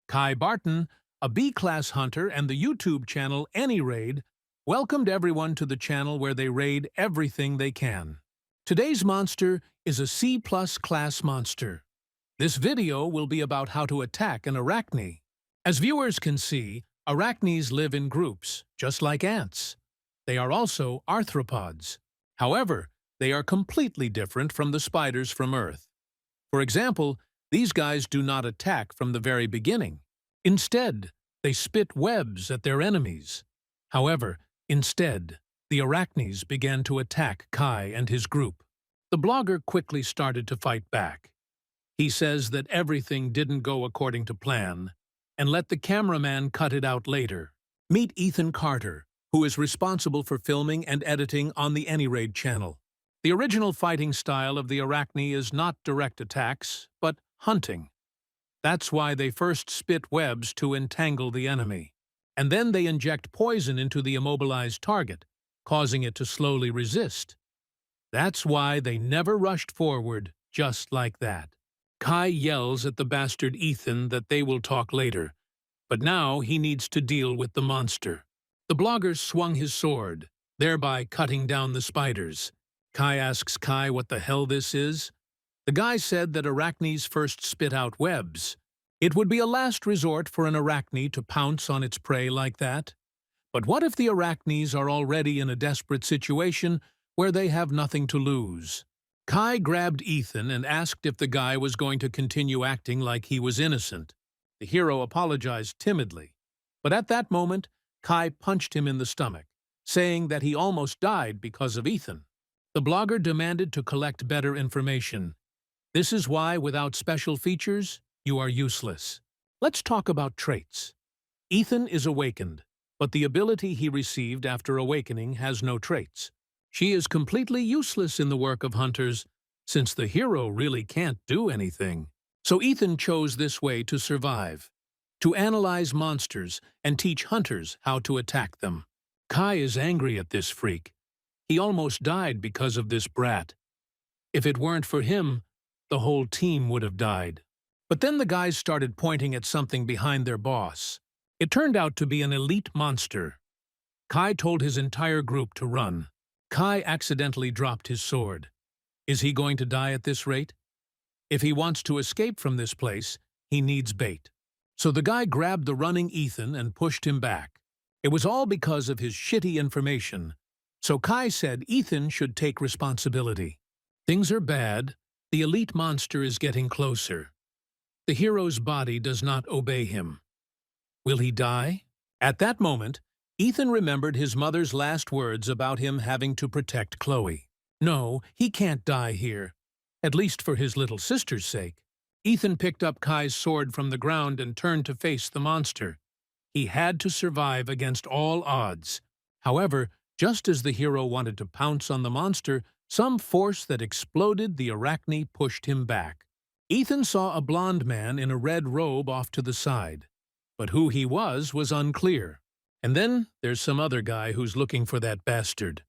Kai Barton, a B-class hunter, and the YouTube channel AnyRaid, welcomed everyone to the channel where they raid everything they can. Today's monster is a C+ class monster. This video will be about how to attack an arachne. As viewers can see, arachnes live in groups, just like ants. They are also arthropods. However, they are completely different from the spiders from Earth. For example, these guys do not attack from the very beginning. Instead, they spit webs at their enemies. However, the arachnes began to attack Kai and his group. The blogger quickly started to fight back. He says that everything didn't go according to plan, and let the cameraman cut it out later. Meet Ethan Carter, who is responsible for filming and editing on the AnyRaid channel. The original fighting style of the arachne is not direct attacks, but hunting. That's why they first spit webs to entangle the enemy, and then they inject poison into the immobilized target, causing it to slowly resist. That's why they never rushed forward just like that. Kai yells at the bastard Ethan that they will talk later, but now he needs to deal with the monster. The blogger swung his sword, thereby cutting down the spiders. Kai asks Kai what the hell this is. The guy said that arachnes first spit out webs. It would be a last resort for an arachne to pounce on its prey like that. But what if the arachnes are already in a desperate situation where they have nothing to lose? Kai grabbed Ethan and asked if the guy was going to continue acting like he was innocent. The hero apologized timidly, but at that moment, Kai punched him in the stomach, saying that he almost died because of Ethan. The blogger demanded to collect better information. This is why, without special features, you are useless. Let's talk about traits. Ethan is awakened, but the ability he received after awakening has no traits. She is completely useless in the work of hunters, since the hero really can't do anything. So Ethan chose this way to survive, to analyze monsters and teach hunters how to attack them. Kai is angry at this freak. He almost died because of this brat. If it weren't for him, the whole team would have died. But then the guys started pointing at something behind their boss. It turned out to be an elite monster. Kai told his entire group to run. Kai accidentally dropped his sword. Is he going to die at this rate? If he wants to escape from this place, he needs bait. So the guy grabbed the running Ethan and pushed him back. It was all because of his shitty information. So Kai said Ethan should take responsibility. Things are bad. The elite monster is getting closer. The hero's body does not obey him. Will he die? At that moment, Ethan remembered his mother's last words about him having to protect Chloe. No, he can't die here. At least for his little sister's sake. Ethan picked up Kai's sword from the ground and turned to face the monster. He had to survive against all odds. However, just as the hero wanted to pounce on the monster, some force that exploded the arachne pushed him back. Ethan saw a blond man in a red robe off to the side, but who he was unclear. And then there's some other guy who's looking for that bastard.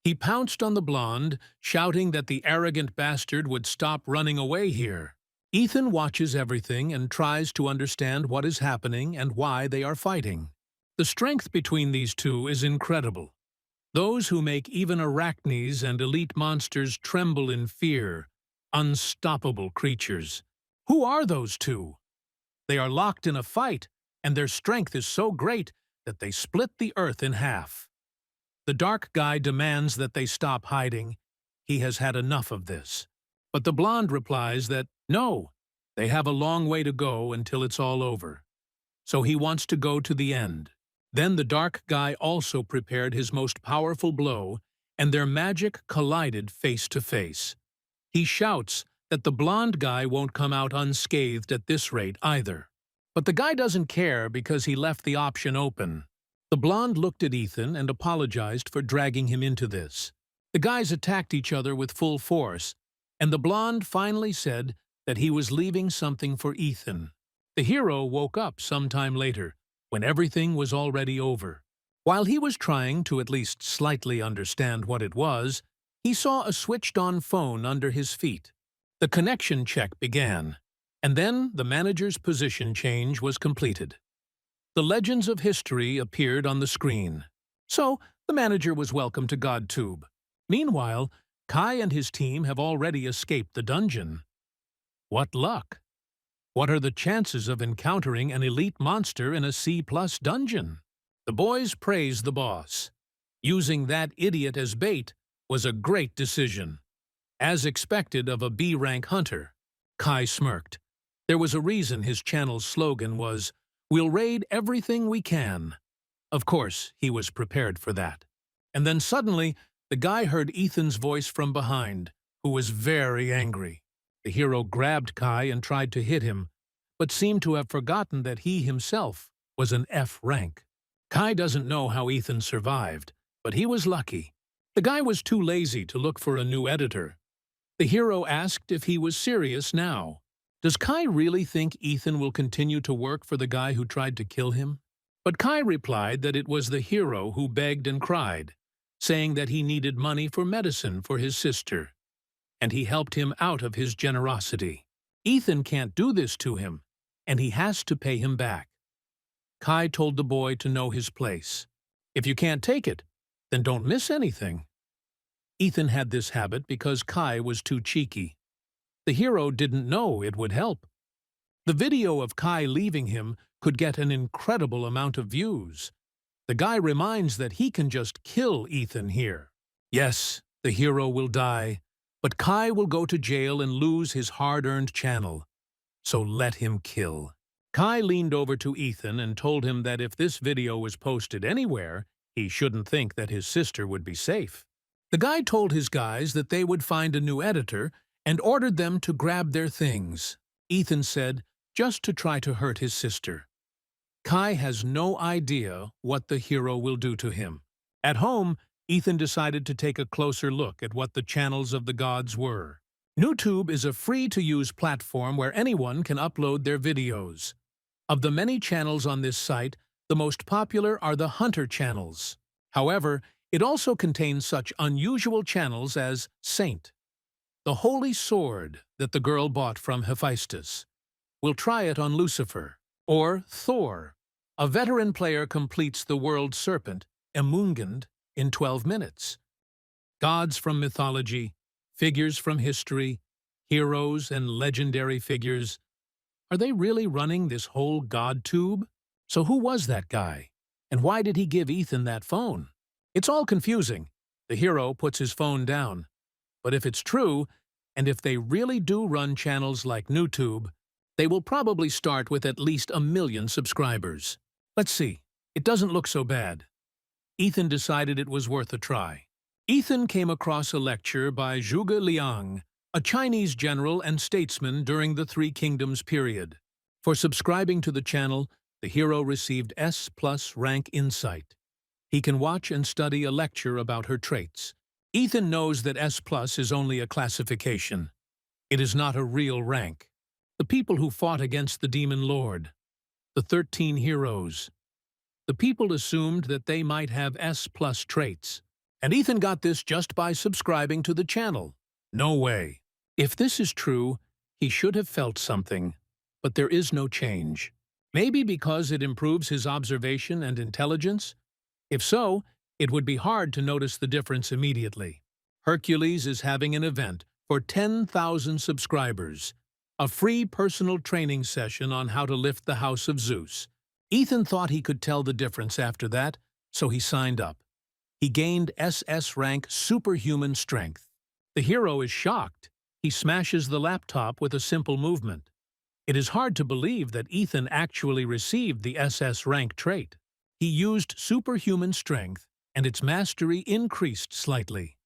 He pounced on the blonde, shouting that the arrogant bastard would stop running away here. Ethan watches everything and tries to understand what is happening and why they are fighting. The strength between these two is incredible. Those who make even arachnes and elite monsters tremble in fear. Unstoppable creatures. Who are those two? They are locked in a fight, and their strength is so great that they split the earth in half. The dark guy demands that they stop hiding. He has had enough of this. But the blonde replies that, no, they have a long way to go until it's all over. So he wants to go to the end. Then the dark guy also prepared his most powerful blow, and their magic collided face to face. He shouts that the blonde guy won't come out unscathed at this rate either. But the guy doesn't care because he left the option open. The blonde looked at Ethan and apologized for dragging him into this. The guys attacked each other with full force, and the blonde finally said that he was leaving something for Ethan. The hero woke up sometime later, when everything was already over. While he was trying to at least slightly understand what it was, he saw a switched-on phone under his feet. The connection check began. And then the manager's position change was completed. The legends of history appeared on the screen. So, the manager was welcomed to GodTube. Meanwhile, Kai and his team have already escaped the dungeon. What luck! What are the chances of encountering an elite monster in a C+ dungeon? The boys praise the boss. Using that idiot as bait was a great decision. As expected of a B-rank hunter, Kai smirked. There was a reason his channel's slogan was, "We'll raid everything we can." Of course, he was prepared for that. And then suddenly, the guy heard Ethan's voice from behind, who was very angry. The hero grabbed Kai and tried to hit him, but seemed to have forgotten that he himself was an F rank. Kai doesn't know how Ethan survived, but he was lucky. The guy was too lazy to look for a new editor. The hero asked if he was serious now. Does Kai really think Ethan will continue to work for the guy who tried to kill him? But Kai replied that it was the hero who begged and cried, saying that he needed money for medicine for his sister, and he helped him out of his generosity. Ethan can't do this to him, and he has to pay him back. Kai told the boy to know his place. If you can't take it, then don't miss anything. Ethan had this habit because Kai was too cheeky. The hero didn't know it would help. The video of Kai leaving him could get an incredible amount of views. The guy reminds that he can just kill Ethan here. Yes, the hero will die, but Kai will go to jail and lose his hard-earned channel. So let him kill. Kai leaned over to Ethan and told him that if this video was posted anywhere, he shouldn't think that his sister would be safe. The guy told his guys that they would find a new editor and ordered them to grab their things. Ethan said, just to try to hurt his sister. Kai has no idea what the hero will do to him. At home, Ethan decided to take a closer look at what the channels of the gods were. YouTube is a free-to-use platform where anyone can upload their videos. Of the many channels on this site, the most popular are the hunter channels. However, it also contains such unusual channels as Saint, the holy sword that the girl bought from Hephaestus. We'll try it on Lucifer. Or Thor. A veteran player completes the world serpent, Emungand, in 12 minutes. Gods from mythology, figures from history, heroes and legendary figures. Are they really running this whole GodTube? So who was that guy? And why did he give Ethan that phone? It's all confusing. The hero puts his phone down. But if it's true, and if they really do run channels like YouTube, they will probably start with at least 1 million subscribers. Let's see. It doesn't look so bad. Ethan decided it was worth a try. Ethan came across a lecture by Zhuge Liang, a Chinese general and statesman during the Three Kingdoms period. For subscribing to the channel, the hero received S+ rank insight. He can watch and study a lecture about her traits. Ethan knows that S+ is only a classification. It is not a real rank. The people who fought against the Demon Lord, the 13 heroes. The people assumed that they might have S+ traits. And Ethan got this just by subscribing to the channel. No way. If this is true, he should have felt something. But there is no change. Maybe because it improves his observation and intelligence? If so, it would be hard to notice the difference immediately. Hercules is having an event for 10,000 subscribers. A free personal training session on how to lift the house of Zeus. Ethan thought he could tell the difference after that, so he signed up. He gained SS rank superhuman strength. The hero is shocked. He smashes the laptop with a simple movement. It is hard to believe that Ethan actually received the SS rank trait. He used superhuman strength, and its mastery increased slightly.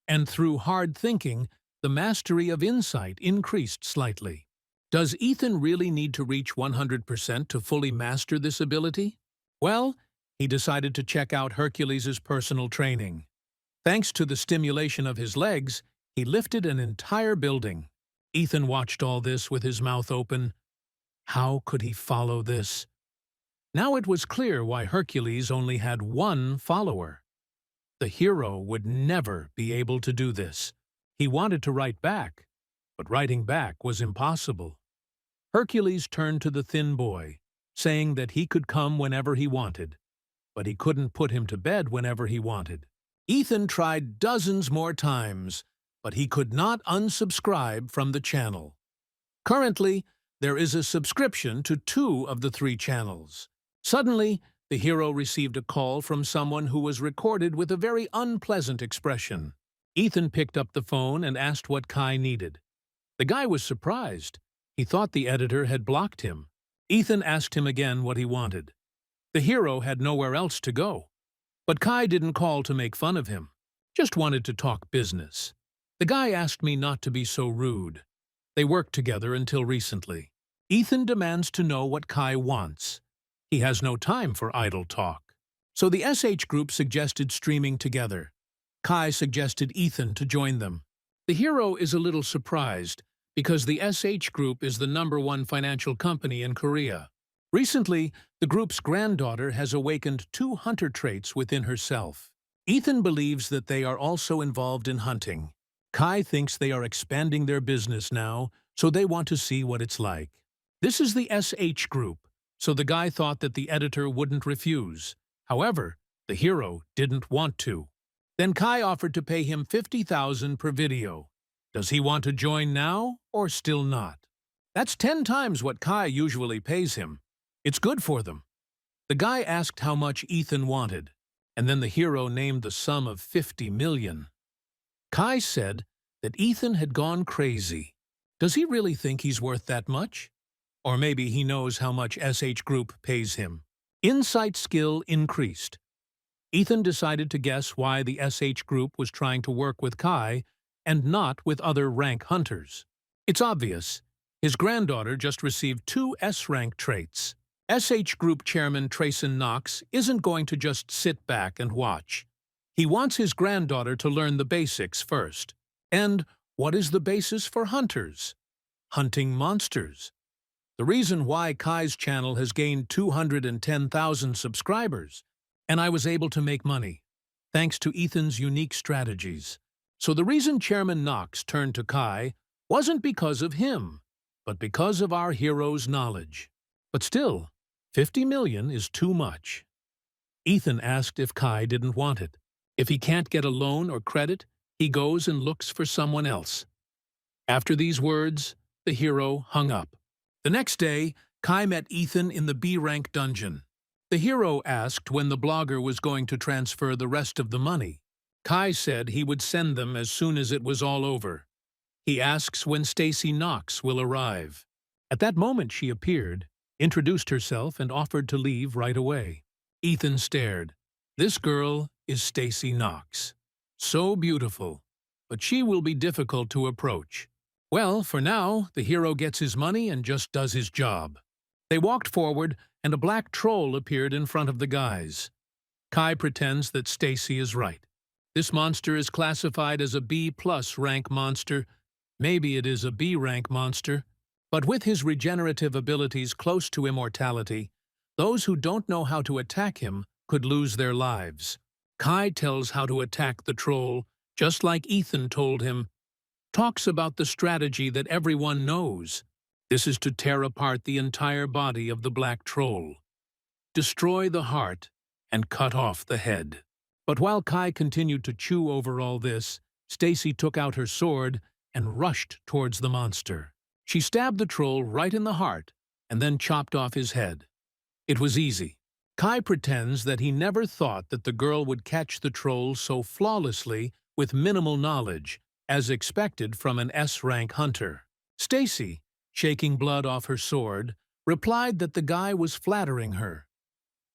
And through hard thinking, the mastery of insight increased slightly. Does Ethan really need to reach 100% to fully master this ability? Well, he decided to check out Hercules' personal training. Thanks to the stimulation of his legs, he lifted an entire building. Ethan watched all this with his mouth open. How could he follow this? Now it was clear why Hercules only had 1 follower. The hero would never be able to do this. He wanted to write back, but writing back was impossible. Hercules turned to the thin boy, saying that he could come whenever he wanted, but he couldn't put him to bed whenever he wanted. Ethan tried dozens more times, but he could not unsubscribe from the channel. Currently, there is a subscription to 2 of the 3 channels. Suddenly, the hero received a call from someone who was recorded with a very unpleasant expression. Ethan picked up the phone and asked what Kai needed. The guy was surprised. He thought the editor had blocked him. Ethan asked him again what he wanted. The hero had nowhere else to go. But Kai didn't call to make fun of him, just wanted to talk business. The guy asked me not to be so rude. They worked together until recently. Ethan demands to know what Kai wants. He has no time for idle talk. So the SH group suggested streaming together. Kai suggested Ethan to join them. The hero is a little surprised because the SH group is the #1 financial company in Korea. Recently, the group's granddaughter has awakened 2 hunter traits within herself. Ethan believes that they are also involved in hunting. Kai thinks they are expanding their business now, so they want to see what it's like. This is the SH group, so the guy thought that the editor wouldn't refuse. However, the hero didn't want to. Then Kai offered to pay him 50,000 per video. Does he want to join now or still not? That's 10 times what Kai usually pays him. It's good for them. The guy asked how much Ethan wanted, and then the hero named the sum of 50 million. Kai said that Ethan had gone crazy. Does he really think he's worth that much? Or maybe he knows how much SH Group pays him. Insight skill increased. Ethan decided to guess why the SH Group was trying to work with Kai and not with other rank hunters. It's obvious. His granddaughter just received 2 S-rank traits. SH Group Chairman Trayson Knox isn't going to just sit back and watch. He wants his granddaughter to learn the basics first. And what is the basis for hunters? Hunting monsters. The reason why Kai's channel has gained 210,000 subscribers, and I was able to make money, thanks to Ethan's unique strategies. So the reason Chairman Knox turned to Kai wasn't because of him, but because of our hero's knowledge. But still, 50 million is too much. Ethan asked if Kai didn't want it. If he can't get a loan or credit, he goes and looks for someone else. After these words, the hero hung up. The next day, Kai met Ethan in the B-rank dungeon. The hero asked when the blogger was going to transfer the rest of the money. Kai said he would send them as soon as it was all over. He asks when Stacy Knox will arrive. At that moment she appeared, introduced herself, and offered to leave right away. Ethan stared. This girl is Stacy Knox. So beautiful, but she will be difficult to approach. Well, for now, the hero gets his money and just does his job. They walked forward, and a black troll appeared in front of the guys. Kai pretends that Stacy is right. This monster is classified as a B+ rank monster. Maybe it is a B rank monster. But with his regenerative abilities close to immortality, those who don't know how to attack him could lose their lives. Kai tells how to attack the troll, just like Ethan told him. Talks about the strategy that everyone knows. This is to tear apart the entire body of the black troll. Destroy the heart and cut off the head. But while Kai continued to chew over all this, Stacy took out her sword and rushed towards the monster. She stabbed the troll right in the heart and then chopped off his head. It was easy. Kai pretends that he never thought that the girl would catch the troll so flawlessly with minimal knowledge, as expected from an S-rank hunter. Stacy, shaking blood off her sword, replied that the guy was flattering her.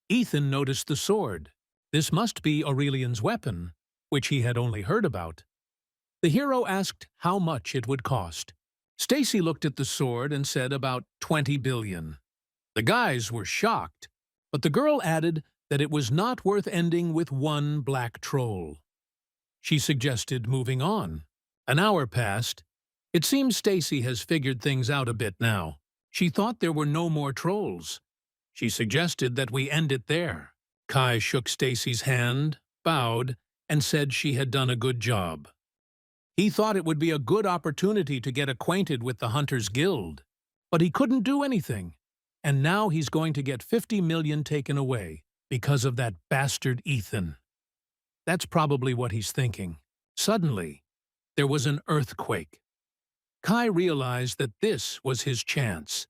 Ethan noticed the sword. This must be Aurelian's weapon, which he had only heard about. The hero asked how much it would cost. Stacy looked at the sword and said about 20 billion. The guys were shocked, but the girl added that it was not worth ending with one black troll. She suggested moving on. An hour passed. It seems Stacy has figured things out a bit now. She thought there were no more trolls. She suggested that we end it there. Kai shook Stacy's hand, bowed, and said she had done a good job. He thought it would be a good opportunity to get acquainted with the Hunters Guild. But he couldn't do anything. And now he's going to get 50 million taken away because of that bastard Ethan. That's probably what he's thinking. Suddenly, there was an earthquake. Kai realized that this was his chance.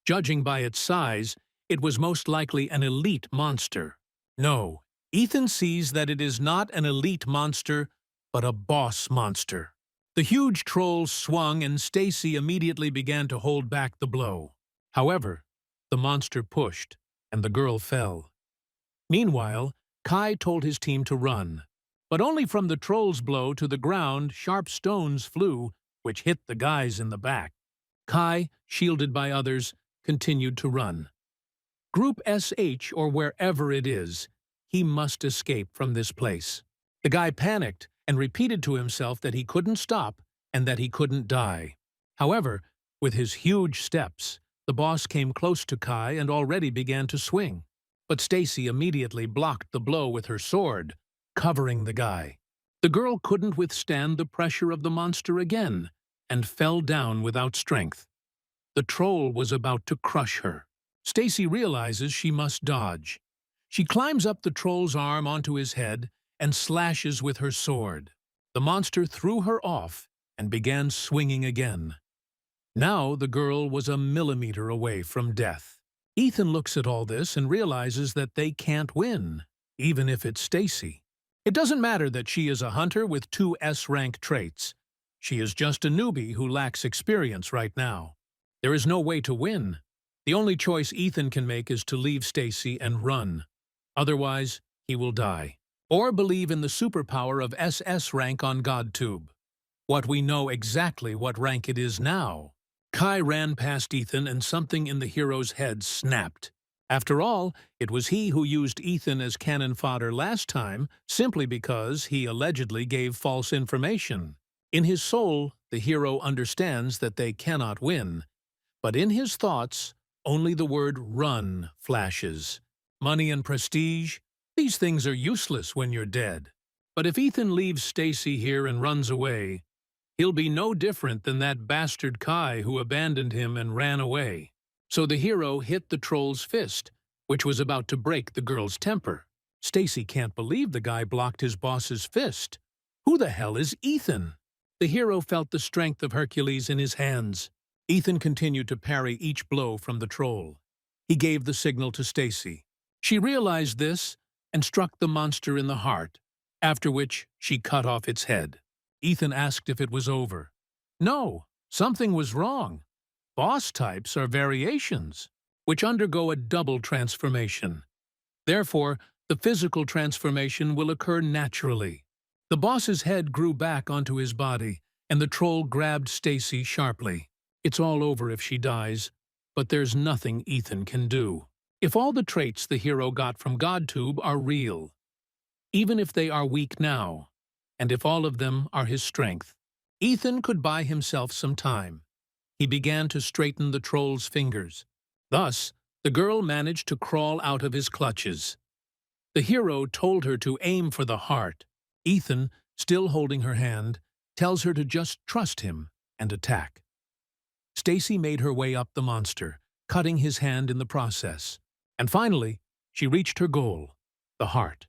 Judging by its size, it was most likely an elite monster. No, Ethan sees that it is not an elite monster, but a boss monster. The huge troll swung and Stacy immediately began to hold back the blow. However, the monster pushed, and the girl fell. Meanwhile, Kai told his team to run. But only from the troll's blow to the ground, sharp stones flew, which hit the guys in the back. Kai, shielded by others, continued to run. Group SH, or wherever it is, he must escape from this place. The guy panicked and repeated to himself that he couldn't stop and that he couldn't die. However, with his huge steps, the boss came close to Kai and already began to swing. But Stacy immediately blocked the blow with her sword, covering the guy. The girl couldn't withstand the pressure of the monster again and fell down without strength. The troll was about to crush her. Stacy realizes she must dodge. She climbs up the troll's arm onto his head and slashes with her sword. The monster threw her off and began swinging again. Now the girl was a millimeter away from death. Ethan looks at all this and realizes that they can't win, even if it's Stacy. It doesn't matter that she is a hunter with 2 S-rank traits. She is just a newbie who lacks experience right now. There is no way to win. The only choice Ethan can make is to leave Stacy and run. Otherwise, he will die. Or believe in the superpower of SS rank on GodTube. What we know exactly what rank it is now. Kai ran past Ethan and something in the hero's head snapped. After all, it was he who used Ethan as cannon fodder last time simply because he allegedly gave false information. In his soul, the hero understands that they cannot win. But in his thoughts, only the word run flashes. Money and prestige, these things are useless when you're dead. But if Ethan leaves Stacy here and runs away, he'll be no different than that bastard Kai who abandoned him and ran away. So the hero hit the troll's fist, which was about to break the girl's temper. Stacy can't believe the guy blocked his boss's fist. Who the hell is Ethan? The hero felt the strength of Hercules in his hands. Ethan continued to parry each blow from the troll. He gave the signal to Stacy. She realized this and struck the monster in the heart, after which she cut off its head. Ethan asked if it was over. No, something was wrong. Boss types are variations, which undergo a double transformation. Therefore, the physical transformation will occur naturally. The boss's head grew back onto his body, and the troll grabbed Stacy sharply. It's all over if she dies, but there's nothing Ethan can do. If all the traits the hero got from GodTube are real, even if they are weak now, and if all of them are his strength, Ethan could buy himself some time. He began to straighten the troll's fingers. Thus, the girl managed to crawl out of his clutches. The hero told her to aim for the heart. Ethan, still holding her hand, tells her to just trust him and attack. Stacy made her way up the monster, cutting his hand in the process. And finally, she reached her goal, the heart.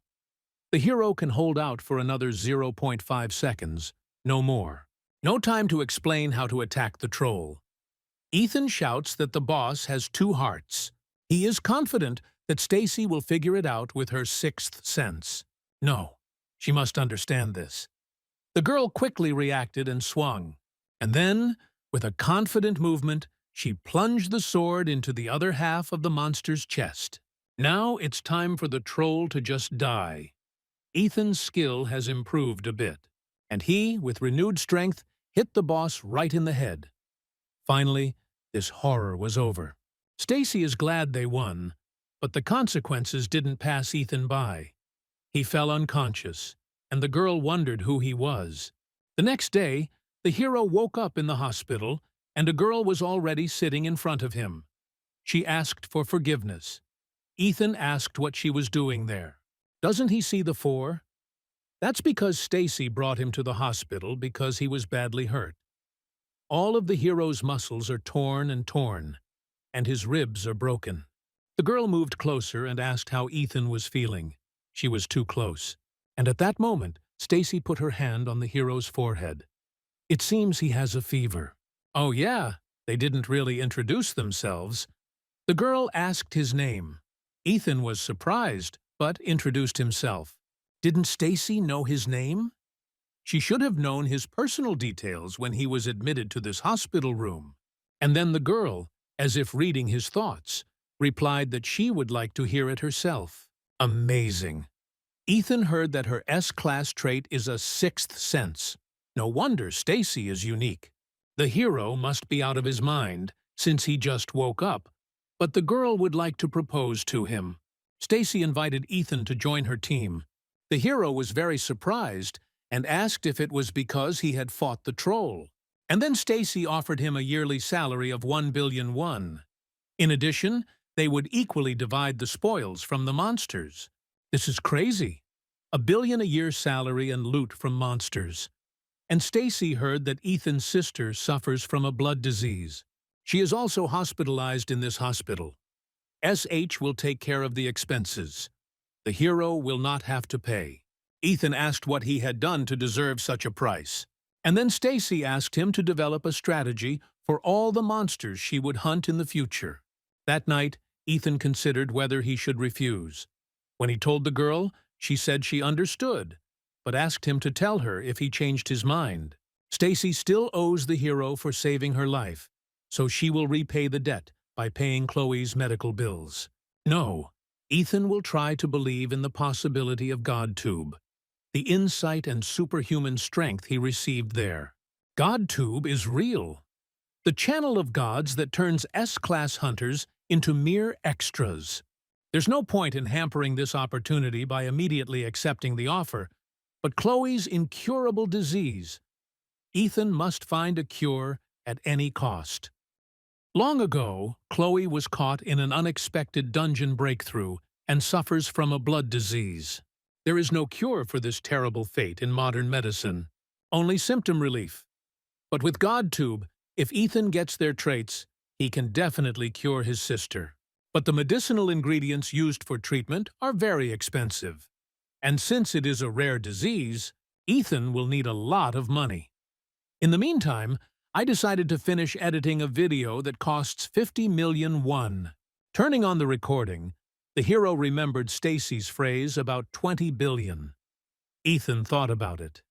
The hero can hold out for another 0.5 seconds, no more. No time to explain how to attack the troll. Ethan shouts that the boss has 2 hearts. He is confident that Stacy will figure it out with her 6th sense. No, she must understand this. The girl quickly reacted and swung. And then, with a confident movement, she plunged the sword into the other half of the monster's chest. Now it's time for the troll to just die. Ethan's skill has improved a bit, and he, with renewed strength, hit the boss right in the head. Finally, this horror was over. Stacy is glad they won, but the consequences didn't pass Ethan by. He fell unconscious, and the girl wondered who he was. The next day, the hero woke up in the hospital, and a girl was already sitting in front of him. She asked for forgiveness. Ethan asked what she was doing there. Doesn't he see the 4? That's because Stacy brought him to the hospital because he was badly hurt. All of the hero's muscles are torn and torn, and his ribs are broken. The girl moved closer and asked how Ethan was feeling. She was too close. And at that moment, Stacy put her hand on the hero's forehead. It seems he has a fever. Oh yeah, they didn't really introduce themselves. The girl asked his name. Ethan was surprised, but introduced himself. Didn't Stacy know his name? She should have known his personal details when he was admitted to this hospital room. And then the girl, as if reading his thoughts, replied that she would like to hear it herself. Amazing. Ethan heard that her S-class trait is a sixth sense. No wonder Stacy is unique. The hero must be out of his mind, since he just woke up. But the girl would like to propose to him. Stacy invited Ethan to join her team. The hero was very surprised and asked if it was because he had fought the troll. And then Stacy offered him a yearly salary of 1,000,000,000 won. In addition, they would equally divide the spoils from the monsters. This is crazy. 1,000,000,000 a year salary and loot from monsters. And Stacy heard that Ethan's sister suffers from a blood disease. She is also hospitalized in this hospital. SH will take care of the expenses. The hero will not have to pay. Ethan asked what he had done to deserve such a price. And then Stacy asked him to develop a strategy for all the monsters she would hunt in the future. That night, Ethan considered whether he should refuse. When he told the girl, she said she understood, but asked him to tell her if he changed his mind. Stacy still owes the hero for saving her life, so she will repay the debt by paying Chloe's medical bills. No, Ethan will try to believe in the possibility of GodTube, the insight and superhuman strength he received there. GodTube is real. The channel of gods that turns S-class hunters into mere extras. There's no point in hampering this opportunity by immediately accepting the offer, but Chloe's incurable disease. Ethan must find a cure at any cost. Long ago, Chloe was caught in an unexpected dungeon breakthrough and suffers from a blood disease. There is no cure for this terrible fate in modern medicine, only symptom relief. But with GodTube, if Ethan gets their traits, he can definitely cure his sister. But the medicinal ingredients used for treatment are very expensive. And since it is a rare disease, Ethan will need a lot of money. In the meantime, I decided to finish editing a video that costs 50,000,000 won. Turning on the recording, the hero remembered Stacy's phrase about 20 billion. Ethan thought about it.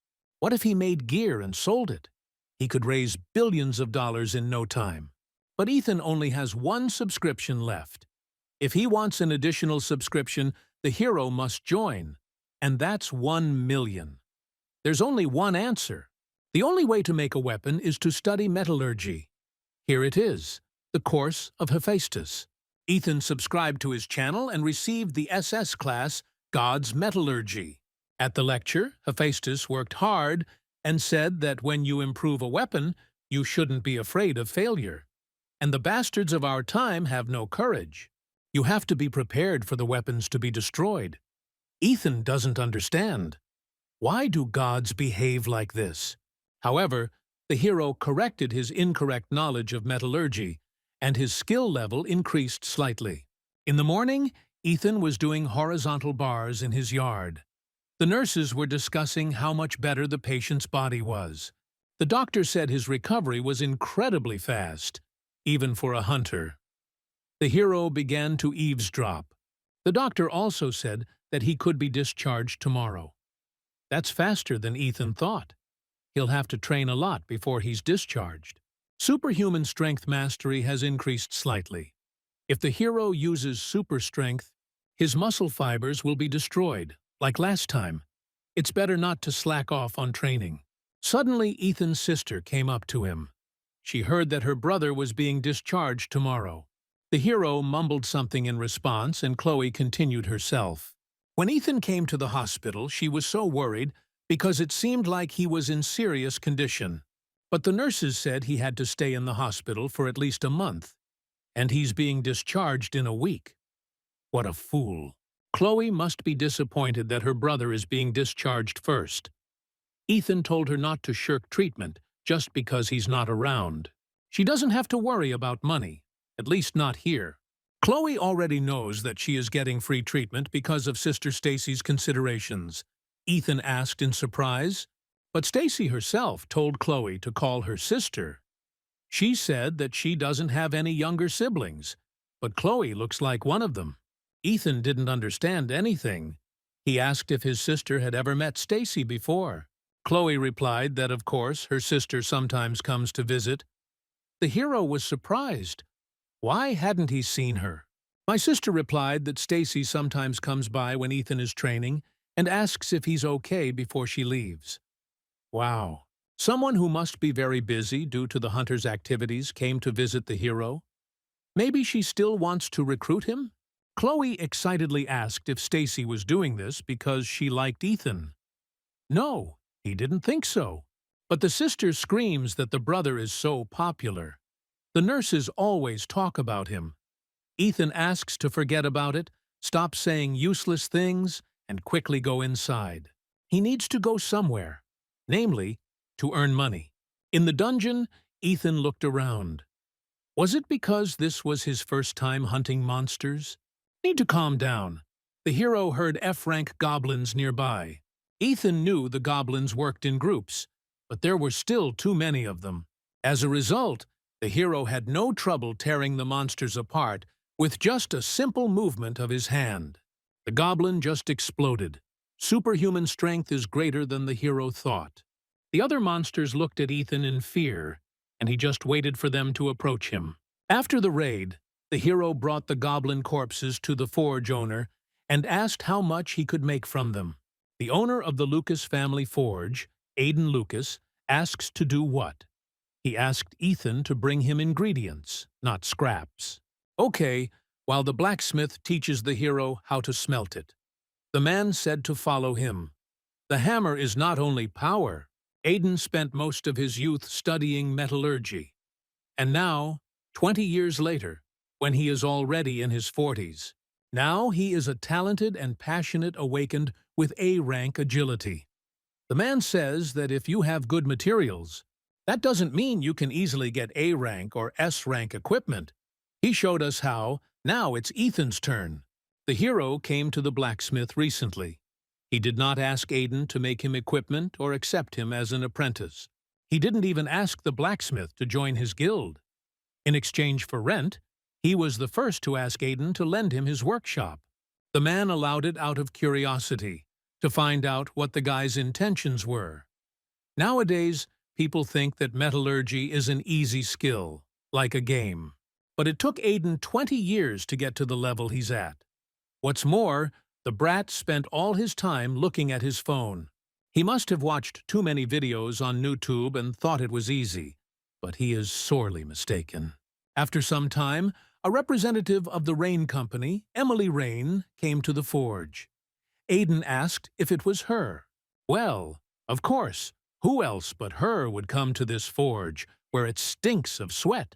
What if he made gear and sold it? He could raise billions of dollars in no time. But Ethan only has one subscription left. If he wants an additional subscription, the hero must join. And that's 1,000,000. There's only one answer. The only way to make a weapon is to study metallurgy. Here it is, the course of Hephaestus. Ethan subscribed to his channel and received the SS class, God's Metallurgy. At the lecture, Hephaestus worked hard and said that when you improve a weapon, you shouldn't be afraid of failure. And the bastards of our time have no courage. You have to be prepared for the weapons to be destroyed. Ethan doesn't understand. Why do gods behave like this? However, the hero corrected his incorrect knowledge of metallurgy, and his skill level increased slightly. In the morning, Ethan was doing horizontal bars in his yard. The nurses were discussing how much better the patient's body was. The doctor said his recovery was incredibly fast, even for a hunter. The hero began to eavesdrop. The doctor also said that he could be discharged tomorrow. That's faster than Ethan thought. He'll have to train a lot before he's discharged. Superhuman strength mastery has increased slightly. If the hero uses super strength, his muscle fibers will be destroyed, like last time. It's better not to slack off on training. Suddenly, Ethan's sister came up to him. She heard that her brother was being discharged tomorrow. The hero mumbled something in response, and Chloe continued herself. When Ethan came to the hospital, she was so worried because it seemed like he was in serious condition. But the nurses said he had to stay in the hospital for at least a month, and he's being discharged in a week. What a fool. Chloe must be disappointed that her brother is being discharged first. Ethan told her not to shirk treatment, just because he's not around. She doesn't have to worry about money, at least not here. Chloe already knows that she is getting free treatment because of Sister Stacy's considerations. Ethan asked in surprise, but Stacy herself told Chloe to call her sister. She said that she doesn't have any younger siblings, but Chloe looks like one of them. Ethan didn't understand anything. He asked if his sister had ever met Stacy before. Chloe replied that, of course, her sister sometimes comes to visit. The hero was surprised. Why hadn't he seen her? My sister replied that Stacy sometimes comes by when Ethan is training and asks if he's okay before she leaves. Wow. Someone who must be very busy due to the hunter's activities came to visit the hero. Maybe she still wants to recruit him? Chloe excitedly asked if Stacy was doing this because she liked Ethan. No, he didn't think so. But the sister screams that the brother is so popular. The nurses always talk about him. Ethan asks to forget about it, stop saying useless things, and quickly go inside. He needs to go somewhere, namely, to earn money. In the dungeon, Ethan looked around. Was it because this was his first time hunting monsters? Need to calm down. The hero heard F-rank goblins nearby. Ethan knew the goblins worked in groups, but there were still too many of them. As a result, the hero had no trouble tearing the monsters apart with just a simple movement of his hand. The goblin just exploded. Superhuman strength is greater than the hero thought. The other monsters looked at Ethan in fear, and he just waited for them to approach him. After the raid, the hero brought the goblin corpses to the forge owner and asked how much he could make from them. The owner of the Lucas family forge, Aiden Lucas, asks to do what? He asked Ethan to bring him ingredients, not scraps. Okay, while the blacksmith teaches the hero how to smelt it. The man said to follow him. The hammer is not only power. Aiden spent most of his youth studying metallurgy. And now, 20 years later, when he is already in his 40s, now he is a talented and passionate awakened with A-rank agility. The man says that if you have good materials, that doesn't mean you can easily get A-rank or S-rank equipment. He showed us how. Now it's Ethan's turn. The hero came to the blacksmith recently. He did not ask Aiden to make him equipment or accept him as an apprentice. He didn't even ask the blacksmith to join his guild. In exchange for rent, he was the first to ask Aiden to lend him his workshop. The man allowed it out of curiosity, to find out what the guy's intentions were. Nowadays, people think that metallurgy is an easy skill, like a game. But it took Aiden 20 years to get to the level he's at. What's more, the brat spent all his time looking at his phone. He must have watched too many videos on YouTube and thought it was easy, but he is sorely mistaken. After some time, a representative of the Rain Company, Emily Rain, came to the forge. Aiden asked if it was her. Well, of course, who else but her would come to this forge, where it stinks of sweat?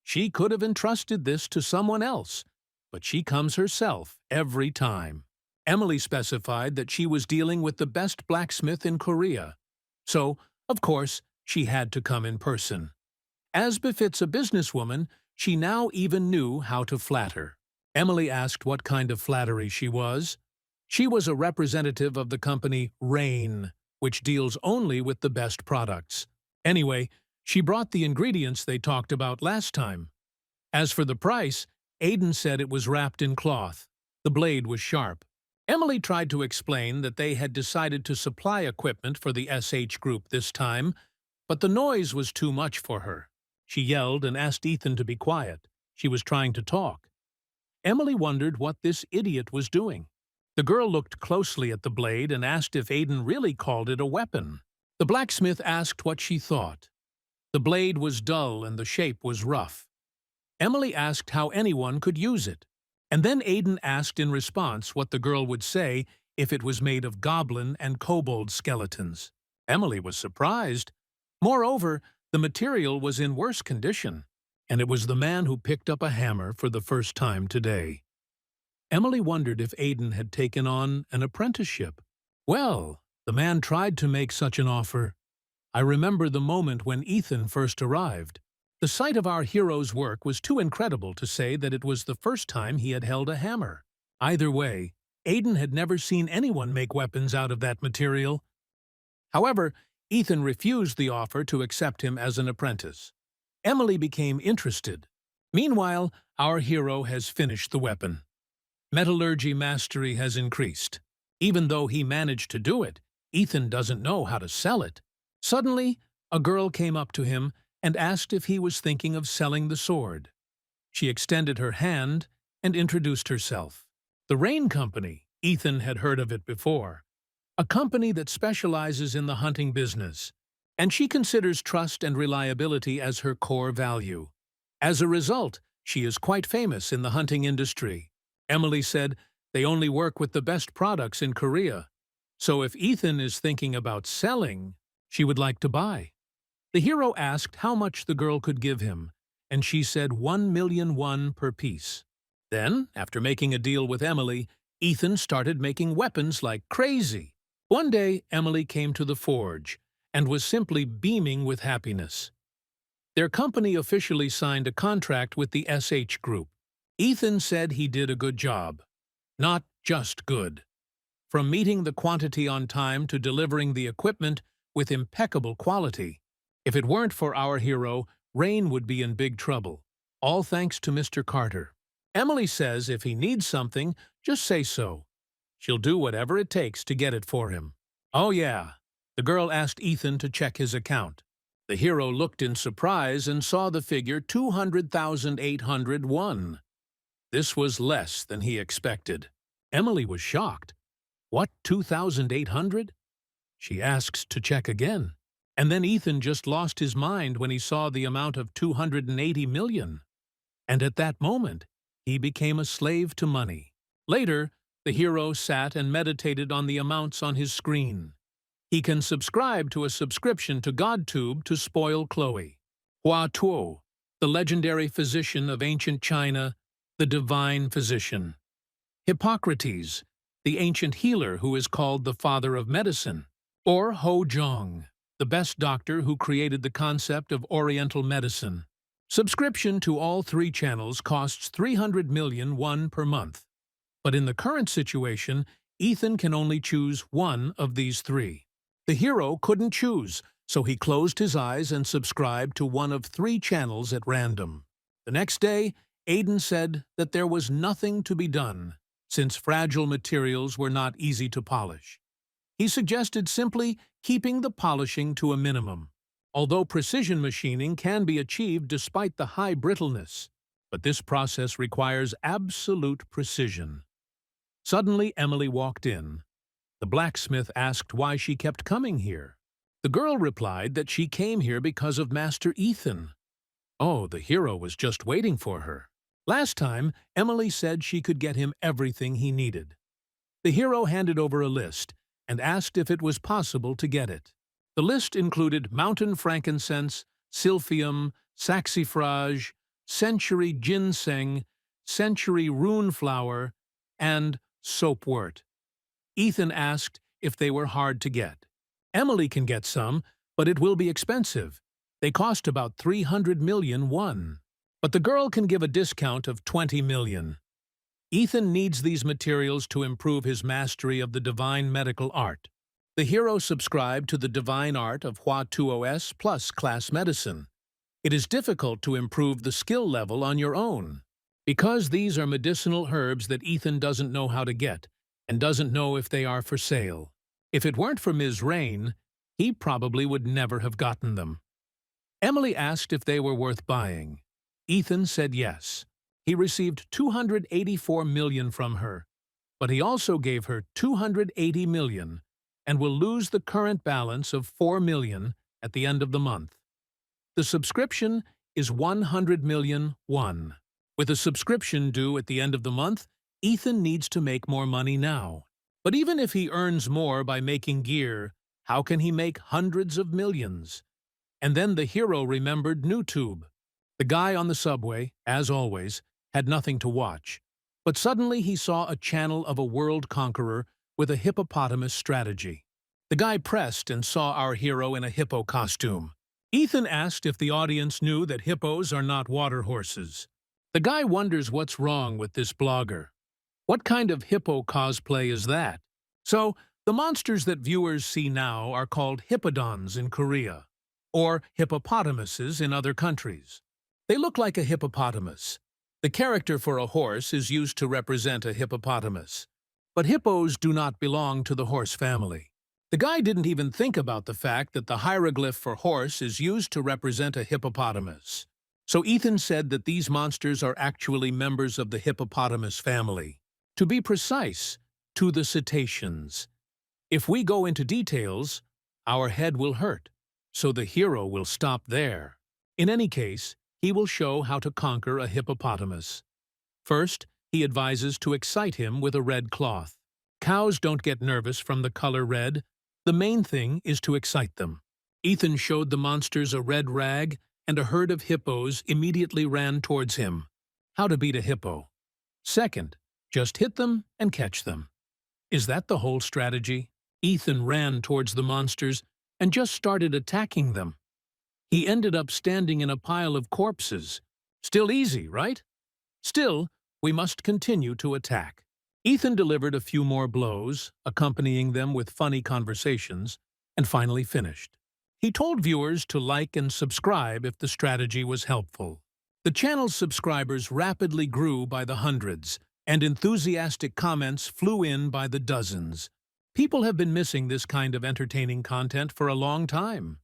She could have entrusted this to someone else, but she comes herself every time. Emily specified that she was dealing with the best blacksmith in Korea. So, of course, she had to come in person. As befits a businesswoman, she now even knew how to flatter. Emily asked what kind of flattery she was. She was a representative of the company Rain, which deals only with the best products. Anyway, she brought the ingredients they talked about last time. As for the price, Aiden said it was wrapped in cloth. The blade was sharp. Emily tried to explain that they had decided to supply equipment for the SH group this time, but the noise was too much for her. She yelled and asked Ethan to be quiet. She was trying to talk. Emily wondered what this idiot was doing. The girl looked closely at the blade and asked if Aiden really called it a weapon. The blacksmith asked what she thought. The blade was dull and the shape was rough. Emily asked how anyone could use it. And then Aiden asked in response what the girl would say if it was made of goblin and kobold skeletons. Emily was surprised. Moreover, the material was in worse condition, and it was the man who picked up a hammer for the first time today. Emily wondered if Aiden had taken on an apprenticeship. Well, the man tried to make such an offer. I remember the moment when Ethan first arrived. The sight of our hero's work was too incredible to say that it was the first time he had held a hammer. Either way, Aiden had never seen anyone make weapons out of that material. However, Ethan refused the offer to accept him as an apprentice. Emily became interested. Meanwhile, our hero has finished the weapon. Metallurgy mastery has increased. Even though he managed to do it, Ethan doesn't know how to sell it. Suddenly, a girl came up to him and asked if he was thinking of selling the sword. She extended her hand and introduced herself. The Rain Company, Ethan had heard of it before. A company that specializes in the hunting business, and she considers trust and reliability as her core value. As a result, she is quite famous in the hunting industry. Emily said they only work with the best products in Korea. So if Ethan is thinking about selling, she would like to buy. The hero asked how much the girl could give him, and she said 1,000,000 won per piece. Then, after making a deal with Emily, Ethan started making weapons like crazy. One day, Emily came to the forge and was simply beaming with happiness. Their company officially signed a contract with the SH Group. Ethan said he did a good job. Not just good. From meeting the quantity on time to delivering the equipment with impeccable quality. If it weren't for our hero, Rain would be in big trouble. All thanks to Mr. Carter. Emily says if he needs something, just say so. She'll do whatever it takes to get it for him. Oh yeah, the girl asked Ethan to check his account. The hero looked in surprise and saw the figure 200,800 won. This was less than he expected. Emily was shocked. What, 2,800? She asks to check again. And then Ethan just lost his mind when he saw the amount of 280 million. And at that moment, he became a slave to money. Later, the hero sat and meditated on the amounts on his screen. He can subscribe to a subscription to GodTube to spoil Chloe. Hua Tuo, the legendary physician of ancient China, the divine physician. Hippocrates, the ancient healer who is called the father of medicine. Or Ho Zhong, the best doctor who created the concept of Oriental medicine. Subscription to all three channels costs 300 million won per month. But in the current situation, Ethan can only choose one of these three. The hero couldn't choose, so he closed his eyes and subscribed to one of three channels at random. The next day, Aiden said that there was nothing to be done, since fragile materials were not easy to polish. He suggested simply keeping the polishing to a minimum, although precision machining can be achieved despite the high brittleness, but this process requires absolute precision. Suddenly, Emily walked in. The blacksmith asked why she kept coming here. The girl replied that she came here because of Master Ethan. Oh, the hero was just waiting for her. Last time, Emily said she could get him everything he needed. The hero handed over a list and asked if it was possible to get it. The list included mountain frankincense, silphium, saxifrage, century ginseng, century rune flower, and soapwort. Ethan asked if they were hard to get. Emily can get some, but it will be expensive. They cost about 300 million won. But the girl can give a discount of 20 million. Ethan needs these materials to improve his mastery of the divine medical art. The hero subscribed to the divine art of Hua Tuos plus class medicine. It is difficult to improve the skill level on your own, because these are medicinal herbs that Ethan doesn't know how to get, and doesn't know if they are for sale. If it weren't for Ms. Rain, he probably would never have gotten them. Emily asked if they were worth buying. Ethan said yes. He received 284 million from her, but he also gave her 280 million and will lose the current balance of 4 million at the end of the month. The subscription is 100 million won. With a subscription due at the end of the month, Ethan needs to make more money now. But even if he earns more by making gear, how can he make hundreds of millions? And then the hero remembered NewTube. The guy on the subway, as always, had nothing to watch. But suddenly he saw a channel of a world conqueror with a hippopotamus strategy. The guy pressed and saw our hero in a hippo costume. Ethan asked if the audience knew that hippos are not water horses. The guy wonders what's wrong with this blogger. What kind of hippo cosplay is that? So, the monsters that viewers see now are called hippodons in Korea, or hippopotamuses in other countries. They look like a hippopotamus. The character for a horse is used to represent a hippopotamus. But hippos do not belong to the horse family. The guy didn't even think about the fact that the hieroglyph for horse is used to represent a hippopotamus. So Ethan said that these monsters are actually members of the hippopotamus family. To be precise, to the cetaceans. If we go into details, our head will hurt, so the hero will stop there. In any case, he will show how to conquer a hippopotamus. First, he advises to excite him with a red cloth. Cows don't get nervous from the color red. The main thing is to excite them. Ethan showed the monsters a red rag, and a herd of hippos immediately ran towards him. How to beat a hippo. Second, just hit them and catch them. Is that the whole strategy? Ethan ran towards the monsters and just started attacking them. He ended up standing in a pile of corpses. Still easy, right? Still, we must continue to attack. Ethan delivered a few more blows, accompanying them with funny conversations, and finally finished. He told viewers to like and subscribe if the strategy was helpful. The channel's subscribers rapidly grew by the hundreds, and enthusiastic comments flew in by the dozens. People have been missing this kind of entertaining content for a long time.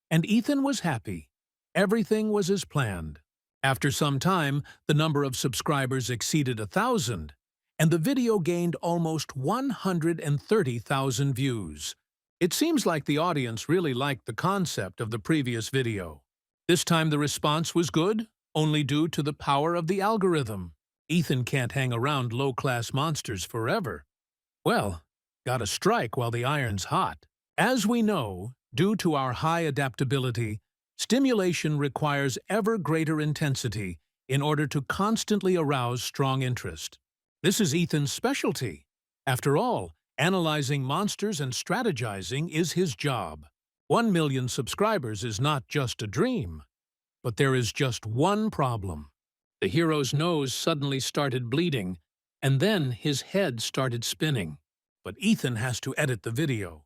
And Ethan was happy. Everything was as planned. After some time, the number of subscribers exceeded 1,000, and the video gained almost 130,000 views. It seems like the audience really liked the concept of the previous video. This time the response was good, only due to the power of the algorithm. Ethan can't hang around low-class monsters forever. Well, gotta strike while the iron's hot. As we know, due to our high adaptability, stimulation requires ever greater intensity in order to constantly arouse strong interest. This is Ethan's specialty. After all, analyzing monsters and strategizing is his job. 1 million subscribers is not just a dream. But there is just one problem. The hero's nose suddenly started bleeding, and then his head started spinning. But Ethan has to edit the video.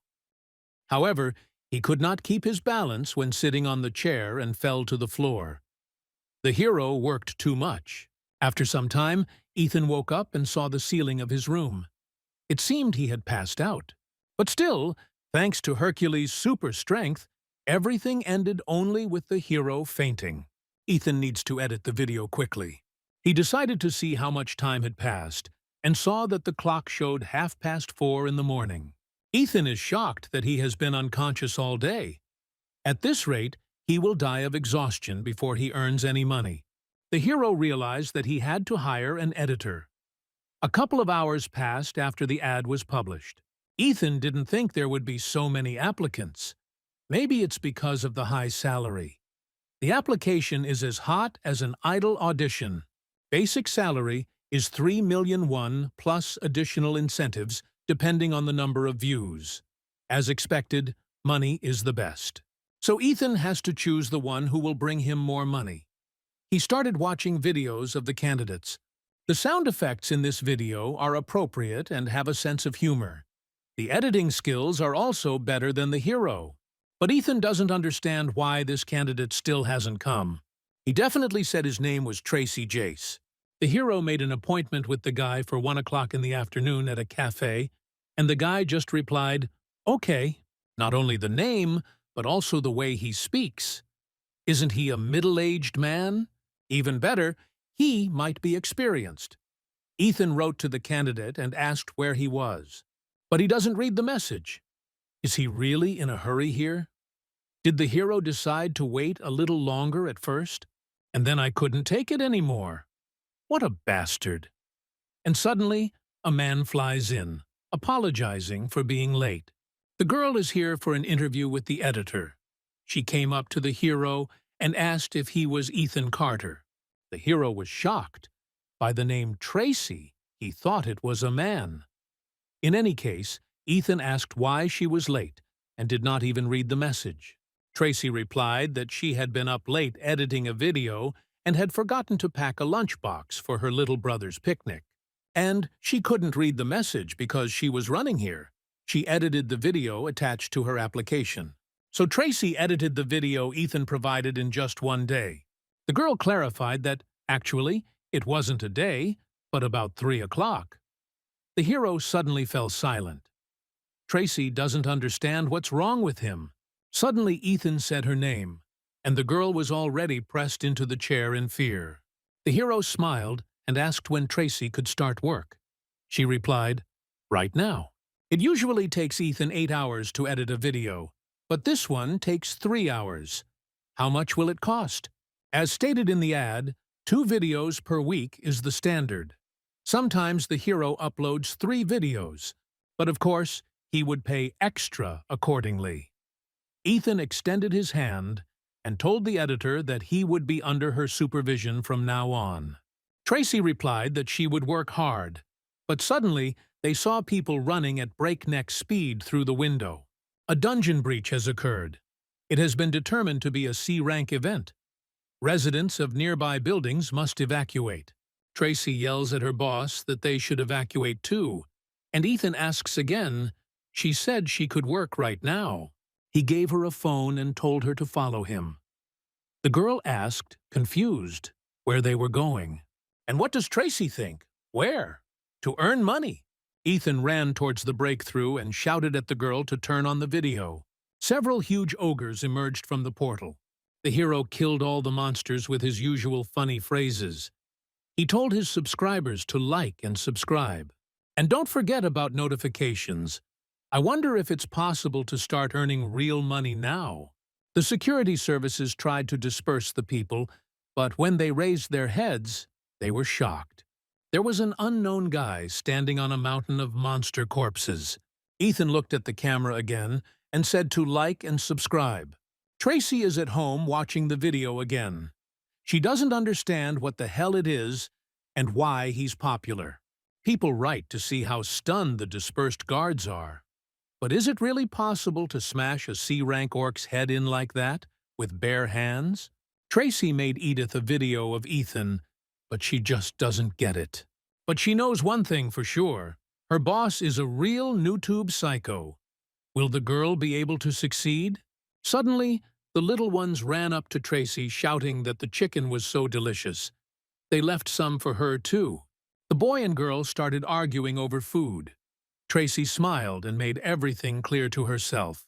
However, he could not keep his balance when sitting on the chair and fell to the floor. The hero worked too much. After some time, Ethan woke up and saw the ceiling of his room. It seemed he had passed out. But still, thanks to Hercules' super strength, everything ended only with the hero fainting. Ethan needs to edit the video quickly. He decided to see how much time had passed and saw that the clock showed 4:30 in the morning. Ethan is shocked that he has been unconscious all day. At this rate, he will die of exhaustion before he earns any money. The hero realized that he had to hire an editor. A couple of hours passed after the ad was published. Ethan didn't think there would be so many applicants. Maybe it's because of the high salary. The application is as hot as an idol audition. Basic salary is 3 million won plus additional incentives depending on the number of views. As expected, money is the best. So Ethan has to choose the one who will bring him more money. He started watching videos of the candidates. The sound effects in this video are appropriate and have a sense of humor. The editing skills are also better than the hero. But Ethan doesn't understand why this candidate still hasn't come. He definitely said his name was Tracy Jace. The hero made an appointment with the guy for 1 o'clock in the afternoon at a cafe, and the guy just replied, "Okay." Not only the name, but also the way he speaks. Isn't he a middle-aged man? Even better, he might be experienced. Ethan wrote to the candidate and asked where he was. But he doesn't read the message. Is he really in a hurry here? Did the hero decide to wait a little longer at first? And then I couldn't take it anymore. What a bastard. And suddenly, a man flies in, apologizing for being late. The girl is here for an interview with the editor. She came up to the hero and asked if he was Ethan Carter. The hero was shocked. By the name Tracy, he thought it was a man. In any case, Ethan asked why she was late, and did not even read the message. Tracy replied that she had been up late editing a video and had forgotten to pack a lunchbox for her little brother's picnic. And she couldn't read the message because she was running here. She edited the video attached to her application. So Tracy edited the video Ethan provided in just one day. The girl clarified that, actually, it wasn't a day, but about 3 o'clock. The hero suddenly fell silent. Tracy doesn't understand what's wrong with him. Suddenly Ethan said her name, and the girl was already pressed into the chair in fear. The hero smiled and asked when Tracy could start work. She replied, "Right now." It usually takes Ethan 8 hours to edit a video, but this one takes 3 hours. How much will it cost? As stated in the ad, 2 videos per week is the standard. Sometimes the hero uploads 3 videos, but of course, he would pay extra accordingly. Ethan extended his hand and told the editor that he would be under her supervision from now on. Tracy replied that she would work hard, but suddenly they saw people running at breakneck speed through the window. A dungeon breach has occurred. It has been determined to be a C-rank event. Residents of nearby buildings must evacuate. Tracy yells at her boss that they should evacuate too, and Ethan asks again. She said she could work right now. He gave her a phone and told her to follow him. The girl asked, confused, where they were going. And what does Tracy think? Where? To earn money. Ethan ran towards the breakthrough and shouted at the girl to turn on the video. Several huge ogres emerged from the portal. The hero killed all the monsters with his usual funny phrases. He told his subscribers to like and subscribe. And don't forget about notifications. I wonder if it's possible to start earning real money now. The security services tried to disperse the people, but when they raised their heads, they were shocked. There was an unknown guy standing on a mountain of monster corpses. Ethan looked at the camera again and said to like and subscribe. Tracy is at home watching the video again. She doesn't understand what the hell it is and why he's popular. People write to see how stunned the dispersed guards are. But is it really possible to smash a C-rank orc's head in like that, with bare hands? Tracy made Edith a video of Ethan, but she just doesn't get it. But she knows one thing for sure. Her boss is a real NewTube psycho. Will the girl be able to succeed? Suddenly, the little ones ran up to Tracy shouting that the chicken was so delicious. They left some for her too. The boy and girl started arguing over food. Tracy smiled and made everything clear to herself.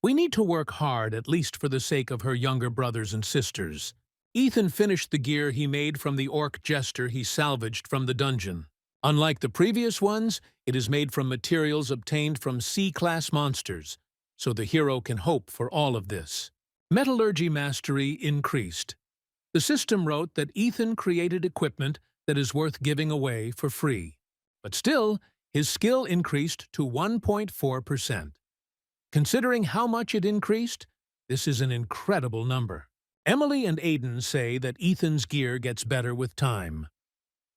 We need to work hard, at least for the sake of her younger brothers and sisters. Ethan finished the gear he made from the orc jester he salvaged from the dungeon. Unlike the previous ones, it is made from materials obtained from C-class monsters, so the hero can hope for all of this. Metallurgy mastery increased. The system wrote that Ethan created equipment that is worth giving away for free. But still, his skill increased to 1.4%. Considering how much it increased, this is an incredible number. Emily and Aiden say that Ethan's gear gets better with time.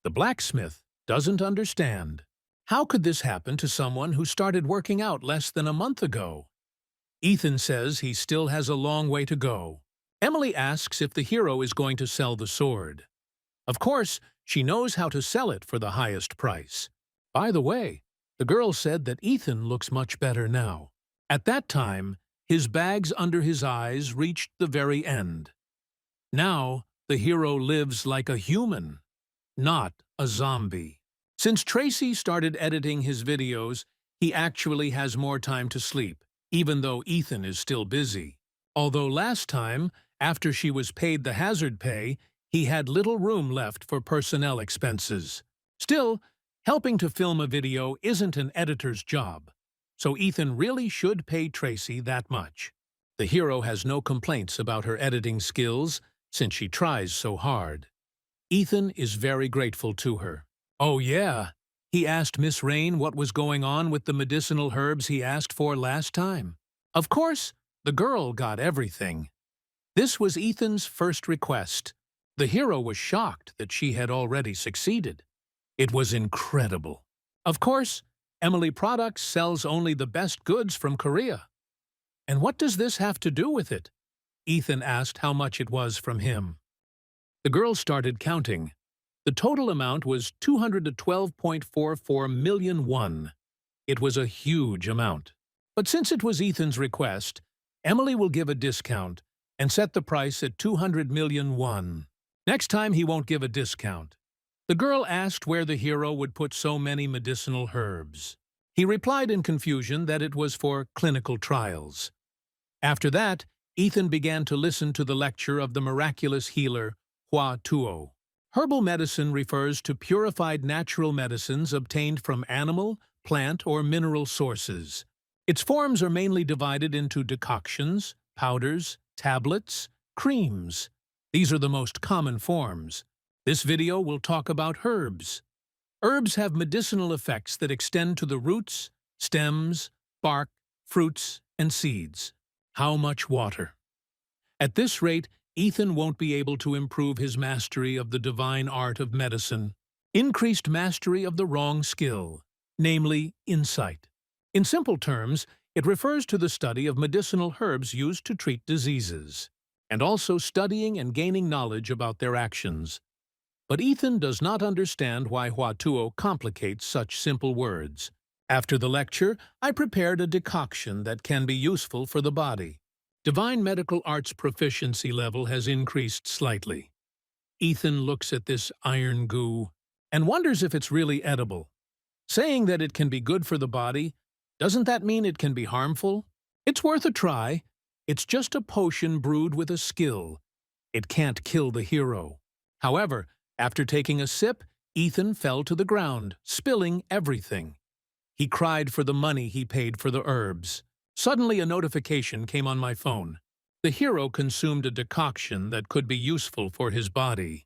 The blacksmith doesn't understand. How could this happen to someone who started working out less than a month ago? Ethan says he still has a long way to go. Emily asks if the hero is going to sell the sword. Of course, she knows how to sell it for the highest price. By the way, the girl said that Ethan looks much better now. At that time, his bags under his eyes reached the very end. Now, the hero lives like a human, not a zombie. Since Tracy started editing his videos, he actually has more time to sleep, even though Ethan is still busy. Although last time, after she was paid the hazard pay, he had little room left for personnel expenses. Still, helping to film a video isn't an editor's job, so Ethan really should pay Tracy that much. The hero has no complaints about her editing skills since she tries so hard. Ethan is very grateful to her. Oh yeah, he asked Miss Rain what was going on with the medicinal herbs he asked for last time. Of course, the girl got everything. This was Ethan's first request. The hero was shocked that she had already succeeded. It was incredible. Of course, Emily Products sells only the best goods from Korea. "And what does this have to do with it?" Ethan asked how much it was from him. The girl started counting. The total amount was 212.44 million won. It was a huge amount. But since it was Ethan's request, Emily will give a discount and set the price at 200 million won. Next time he won't give a discount. The girl asked where the hero would put so many medicinal herbs. He replied in confusion that it was for clinical trials. After that, Ethan began to listen to the lecture of the miraculous healer, Hua Tuo. Herbal medicine refers to purified natural medicines obtained from animal, plant, or mineral sources. Its forms are mainly divided into decoctions, powders, tablets, creams. These are the most common forms. This video will talk about herbs. Herbs have medicinal effects that extend to the roots, stems, bark, fruits, and seeds. How much water? At this rate, Ethan won't be able to improve his mastery of the divine art of medicine. Increased mastery of the wrong skill, namely insight. In simple terms, it refers to the study of medicinal herbs used to treat diseases, and also studying and gaining knowledge about their actions. But Ethan does not understand why Huatuo complicates such simple words. After the lecture, I prepared a decoction that can be useful for the body. Divine medical arts proficiency level has increased slightly. Ethan looks at this iron goo and wonders if it's really edible. Saying that it can be good for the body, doesn't that mean it can be harmful? It's worth a try. It's just a potion brewed with a skill. It can't kill the hero. However, after taking a sip, Ethan fell to the ground, spilling everything. He cried for the money he paid for the herbs. Suddenly a notification came on my phone. The hero consumed a decoction that could be useful for his body.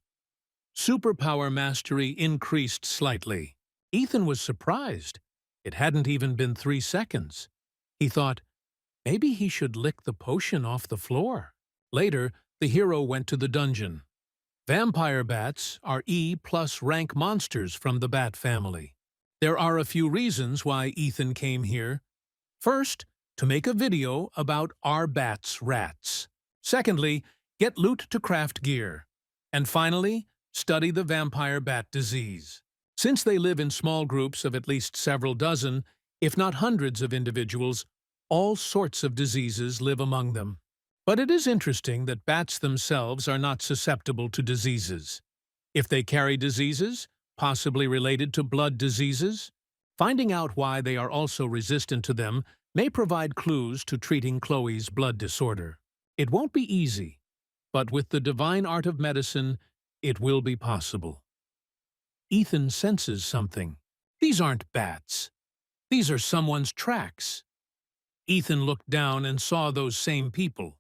Superpower mastery increased slightly. Ethan was surprised. It hadn't even been 3 seconds. He thought, maybe he should lick the potion off the floor. Later, the hero went to the dungeon. Vampire bats are E+ rank monsters from the bat family. There are a few reasons why Ethan came here. First, to make a video about our bats' rats. Secondly, get loot to craft gear. And finally, study the vampire bat disease. Since they live in small groups of at least several dozen, if not hundreds of individuals, all sorts of diseases live among them. But it is interesting that bats themselves are not susceptible to diseases. If they carry diseases, possibly related to blood diseases, finding out why they are also resistant to them may provide clues to treating Chloe's blood disorder. It won't be easy, but with the divine art of medicine, it will be possible. Ethan senses something. These aren't bats. These are someone's tracks. Ethan looked down and saw those same people.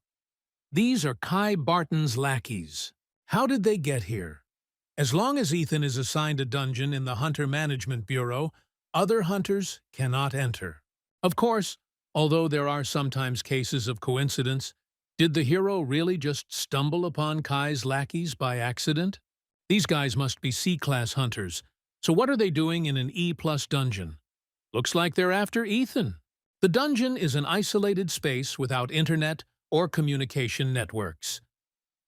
These are Kai Barton's lackeys. How did they get here? As long as Ethan is assigned a dungeon in the Hunter Management Bureau, other hunters cannot enter. Of course, although there are sometimes cases of coincidence, did the hero really just stumble upon Kai's lackeys by accident? These guys must be C-class hunters, so what are they doing in an E+ dungeon? Looks like they're after Ethan. The dungeon is an isolated space without internet or communication networks.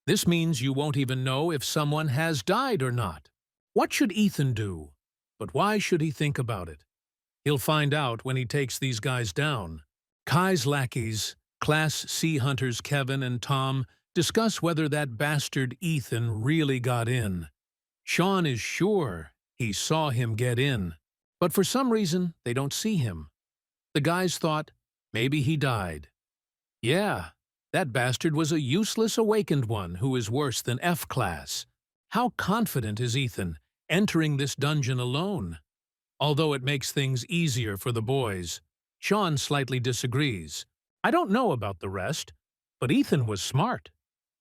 This means you won't even know if someone has died or not. What should Ethan do? But why should he think about it? He'll find out when he takes these guys down. Kai's lackeys, Class C hunters Kevin and Tom, discuss whether that bastard Ethan really got in. Sean is sure he saw him get in, but for some reason they don't see him. The guys thought maybe he died. Yeah, that bastard was a useless awakened one who is worse than F-class. How confident is Ethan entering this dungeon alone? Although it makes things easier for the boys, Sean slightly disagrees. I don't know about the rest, but Ethan was smart.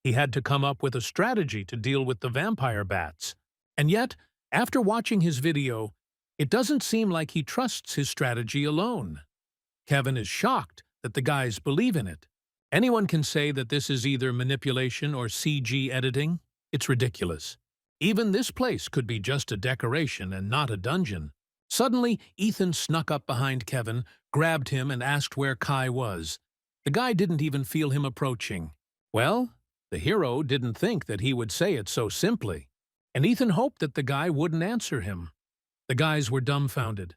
He had to come up with a strategy to deal with the vampire bats. And yet, after watching his video, it doesn't seem like he trusts his strategy alone. Kevin is shocked that the guys believe in it. Anyone can say that this is either manipulation or CG editing. It's ridiculous. Even this place could be just a decoration and not a dungeon. Suddenly, Ethan snuck up behind Kevin, grabbed him, and asked where Kai was. The guy didn't even feel him approaching. Well, the hero didn't think that he would say it so simply, and Ethan hoped that the guy wouldn't answer him. The guys were dumbfounded.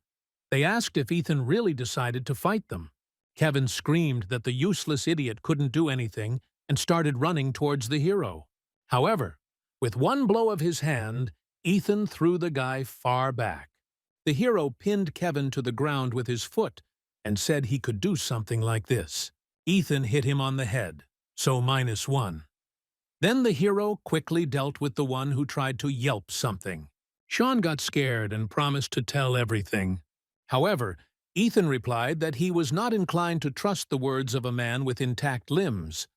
They asked if Ethan really decided to fight them. Kevin screamed that the useless idiot couldn't do anything and started running towards the hero. However, with one blow of his hand, Ethan threw the guy far back. The hero pinned Kevin to the ground with his foot and said he could do something like this. Ethan hit him on the head, so -1. Then the hero quickly dealt with the one who tried to yelp something. Sean got scared and promised to tell everything. However, Ethan replied that he was not inclined to trust the words of a man with intact limbs.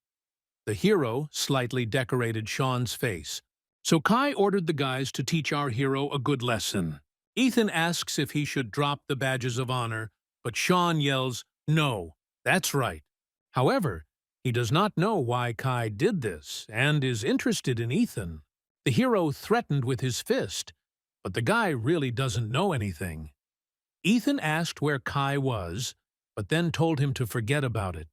The hero slightly decorated Sean's face, so Kai ordered the guys to teach our hero a good lesson. Ethan asks if he should drop the badges of honor, but Sean yells, "No, that's right." However, he does not know why Kai did this and is interested in Ethan. The hero threatened with his fist, but the guy really doesn't know anything. Ethan asked where Kai was, but then told him to forget about it.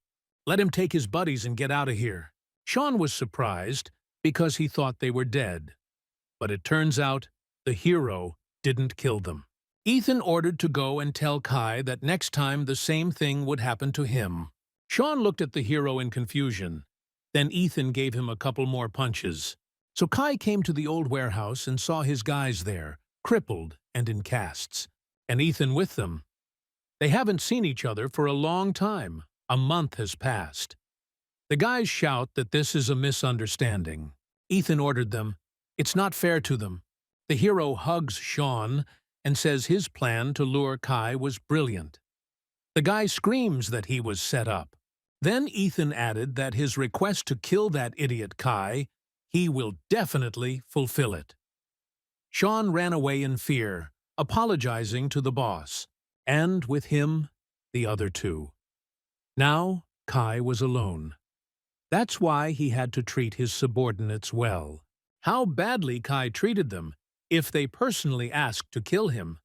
Let him take his buddies and get out of here. Sean was surprised because he thought they were dead. But it turns out the hero didn't kill them. Ethan ordered to go and tell Kai that next time the same thing would happen to him. Sean looked at the hero in confusion. Then Ethan gave him a couple more punches. So Kai came to the old warehouse and saw his guys there, crippled and in casts, and Ethan with them. They haven't seen each other for a long time. A month has passed. The guys shout that this is a misunderstanding. Ethan ordered them. It's not fair to them. The hero hugs Sean and says his plan to lure Kai was brilliant. The guy screams that he was set up. Then Ethan added that his request to kill that idiot Kai, he will definitely fulfill it. Sean ran away in fear, apologizing to the boss, and with him, the other two. Now, Kai was alone. That's why he had to treat his subordinates well. How badly Kai treated them, if they personally asked to kill him.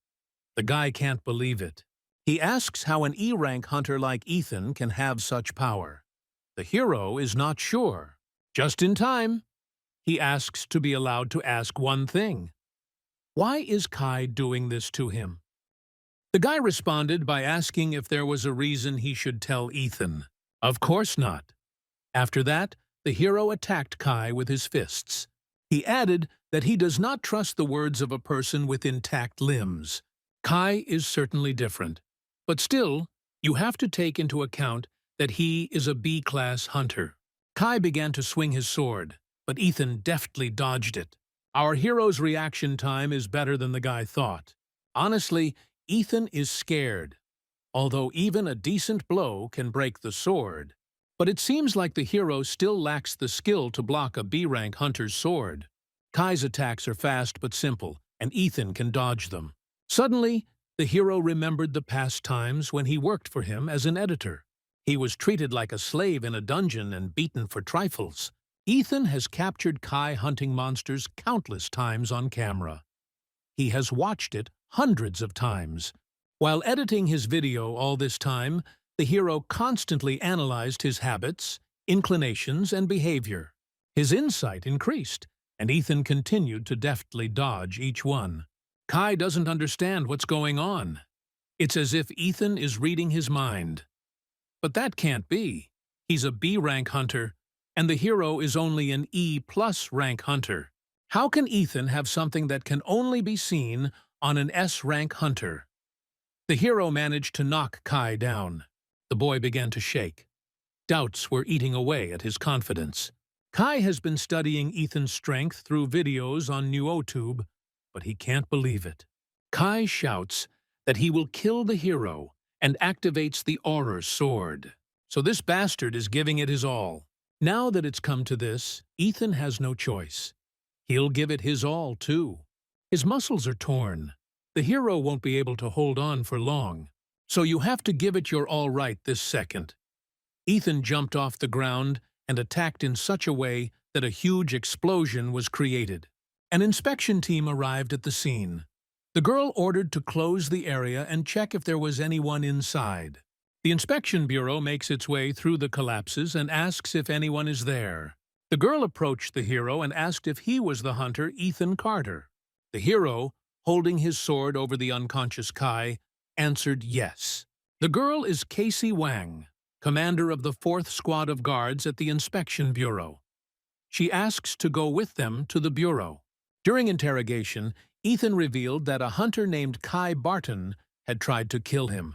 The guy can't believe it. He asks how an E-rank hunter like Ethan can have such power. The hero is not sure. Just in time, he asks to be allowed to ask one thing. Why is Kai doing this to him? The guy responded by asking if there was a reason he should tell Ethan. Of course not. After that, the hero attacked Kai with his fists. He added that he does not trust the words of a person with intact limbs. Kai is certainly different. But still, you have to take into account that he is a B-class hunter. Kai began to swing his sword, but Ethan deftly dodged it. Our hero's reaction time is better than the guy thought. Honestly, Ethan is scared, although even a decent blow can break the sword. But it seems like the hero still lacks the skill to block a B-rank hunter's sword. Kai's attacks are fast but simple, and Ethan can dodge them. Suddenly, the hero remembered the past times when he worked for him as an editor. He was treated like a slave in a dungeon and beaten for trifles. Ethan has captured Kai hunting monsters countless times on camera. He has watched it hundreds of times. While editing his video all this time, the hero constantly analyzed his habits, inclinations, and behavior. His insight increased, and Ethan continued to deftly dodge each one. Kai doesn't understand what's going on. It's as if Ethan is reading his mind. But that can't be. He's a B-rank hunter, and the hero is only an E+ rank hunter. How can Ethan have something that can only be seen on an S-rank hunter? The hero managed to knock Kai down. The boy began to shake. Doubts were eating away at his confidence. Kai has been studying Ethan's strength through videos on YouTube, but he can't believe it. Kai shouts that he will kill the hero and activates the Auror sword. So this bastard is giving it his all. Now that it's come to this, Ethan has no choice. He'll give it his all, too. His muscles are torn. The hero won't be able to hold on for long. So you have to give it your all right this second. Ethan jumped off the ground and attacked in such a way that a huge explosion was created. An inspection team arrived at the scene. The girl ordered to close the area and check if there was anyone inside. The inspection bureau makes its way through the collapses and asks if anyone is there. The girl approached the hero and asked if he was the hunter Ethan Carter. The hero, holding his sword over the unconscious Kai, answered yes. The girl is Casey Wang, commander of the 4th Squad of Guards at the Inspection Bureau. She asks to go with them to the bureau. During interrogation, Ethan revealed that a hunter named Kai Barton had tried to kill him.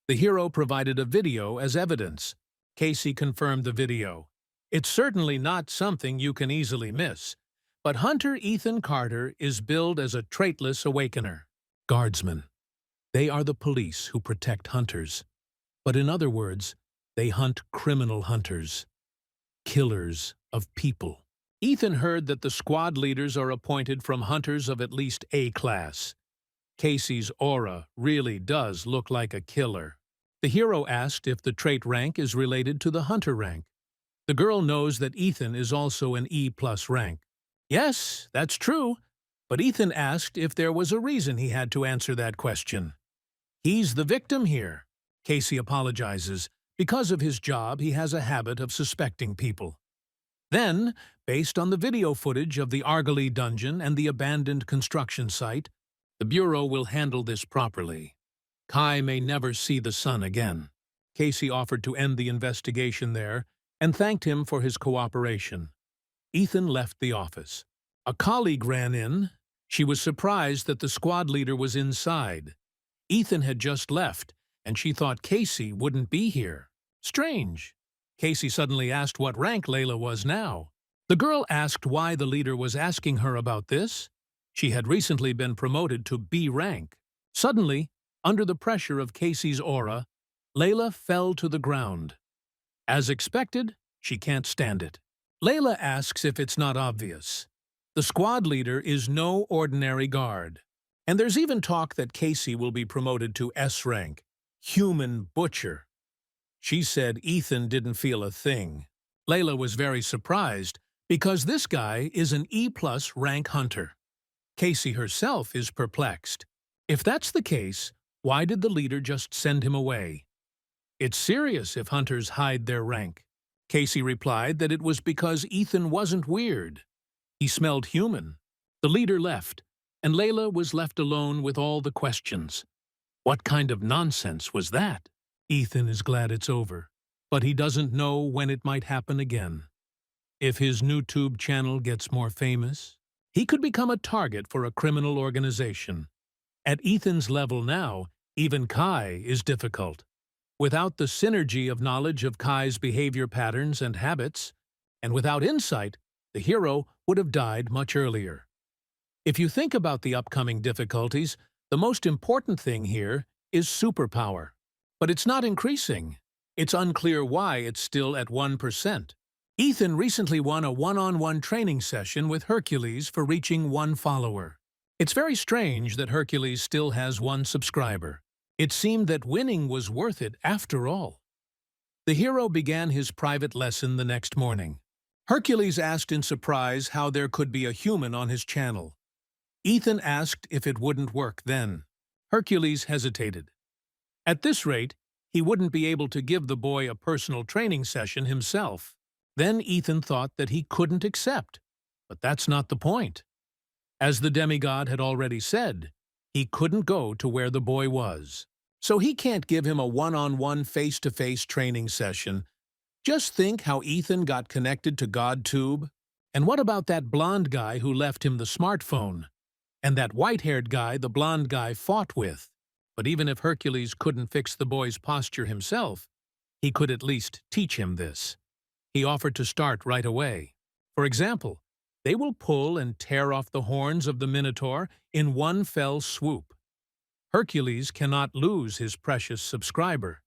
The hero provided a video as evidence. Casey confirmed the video. It's certainly not something you can easily miss, but Hunter Ethan Carter is billed as a traitless awakener. Guardsmen. They are the police who protect hunters. But in other words, they hunt criminal hunters. Killers of people. Ethan heard that the squad leaders are appointed from hunters of at least A class. Casey's aura really does look like a killer. The hero asked if the trait rank is related to the hunter rank. The girl knows that Ethan is also an E+ rank. Yes, that's true, but Ethan asked if there was a reason he had to answer that question. He's the victim here. Casey apologizes. Because of his job, he has a habit of suspecting people. Then, based on the video footage of the Argali dungeon and the abandoned construction site, the Bureau will handle this properly. Kai may never see the sun again. Casey offered to end the investigation there and thanked him for his cooperation. Ethan left the office. A colleague ran in. She was surprised that the squad leader was inside. Ethan had just left, and she thought Casey wouldn't be here. Strange. Casey suddenly asked what rank Layla was now. The girl asked why the leader was asking her about this. She had recently been promoted to B rank. Suddenly, under the pressure of Casey's aura, Layla fell to the ground. As expected, she can't stand it. Layla asks if it's not obvious. The squad leader is no ordinary guard. And there's even talk that Casey will be promoted to S rank, human butcher. She said Ethan didn't feel a thing. Layla was very surprised because this guy is an E+ rank hunter. Casey herself is perplexed. If that's the case, why did the leader just send him away? It's serious if hunters hide their rank. Casey replied that it was because Ethan wasn't weird. He smelled human. The leader left, and Layla was left alone with all the questions. What kind of nonsense was that? Ethan is glad it's over, but he doesn't know when it might happen again. If his YouTube channel gets more famous, he could become a target for a criminal organization. At Ethan's level now, even Kai is difficult. Without the synergy of knowledge of Kai's behavior patterns and habits, and without insight, the hero would have died much earlier. If you think about the upcoming difficulties, the most important thing here is superpower. But it's not increasing. It's unclear why it's still at 1%. Ethan recently won a one-on-one training session with Hercules for reaching 1 follower. It's very strange that Hercules still has 1 subscriber. It seemed that winning was worth it after all. The hero began his private lesson the next morning. Hercules asked in surprise how there could be a human on his channel. Ethan asked if it wouldn't work then. Hercules hesitated. At this rate, he wouldn't be able to give the boy a personal training session himself. Then Ethan thought that he couldn't accept. But that's not the point. As the demigod had already said, he couldn't go to where the boy was. So he can't give him a one-on-one face-to-face training session. Just think how Ethan got connected to GodTube. And what about that blonde guy who left him the smartphone? And that white-haired guy the blonde guy fought with? But even if Hercules couldn't fix the boy's posture himself, he could at least teach him this. He offered to start right away. For example, they will pull and tear off the horns of the Minotaur in one fell swoop. Hercules cannot lose his precious subscriber.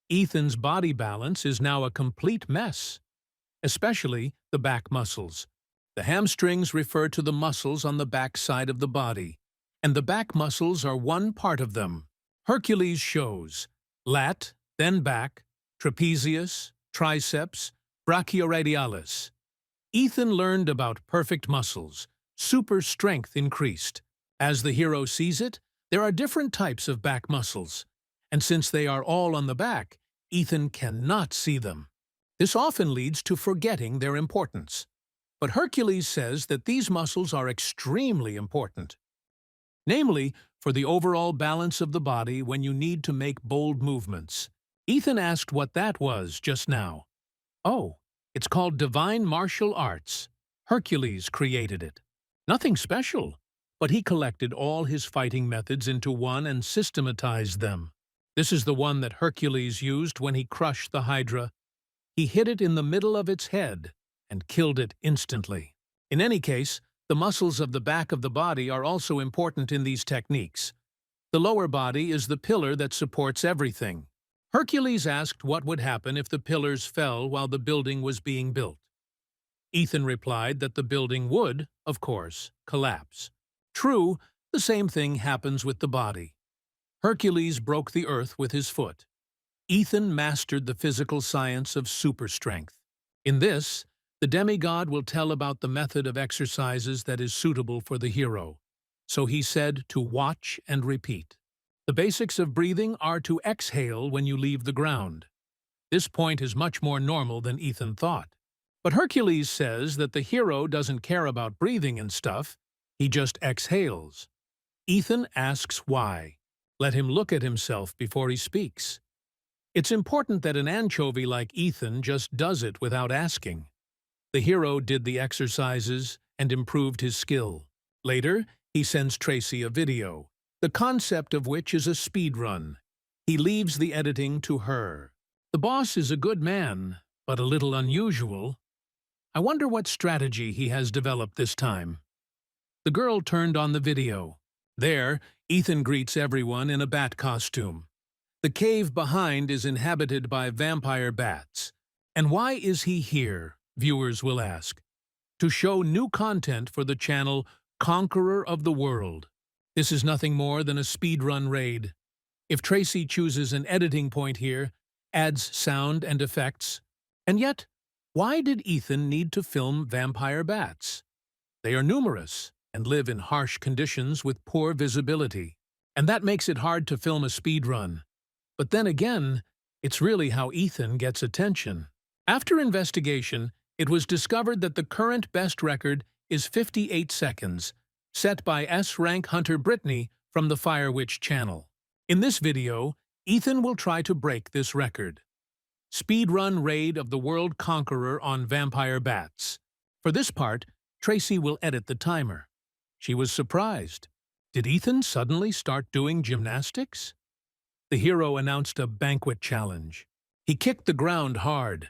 Ethan's body balance is now a complete mess, especially the back muscles. The hamstrings refer to the muscles on the back side of the body, and the back muscles are one part of them. Hercules shows lat, then back, trapezius, triceps, brachioradialis. Ethan learned about perfect muscles. Super strength increased. As the hero sees it, there are different types of back muscles, and since they are all on the back, Ethan cannot see them. This often leads to forgetting their importance. But Hercules says that these muscles are extremely important, namely, for the overall balance of the body when you need to make bold movements. Ethan asked what that was just now. Oh, it's called divine martial arts. Hercules created it. Nothing special, but he collected all his fighting methods into one and systematized them. This is the one that Hercules used when he crushed the Hydra. He hit it in the middle of its head and killed it instantly. In any case, the muscles of the back of the body are also important in these techniques. The lower body is the pillar that supports everything. Hercules asked what would happen if the pillars fell while the building was being built. Ethan replied that the building would, of course, collapse. True, the same thing happens with the body. Hercules broke the earth with his foot. Ethan mastered the physical science of super strength. In this, the demigod will tell about the method of exercises that is suitable for the hero. So he said to watch and repeat. The basics of breathing are to exhale when you leave the ground. This point is much more normal than Ethan thought. But Hercules says that the hero doesn't care about breathing and stuff, he just exhales. Ethan asks why. Let him look at himself before he speaks. It's important that an anchovy like Ethan just does it without asking. The hero did the exercises and improved his skill. Later, he sends Tracy a video, the concept of which is a speed run. He leaves the editing to her. The boss is a good man, but a little unusual. I wonder what strategy he has developed this time. The girl turned on the video. There, Ethan greets everyone in a bat costume. The cave behind is inhabited by vampire bats. And why is he here, viewers will ask? To show new content for the channel Conqueror of the World. This is nothing more than a speedrun raid. If Tracy chooses an editing point here, adds sound and effects. And yet, why did Ethan need to film vampire bats? They are numerous and live in harsh conditions with poor visibility. And that makes it hard to film a speedrun. But then again, it's really how Ethan gets attention. After investigation, it was discovered that the current best record is 58 seconds, set by S-rank hunter Brittany from the Fire Witch channel. In this video, Ethan will try to break this record. Speedrun raid of the World Conqueror on vampire bats. For this part, Tracy will edit the timer. She was surprised. Did Ethan suddenly start doing gymnastics? The hero announced a banquet challenge. He kicked the ground hard.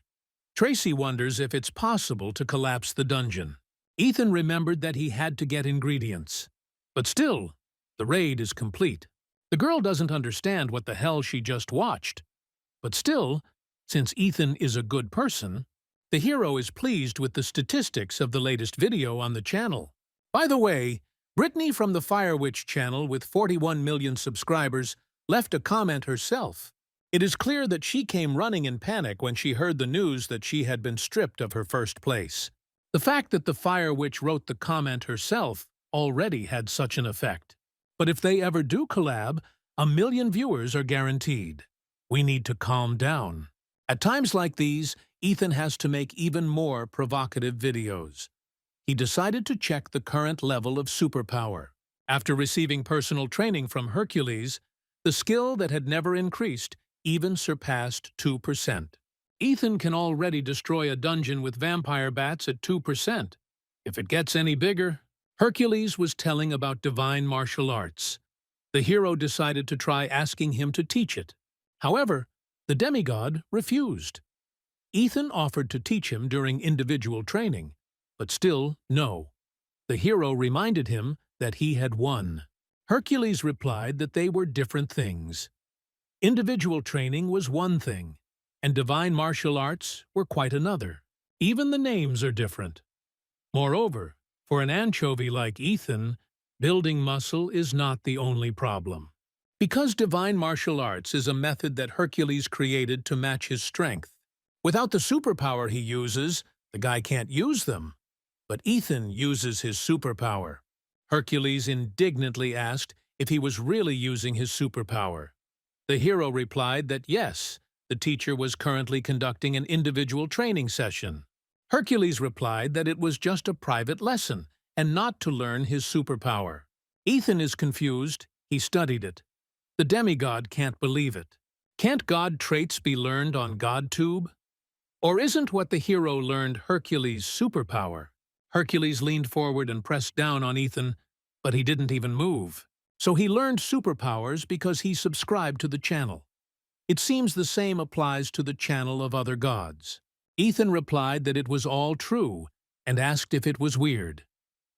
Tracy wonders if it's possible to collapse the dungeon. Ethan remembered that he had to get ingredients. But still, the raid is complete. The girl doesn't understand what the hell she just watched. But still, since Ethan is a good person, the hero is pleased with the statistics of the latest video on the channel. By the way, Brittany from the Fire Witch channel with 41 million subscribers left a comment herself. It is clear that she came running in panic when she heard the news that she had been stripped of her first place. The fact that the Fire Witch wrote the comment herself already had such an effect. But if they ever do collab, 1 million viewers are guaranteed. We need to calm down. At times like these, Ethan has to make even more provocative videos. He decided to check the current level of superpower. After receiving personal training from Hercules, the skill that had never increased even surpassed 2%. Ethan can already destroy a dungeon with vampire bats at 2%. If it gets any bigger, Hercules was telling about divine martial arts. The hero decided to try asking him to teach it. However, the demigod refused. Ethan offered to teach him during individual training, but still no. The hero reminded him that he had won. Hercules replied that they were different things. Individual training was one thing, and divine martial arts were quite another. Even the names are different. Moreover, for an anchovy like Ethan, building muscle is not the only problem. Because divine martial arts is a method that Hercules created to match his strength. Without the superpower he uses, the guy can't use them. But Ethan uses his superpower. Hercules indignantly asked if he was really using his superpower. The hero replied that yes, the teacher was currently conducting an individual training session. Hercules replied that it was just a private lesson and not to learn his superpower. Ethan is confused. He studied it. The demigod can't believe it. Can't God traits be learned on GodTube? Or isn't what the hero learned Hercules' superpower? Hercules leaned forward and pressed down on Ethan, but he didn't even move. So he learned superpowers because he subscribed to the channel. It seems the same applies to the channel of other gods. Ethan replied that it was all true and asked if it was weird.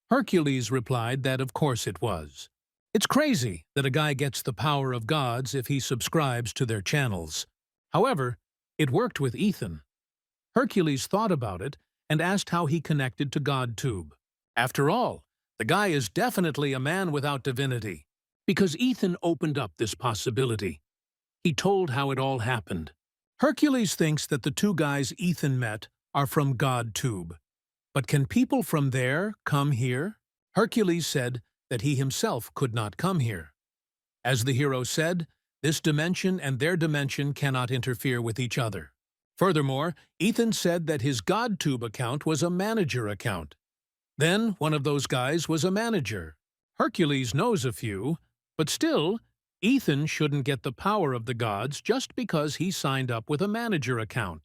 Hercules replied that of course it was. It's crazy that a guy gets the power of gods if he subscribes to their channels. However, it worked with Ethan. Hercules thought about it and asked how he connected to GodTube. After all, the guy is definitely a man without divinity, because Ethan opened up this possibility. He told how it all happened. Hercules thinks that the two guys Ethan met are from GodTube. But can people from there come here? Hercules said that he himself could not come here. As the hero said, this dimension and their dimension cannot interfere with each other. Furthermore, Ethan said that his GodTube account was a manager account. Then one of those guys was a manager. Hercules knows a few, but still, Ethan shouldn't get the power of the gods just because he signed up with a manager account.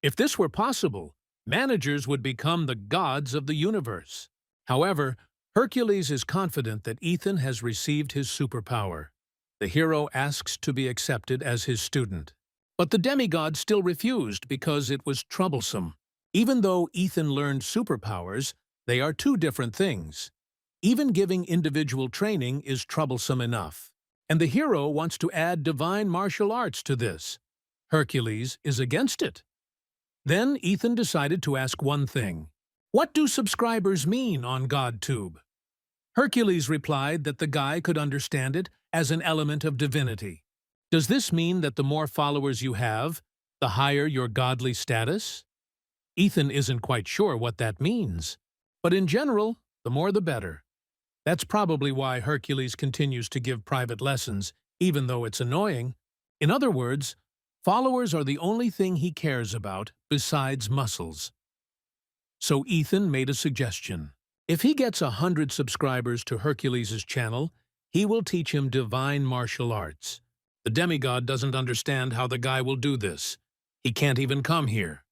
If this were possible, managers would become the gods of the universe. However, Hercules is confident that Ethan has received his superpower. The hero asks to be accepted as his student. But the demigod still refused because it was troublesome. Even though Ethan learned superpowers, they are two different things. Even giving individual training is troublesome enough. And the hero wants to add divine martial arts to this. Hercules is against it. Then Ethan decided to ask one thing. What do subscribers mean on GodTube? Hercules replied that the guy could understand it as an element of divinity. Does this mean that the more followers you have, the higher your godly status? Ethan isn't quite sure what that means. But in general, the more the better. That's probably why Hercules continues to give private lessons, even though it's annoying. In other words, followers are the only thing he cares about besides muscles. So Ethan made a suggestion. If he gets 100 subscribers to Hercules' channel, he will teach him divine martial arts. The demigod doesn't understand how the guy will do this. He can't even come here.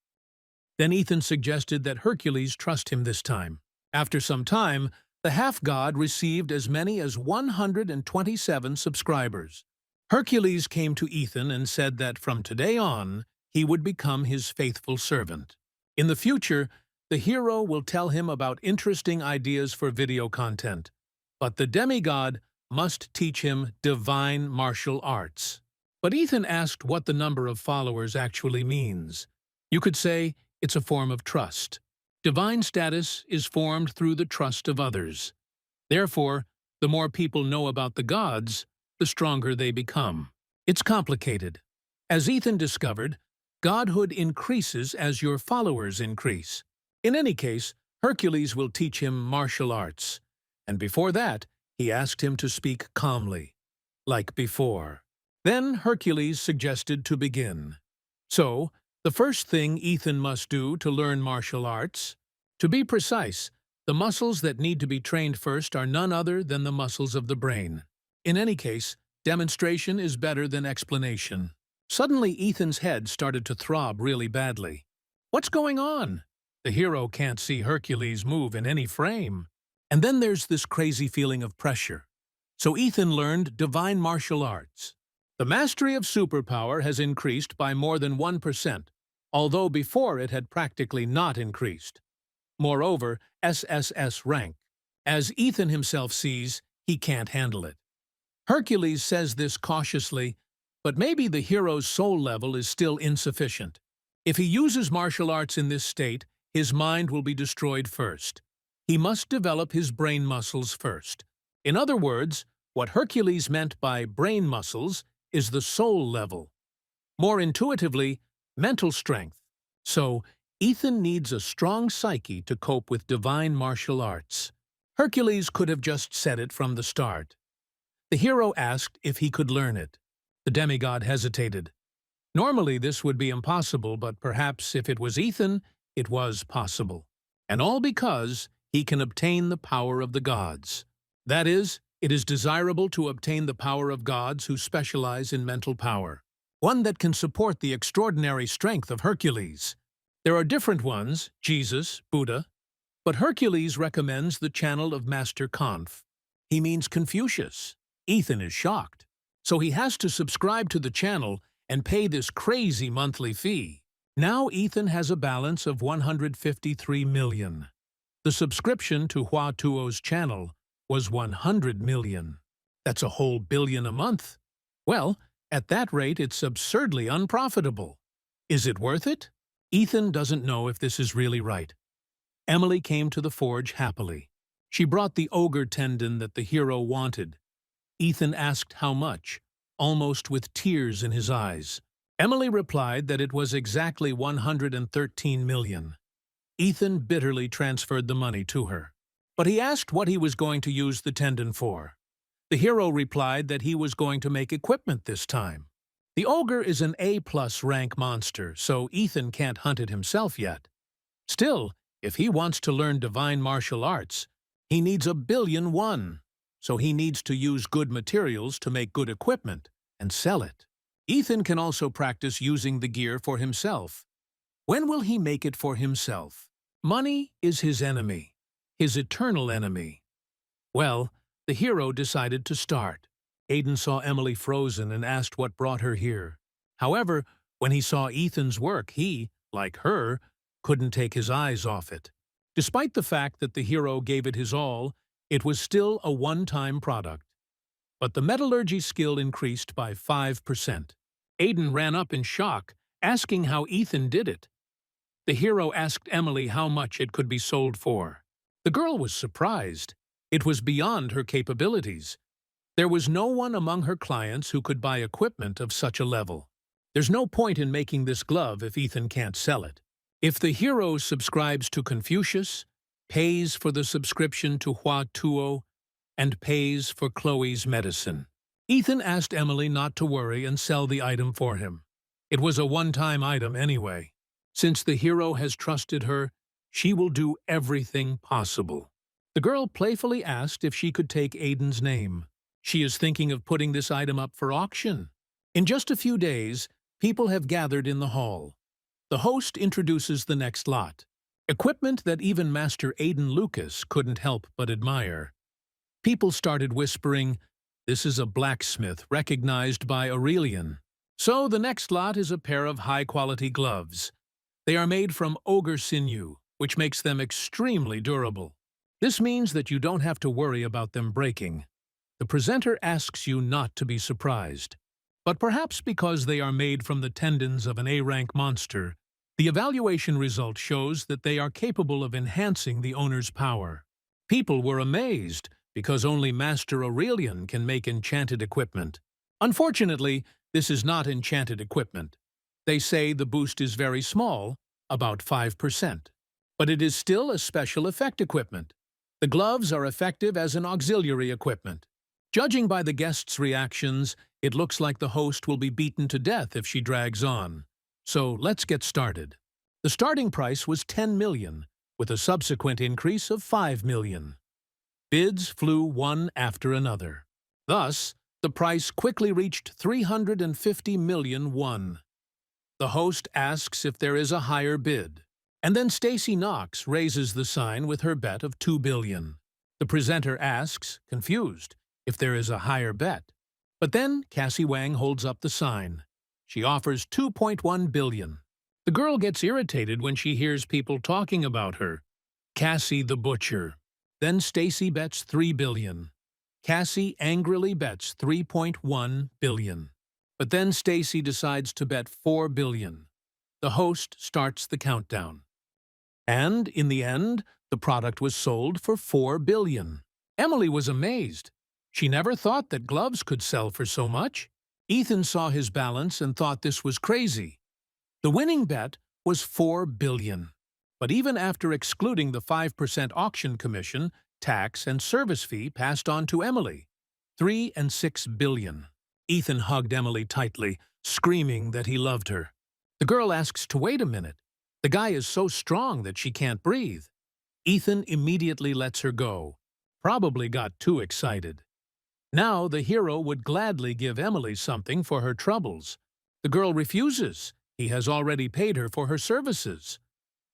Then Ethan suggested that Hercules trust him this time. After some time, the half-god received as many as 127 subscribers. Hercules came to Ethan and said that from today on, he would become his faithful servant. In the future, the hero will tell him about interesting ideas for video content. But the demigod must teach him divine martial arts. But Ethan asked what the number of followers actually means. You could say it's a form of trust. Divine status is formed through the trust of others. Therefore, the more people know about the gods, the stronger they become. It's complicated. As Ethan discovered, godhood increases as your followers increase. In any case, Hercules will teach him martial arts. And before that, he asked him to speak calmly, like before. Then Hercules suggested to begin. So, the first thing Ethan must do to learn martial arts, to be precise, the muscles that need to be trained first are none other than the muscles of the brain. In any case, demonstration is better than explanation. Suddenly, Ethan's head started to throb really badly. What's going on? The hero can't see Hercules move in any frame. And then there's this crazy feeling of pressure. So Ethan learned divine martial arts. The mastery of superpower has increased by more than 1%, although before it had practically not increased. Moreover, SSS rank. As Ethan himself sees, he can't handle it. Hercules says this cautiously, but maybe the hero's soul level is still insufficient. If he uses martial arts in this state, his mind will be destroyed first. He must develop his brain muscles first. In other words, what Hercules meant by brain muscles is the soul level. More intuitively, mental strength. So, Ethan needs a strong psyche to cope with divine martial arts. Hercules could have just said it from the start. The hero asked if he could learn it. The demigod hesitated. Normally, this would be impossible, but perhaps if it was Ethan, it was possible. And all because he can obtain the power of the gods. That is, it is desirable to obtain the power of gods who specialize in mental power, one that can support the extraordinary strength of Hercules. There are different ones, Jesus, Buddha, but Hercules recommends the channel of Master Conf. He means Confucius. Ethan is shocked, so he has to subscribe to the channel and pay this crazy monthly fee. Now Ethan has a balance of 153 million. The subscription to Hua Tuo's channel was 100 million. That's a whole billion a month. Well, at that rate, it's absurdly unprofitable. Is it worth it? Ethan doesn't know if this is really right. Emily came to the forge happily. She brought the ogre tendon that the hero wanted. Ethan asked how much, almost with tears in his eyes. Emily replied that it was exactly 113 million. Ethan bitterly transferred the money to her. But he asked what he was going to use the tendon for. The hero replied that he was going to make equipment this time. The ogre is an A+ rank monster, so Ethan can't hunt it himself yet. Still, if he wants to learn divine martial arts, he needs 1,000,000,001. So he needs to use good materials to make good equipment and sell it. Ethan can also practice using the gear for himself. When will he make it for himself? Money is his enemy, his eternal enemy. Well, the hero decided to start. Aiden saw Emily frozen and asked what brought her here. However, when he saw Ethan's work, he, like her, couldn't take his eyes off it. Despite the fact that the hero gave it his all, it was still a one-time product. But the metallurgy skill increased by 5%. Aiden ran up in shock, asking how Ethan did it. The hero asked Emily how much it could be sold for. The girl was surprised. It was beyond her capabilities. There was no one among her clients who could buy equipment of such a level. There's no point in making this glove if Ethan can't sell it. If the hero subscribes to Confucius, pays for the subscription to Hua Tuo, and pays for Chloe's medicine. Ethan asked Emily not to worry and sell the item for him. It was a one-time item anyway. Since the hero has trusted her, she will do everything possible. The girl playfully asked if she could take Aiden's name. She is thinking of putting this item up for auction. In just a few days, people have gathered in the hall. The host introduces the next lot. Equipment that even Master Aiden Lucas couldn't help but admire. People started whispering, "This is a blacksmith recognized by Aurelian." So the next lot is a pair of high-quality gloves. They are made from ogre sinew, which makes them extremely durable. This means that you don't have to worry about them breaking. The presenter asks you not to be surprised. But perhaps because they are made from the tendons of an A-rank monster, the evaluation result shows that they are capable of enhancing the owner's power. People were amazed because only Master Aurelian can make enchanted equipment. Unfortunately, this is not enchanted equipment. They say the boost is very small, about 5%. But it is still a special effect equipment. The gloves are effective as an auxiliary equipment. Judging by the guests' reactions, it looks like the host will be beaten to death if she drags on. So let's get started. The starting price was 10 million, with a subsequent increase of 5 million. Bids flew one after another. Thus, the price quickly reached 350 million won. The host asks if there is a higher bid. And then Stacy Knox raises the sign with her bet of 2 billion. The presenter asks, confused, if there is a higher bet. But then Cassie Wang holds up the sign. She offers 2.1 billion. The girl gets irritated when she hears people talking about her. Cassie the butcher. Then Stacy bets 3 billion. Cassie angrily bets 3.1 billion. But then Stacy decides to bet 4 billion. The host starts the countdown. And, in the end, the product was sold for 4 billion. Emily was amazed. She never thought that gloves could sell for so much. Ethan saw his balance and thought this was crazy. The winning bet was 4 billion. But even after excluding the 5% auction commission, tax, and service fee passed on to Emily, 3 and 6 billion. Ethan hugged Emily tightly, screaming that he loved her. The girl asks to wait a minute. The guy is so strong that she can't breathe. Ethan immediately lets her go. Probably got too excited. Now the hero would gladly give Emily something for her troubles. The girl refuses. He has already paid her for her services.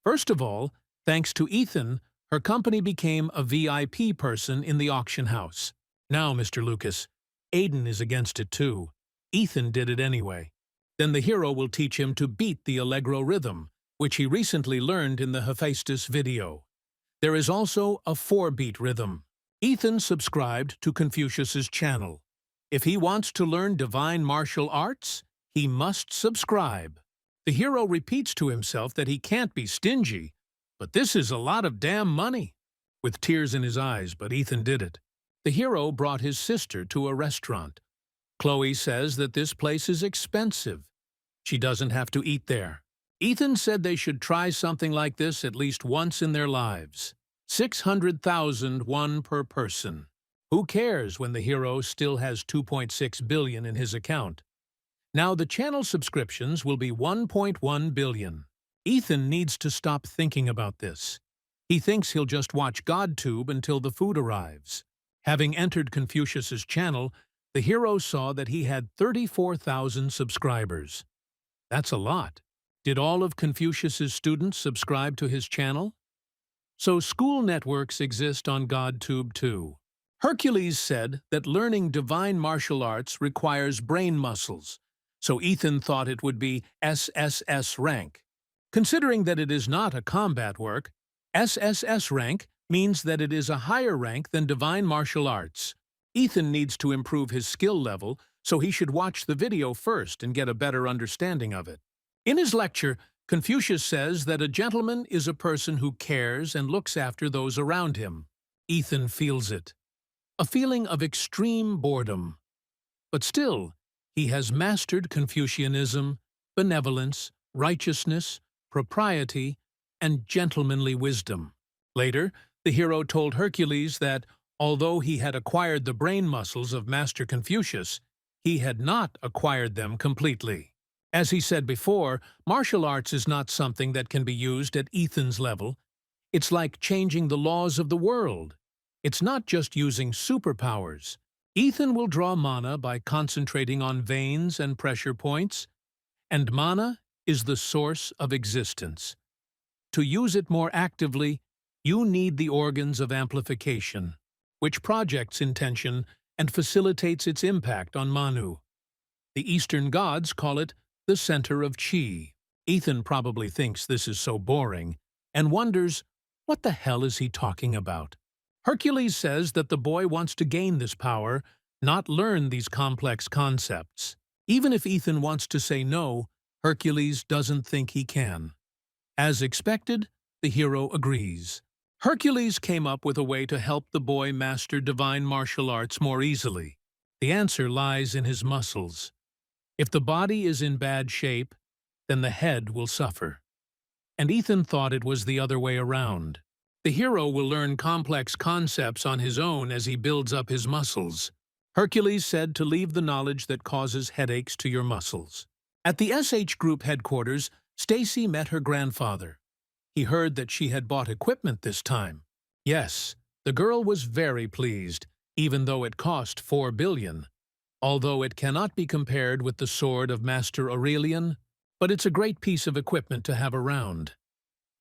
First of all, thanks to Ethan, her company became a VIP person in the auction house. Now, Mr. Lucas, Aiden is against it too. Ethan did it anyway. Then the hero will teach him to beat the Allegro rhythm, which he recently learned in the Hephaestus video. There is also a 4-beat rhythm. Ethan subscribed to Confucius's channel. If he wants to learn divine martial arts, he must subscribe. The hero repeats to himself that he can't be stingy, but this is a lot of damn money. With tears in his eyes, but Ethan did it. The hero brought his sister to a restaurant. Chloe says that this place is expensive. She doesn't have to eat there. Ethan said they should try something like this at least once in their lives. 600,000 won per person. Who cares when the hero still has 2.6 billion in his account? Now the channel subscriptions will be 1.1 billion. Ethan needs to stop thinking about this. He thinks he'll just watch GodTube until the food arrives. Having entered Confucius's channel, the hero saw that he had 34,000 subscribers. That's a lot. Did all of Confucius's students subscribe to his channel? So school networks exist on GodTube too. Hercules said that learning divine martial arts requires brain muscles, so Ethan thought it would be SSS rank. Considering that it is not a combat work, SSS rank means that it is a higher rank than divine martial arts. Ethan needs to improve his skill level, so he should watch the video first and get a better understanding of it. In his lecture, Confucius says that a gentleman is a person who cares and looks after those around him. Ethan feels it. A feeling of extreme boredom. But still, he has mastered Confucianism, benevolence, righteousness, propriety, and gentlemanly wisdom. Later, the hero told Hercules that, although he had acquired the brain muscles of Master Confucius, he had not acquired them completely. As he said before, martial arts is not something that can be used at Ethan's level. It's like changing the laws of the world. It's not just using superpowers. Ethan will draw mana by concentrating on veins and pressure points, and mana is the source of existence. To use it more actively, you need the organs of amplification, which projects intention and facilitates its impact on Manu. The Eastern gods call it the center of Qi. Ethan probably thinks this is so boring and wonders, what the hell is he talking about? Hercules says that the boy wants to gain this power, not learn these complex concepts. Even if Ethan wants to say no, Hercules doesn't think he can. As expected, the hero agrees. Hercules came up with a way to help the boy master divine martial arts more easily. The answer lies in his muscles. If the body is in bad shape, then the head will suffer. And Ethan thought it was the other way around. The hero will learn complex concepts on his own as he builds up his muscles. Hercules said to leave the knowledge that causes headaches to your muscles. At the SH Group headquarters, Stacy met her grandfather. He heard that she had bought equipment this time. Yes, the girl was very pleased, even though it cost 4 billion. Although it cannot be compared with the sword of Master Aurelian, but it's a great piece of equipment to have around.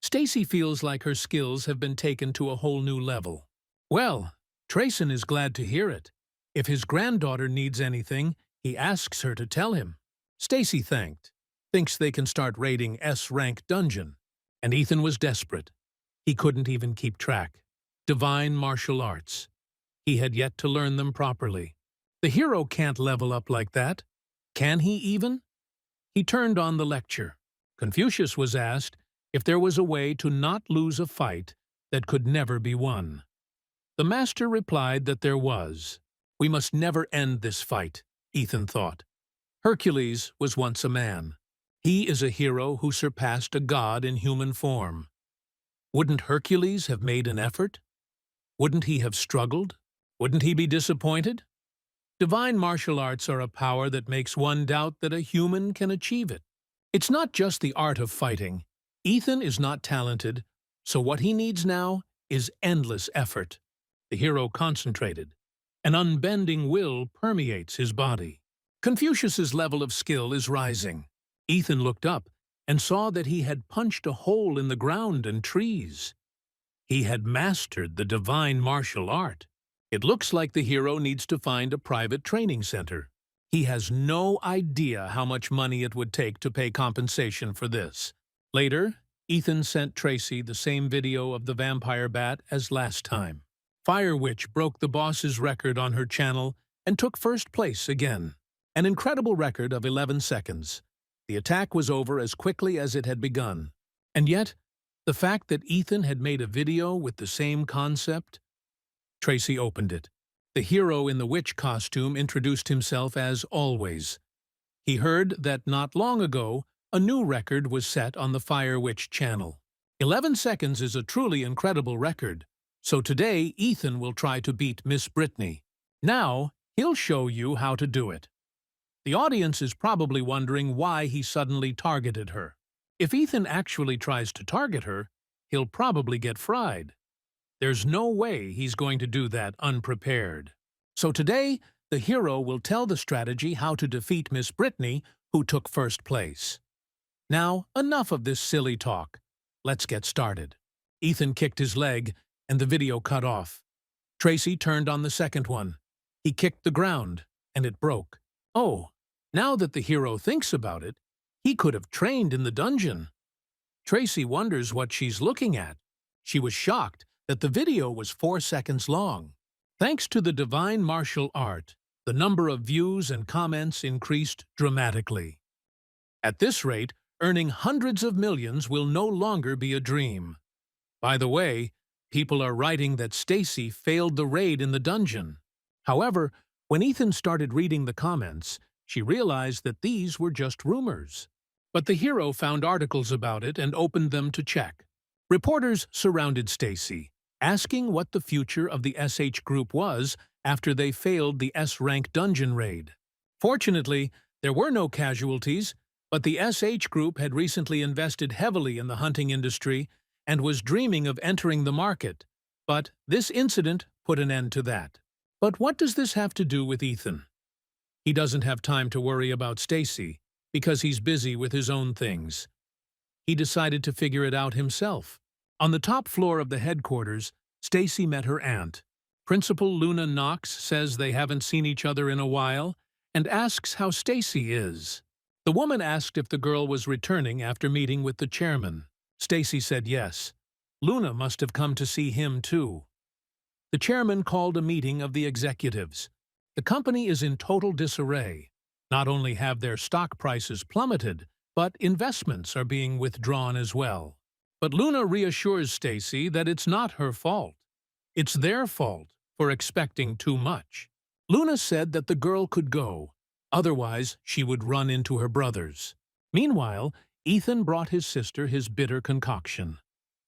Stacy feels like her skills have been taken to a whole new level. Well, Trayson is glad to hear it. If his granddaughter needs anything, he asks her to tell him. Stacy thinks they can start raiding S-rank dungeon, and Ethan was desperate. He couldn't even keep track. Divine martial arts. He had yet to learn them properly. The hero can't level up like that. Can he even? He turned on the lecture. Confucius was asked if there was a way to not lose a fight that could never be won. The master replied that there was. We must never end this fight, Ethan thought. Hercules was once a man. He is a hero who surpassed a god in human form. Wouldn't Hercules have made an effort? Wouldn't he have struggled? Wouldn't he be disappointed? Divine martial arts are a power that makes one doubt that a human can achieve it. It's not just the art of fighting. Ethan is not talented, so what he needs now is endless effort. The hero concentrated. An unbending will permeates his body. Confucius's level of skill is rising. Ethan looked up and saw that he had punched a hole in the ground and trees. He had mastered the divine martial art. It looks like the hero needs to find a private training center. He has no idea how much money it would take to pay compensation for this. Later, Ethan sent Tracy the same video of the vampire bat as last time. Fire Witch broke the boss's record on her channel and took first place again. An incredible record of 11 seconds. The attack was over as quickly as it had begun. And yet, the fact that Ethan had made a video with the same concept. Tracy opened it. The hero in the witch costume introduced himself as always. He heard that not long ago, a new record was set on the Fire Witch channel. 11 seconds is a truly incredible record, so today Ethan will try to beat Miss Brittany. Now, he'll show you how to do it. The audience is probably wondering why he suddenly targeted her. If Ethan actually tries to target her, he'll probably get fried. There's no way he's going to do that unprepared. So today, the hero will tell the strategy how to defeat Miss Brittany, who took first place. Now, enough of this silly talk. Let's get started. Ethan kicked his leg, and the video cut off. Tracy turned on the second one. He kicked the ground, and it broke. Oh, now that the hero thinks about it, he could have trained in the dungeon. Tracy wonders what she's looking at. She was shocked that the video was 4 seconds long. Thanks to the divine martial art, the number of views and comments increased dramatically. At this rate, earning hundreds of millions will no longer be a dream. By the way, people are writing that Stacy failed the raid in the dungeon. However, when Ethan started reading the comments, she realized that these were just rumors. But the hero found articles about it and opened them to check. Reporters surrounded Stacy, asking what the future of the SH group was after they failed the S-rank dungeon raid. Fortunately, there were no casualties, but the SH group had recently invested heavily in the hunting industry and was dreaming of entering the market. But this incident put an end to that. But what does this have to do with Ethan? He doesn't have time to worry about Stacy because he's busy with his own things. He decided to figure it out himself. On the top floor of the headquarters, Stacy met her aunt. Principal Luna Knox says they haven't seen each other in a while and asks how Stacy is. The woman asked if the girl was returning after meeting with the chairman. Stacy said yes. Luna must have come to see him too. The chairman called a meeting of the executives. The company is in total disarray. Not only have their stock prices plummeted, but investments are being withdrawn as well. But Luna reassures Stacy that it's not her fault. It's their fault for expecting too much. Luna said that the girl could go, otherwise she would run into her brothers. Meanwhile, Ethan brought his sister his bitter concoction.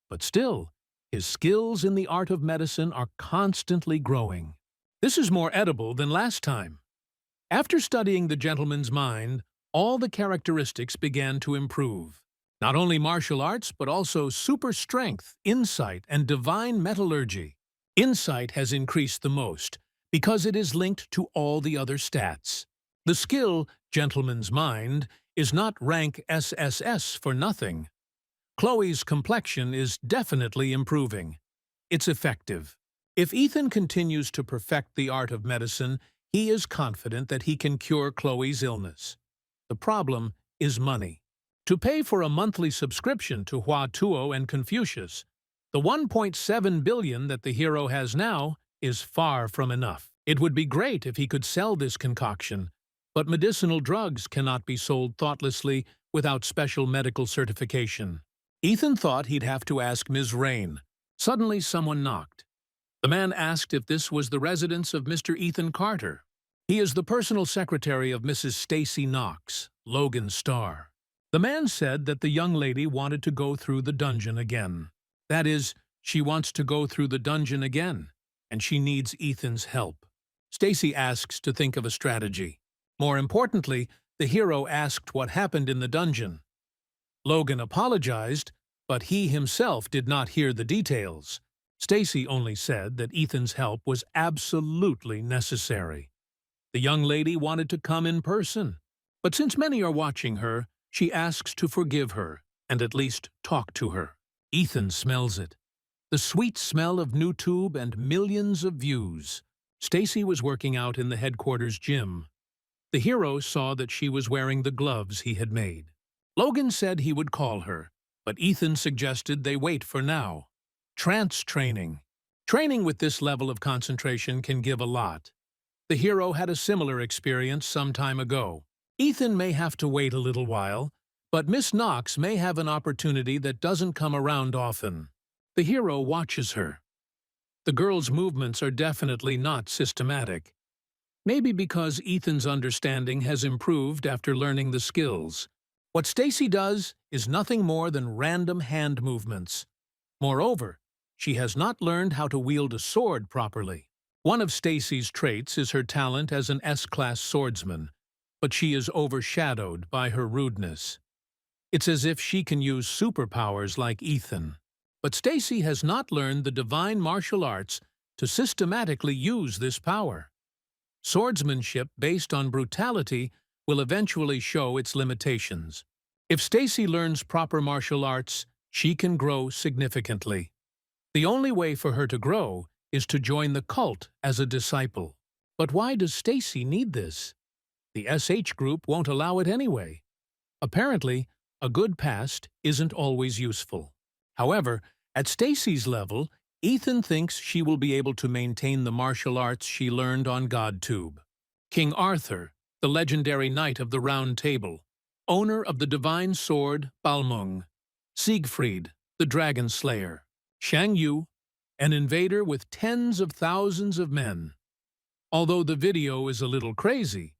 But still, his skills in the art of medicine are constantly growing. This is more edible than last time. After studying the gentleman's mind, all the characteristics began to improve. Not only martial arts, but also super strength, insight, and divine metallurgy. Insight has increased the most, because it is linked to all the other stats. The skill, Gentleman's Mind, is not rank SSS for nothing. Chloe's complexion is definitely improving. It's effective. If Ethan continues to perfect the art of medicine, he is confident that he can cure Chloe's illness. The problem is money. To pay for a monthly subscription to Hua Tuo and Confucius, the 1.7 billion that the hero has now is far from enough. It would be great if he could sell this concoction, but medicinal drugs cannot be sold thoughtlessly without special medical certification. Ethan thought he'd have to ask Ms. Rain. Suddenly someone knocked. The man asked if this was the residence of Mr. Ethan Carter. He is the personal secretary of Mrs. Stacy Knox, Logan Starr. The man said that the young lady wanted to go through the dungeon again. That is, she wants to go through the dungeon again, and she needs Ethan's help. Stacy asks to think of a strategy. More importantly, the hero asked what happened in the dungeon. Logan apologized, but he himself did not hear the details. Stacy only said that Ethan's help was absolutely necessary. The young lady wanted to come in person, but since many are watching her, she asks to forgive her and at least talk to her. Ethan smells it. The sweet smell of NewTube and millions of views. Stacy was working out in the headquarters gym. The hero saw that she was wearing the gloves he had made. Logan said he would call her, but Ethan suggested they wait for now. Trance training. Training with this level of concentration can give a lot. The hero had a similar experience some time ago. Ethan may have to wait a little while, but Miss Knox may have an opportunity that doesn't come around often. The hero watches her. The girl's movements are definitely not systematic. Maybe because Ethan's understanding has improved after learning the skills. What Stacy does is nothing more than random hand movements. Moreover, she has not learned how to wield a sword properly. One of Stacy's traits is her talent as an S-class swordsman, but she is overshadowed by her rudeness. It's as if she can use superpowers like Ethan. But Stacy has not learned the divine martial arts to systematically use this power. Swordsmanship based on brutality will eventually show its limitations. If Stacy learns proper martial arts, she can grow significantly. The only way for her to grow is to join the cult as a disciple. But why does Stacy need this? The SH group won't allow it anyway. Apparently, a good past isn't always useful. However, at Stacy's level, Ethan thinks she will be able to maintain the martial arts she learned on GodTube. King Arthur, the legendary knight of the Round Table, owner of the divine sword Balmung, Siegfried, the dragon slayer, Shang Yu, an invader with tens of thousands of men. Although the video is a little crazy,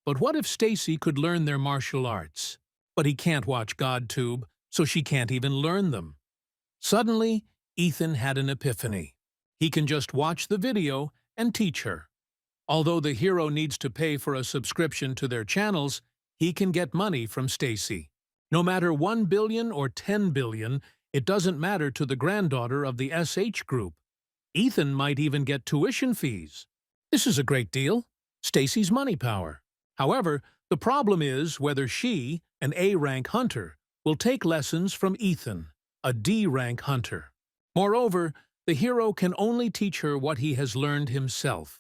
but what if Stacy could learn their martial arts? But he can't watch GodTube, so she can't even learn them. Suddenly, Ethan had an epiphany. He can just watch the video and teach her. Although the hero needs to pay for a subscription to their channels, he can get money from Stacy. No matter 1 billion or 10 billion, it doesn't matter to the granddaughter of the SH group. Ethan might even get tuition fees. This is a great deal. Stacy's money power. However, the problem is whether she, an A-rank hunter, will take lessons from Ethan, a D-rank hunter. Moreover, the hero can only teach her what he has learned himself.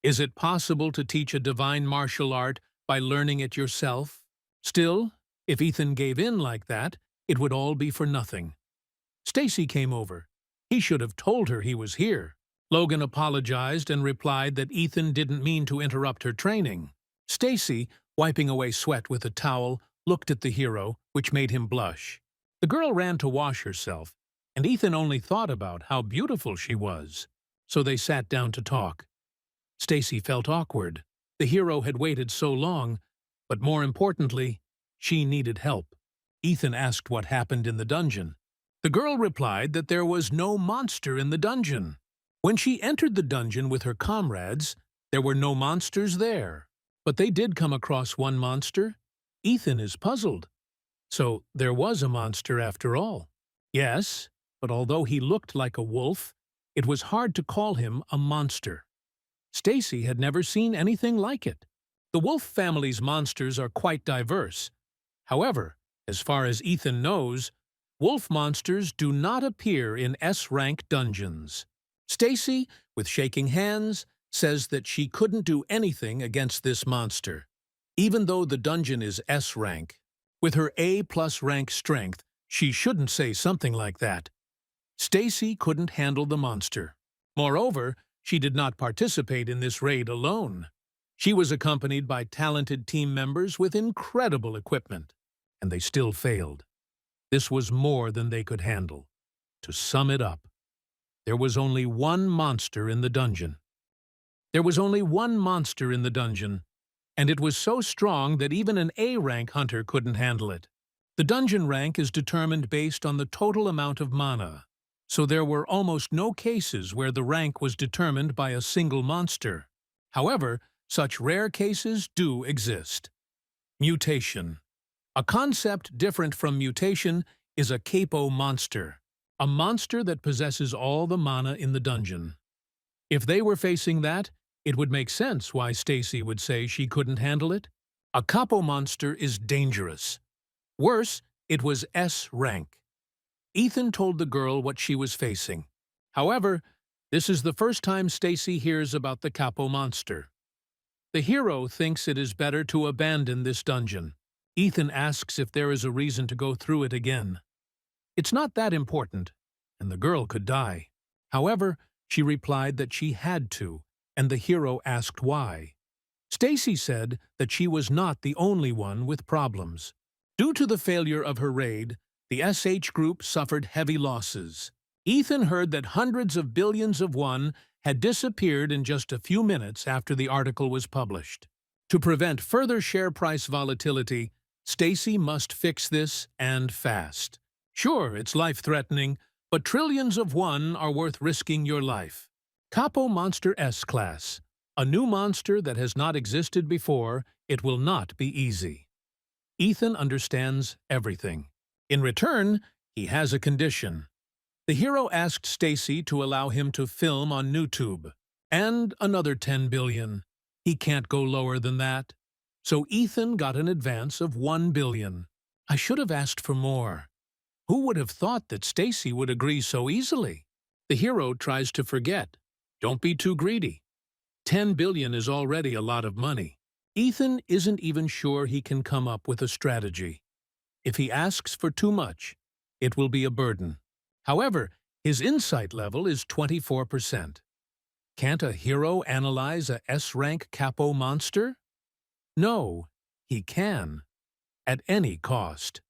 Is it possible to teach a divine martial art by learning it yourself? Still, if Ethan gave in like that, it would all be for nothing. Stacy came over. He should have told her he was here. Logan apologized and replied that Ethan didn't mean to interrupt her training. Stacy, wiping away sweat with a towel, looked at the hero, which made him blush. The girl ran to wash herself, and Ethan only thought about how beautiful she was. So they sat down to talk. Stacy felt awkward. The hero had waited so long, but more importantly, she needed help. Ethan asked what happened in the dungeon. The girl replied that there was no monster in the dungeon. When she entered the dungeon with her comrades, there were no monsters there. But they did come across one monster. Ethan is puzzled. So there was a monster after all. Yes, but although he looked like a wolf, it was hard to call him a monster. Stacy had never seen anything like it. The wolf family's monsters are quite diverse. However, as far as Ethan knows, wolf monsters do not appear in S-rank dungeons. Stacy, with shaking hands, says that she couldn't do anything against this monster. Even though the dungeon is S-rank, with her A+ rank strength, she shouldn't say something like that. Stacy couldn't handle the monster. Moreover, she did not participate in this raid alone. She was accompanied by talented team members with incredible equipment, and they still failed. This was more than they could handle. To sum it up, there was only one monster in the dungeon. There was only one monster in the dungeon, and it was so strong that even an A-rank hunter couldn't handle it. The dungeon rank is determined based on the total amount of mana, so there were almost no cases where the rank was determined by a single monster. However, such rare cases do exist. Mutation. A concept different from mutation is a capo monster, a monster that possesses all the mana in the dungeon. If they were facing that, it would make sense why Stacy would say she couldn't handle it. A capo monster is dangerous. Worse, it was S rank. Ethan told the girl what she was facing. However, this is the first time Stacy hears about the capo monster. The hero thinks it is better to abandon this dungeon. Ethan asks if there is a reason to go through it again. It's not that important, and the girl could die. However, she replied that she had to, and the hero asked why. Stacy said that she was not the only one with problems. Due to the failure of her raid, the SH group suffered heavy losses. Ethan heard that hundreds of billions of won had disappeared in just a few minutes after the article was published. To prevent further share price volatility, Stacy must fix this, and fast. Sure, it's life-threatening, but trillions of won are worth risking your life. Capo Monster S-Class. A new monster that has not existed before, it will not be easy. Ethan understands everything. In return, he has a condition. The hero asked Stacy to allow him to film on YouTube. And another 10 billion. He can't go lower than that. So Ethan got an advance of 1 billion. I should have asked for more. Who would have thought that Stacy would agree so easily? The hero tries to forget. Don't be too greedy. 10 billion is already a lot of money. Ethan isn't even sure he can come up with a strategy. If he asks for too much, it will be a burden. However, his insight level is 24%. Can't a hero analyze a S-rank capo monster? No, he can. At any cost.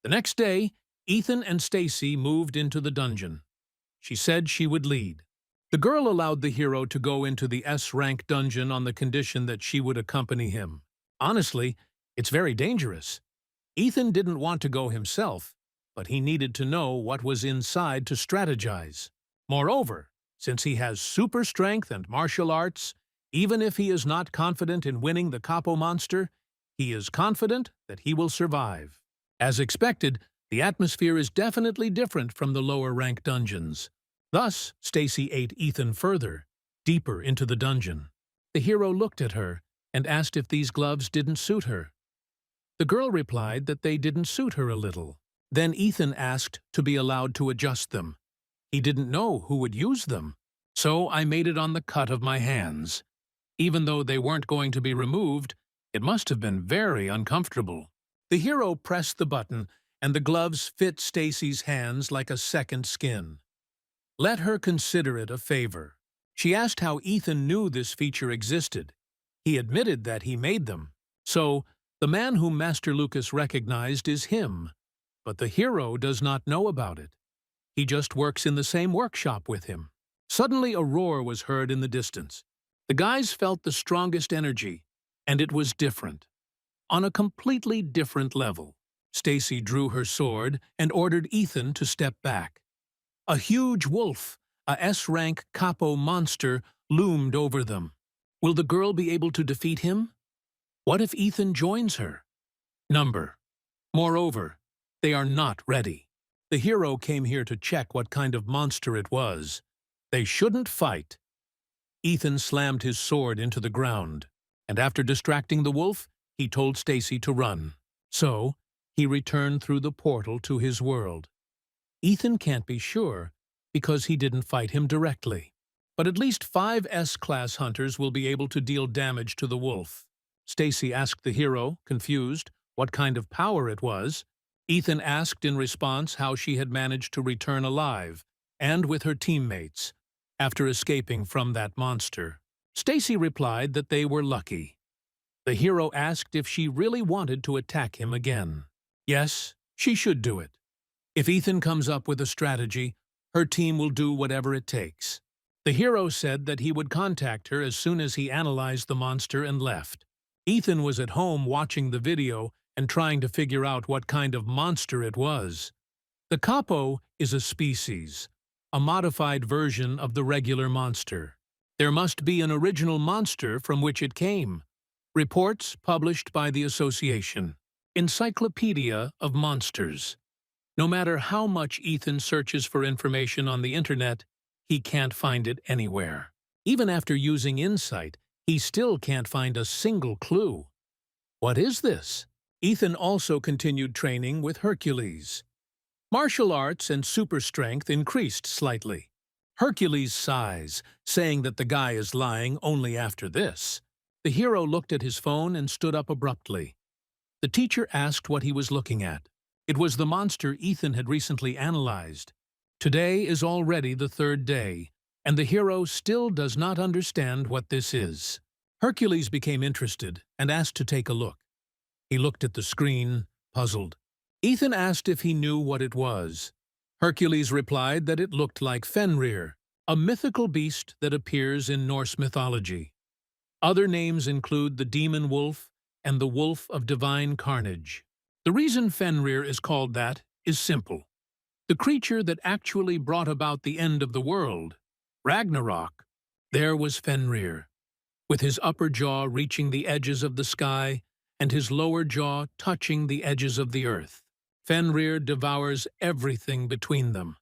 The next day, Ethan and Stacy moved into the dungeon. She said she would lead. The girl allowed the hero to go into the S-rank dungeon on the condition that she would accompany him. Honestly, it's very dangerous. Ethan didn't want to go himself, but he needed to know what was inside to strategize. Moreover, since he has super strength and martial arts, even if he is not confident in winning the capo monster, he is confident that he will survive. As expected, the atmosphere is definitely different from the lower-rank dungeons. Thus, Stacy ate Ethan further, deeper into the dungeon. The hero looked at her and asked if these gloves didn't suit her. The girl replied that they didn't suit her a little. Then Ethan asked to be allowed to adjust them. He didn't know who would use them, so I made it on the cut of my hands. Even though they weren't going to be removed, it must have been very uncomfortable. The hero pressed the button, and the gloves fit Stacy's hands like a second skin. Let her consider it a favor. She asked how Ethan knew this feature existed. He admitted that he made them. So, the man whom Master Lucas recognized is him. But the hero does not know about it. He just works in the same workshop with him. Suddenly a roar was heard in the distance. The guys felt the strongest energy, and it was different. On a completely different level. Stacy drew her sword and ordered Ethan to step back. A huge wolf, a S-rank capo monster, loomed over them. Will the girl be able to defeat him? What if Ethan joins her? Number. Moreover, they are not ready. The hero came here to check what kind of monster it was. They shouldn't fight. Ethan slammed his sword into the ground, and after distracting the wolf, he told Stacy to run. So, he returned through the portal to his world. Ethan can't be sure, because he didn't fight him directly. But at least 5 S-class hunters will be able to deal damage to the wolf. Stacy asked the hero, confused, what kind of power it was. Ethan asked in response how she had managed to return alive, and with her teammates, after escaping from that monster. Stacy replied that they were lucky. The hero asked if she really wanted to attack him again. Yes, she should do it. If Ethan comes up with a strategy, her team will do whatever it takes. The hero said that he would contact her as soon as he analyzed the monster and left. Ethan was at home watching the video and trying to figure out what kind of monster it was. The capo is a species, a modified version of the regular monster. There must be an original monster from which it came. Reports published by the Association. Encyclopedia of Monsters. No matter how much Ethan searches for information on the internet, he can't find it anywhere. Even after using Insight, he still can't find a single clue. What is this? Ethan also continued training with Hercules. Martial arts and super strength increased slightly. Hercules sighs, saying that the guy is lying only after this. The hero looked at his phone and stood up abruptly. The teacher asked what he was looking at. It was the monster Ethan had recently analyzed. Today is already the third day, and the hero still does not understand what this is. Hercules became interested and asked to take a look. He looked at the screen, puzzled. Ethan asked if he knew what it was. Hercules replied that it looked like Fenrir, a mythical beast that appears in Norse mythology. Other names include the demon wolf and the wolf of divine carnage. The reason Fenrir is called that is simple. The creature that actually brought about the end of the world, Ragnarok, there was Fenrir, with his upper jaw reaching the edges of the sky and his lower jaw touching the edges of the earth. Fenrir devours everything between them.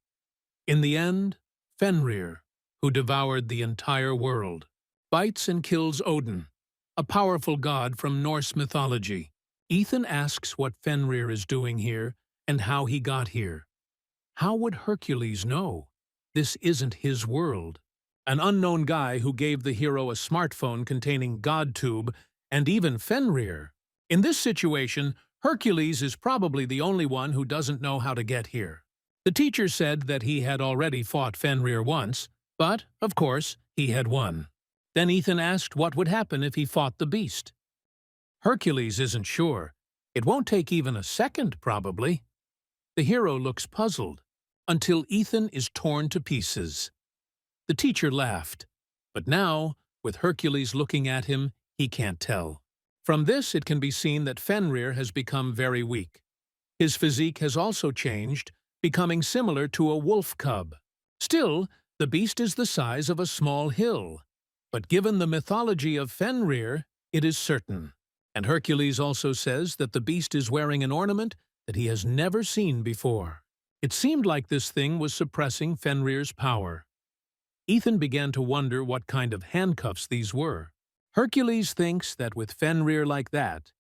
In the end, Fenrir, who devoured the entire world, bites and kills Odin, a powerful god from Norse mythology. Ethan asks what Fenrir is doing here and how he got here. How would Hercules know? This isn't his world. An unknown guy who gave the hero a smartphone containing GodTube and even Fenrir. In this situation, Hercules is probably the only one who doesn't know how to get here. The teacher said that he had already fought Fenrir once, but, of course, he had won. Then Ethan asked what would happen if he fought the beast. Hercules isn't sure. It won't take even a second, probably. The hero looks puzzled, until Ethan is torn to pieces. The teacher laughed, but now, with Hercules looking at him, he can't tell. From this, it can be seen that Fenrir has become very weak. His physique has also changed, becoming similar to a wolf cub. Still, the beast is the size of a small hill. But given the mythology of Fenrir, it is certain. And Hercules also says that the beast is wearing an ornament that he has never seen before. It seemed like this thing was suppressing Fenrir's power. Ethan began to wonder what kind of handcuffs these were. Hercules thinks that with Fenrir like that,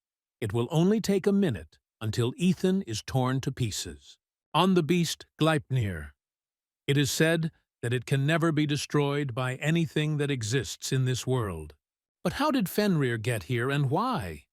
it will only take a minute until Ethan is torn to pieces. On the beast Gleipnir. It is said that it can never be destroyed by anything that exists in this world. But how did Fenrir get here and why?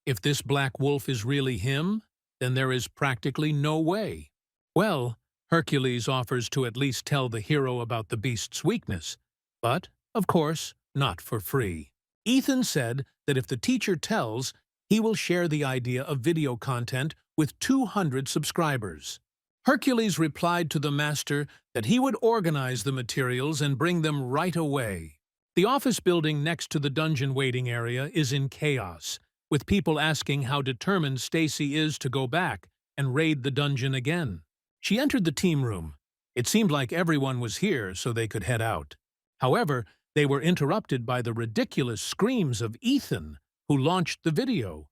If this black wolf is really him, then there is practically no way. Well, Hercules offers to at least tell the hero about the beast's weakness, but, of course, not for free. Ethan said that if the teacher tells, he will share the idea of video content with 200 subscribers. Hercules replied to the master that he would organize the materials and bring them right away. The office building next to the dungeon waiting area is in chaos, with people asking how determined Stacy is to go back and raid the dungeon again. She entered the team room. It seemed like everyone was here so they could head out. However, they were interrupted by the ridiculous screams of Ethan, who launched the video.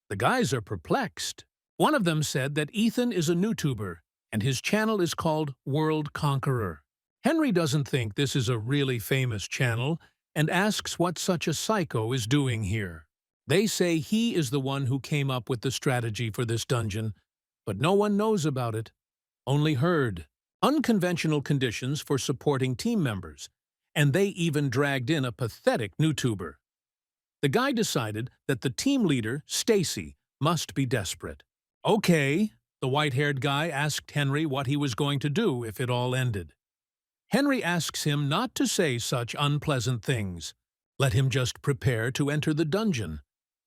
The guys are perplexed. One of them said that Ethan is a YouTuber, and his channel is called World Conqueror. Henry doesn't think this is a really famous channel and asks what such a psycho is doing here. They say he is the one who came up with the strategy for this dungeon, but no one knows about it, only heard. Unconventional conditions for supporting team members, and they even dragged in a pathetic YouTuber. The guy decided that the team leader, Stacy, must be desperate. Okay, the white-haired guy asked Henry what he was going to do if it all ended. Henry asks him not to say such unpleasant things. Let him just prepare to enter the dungeon.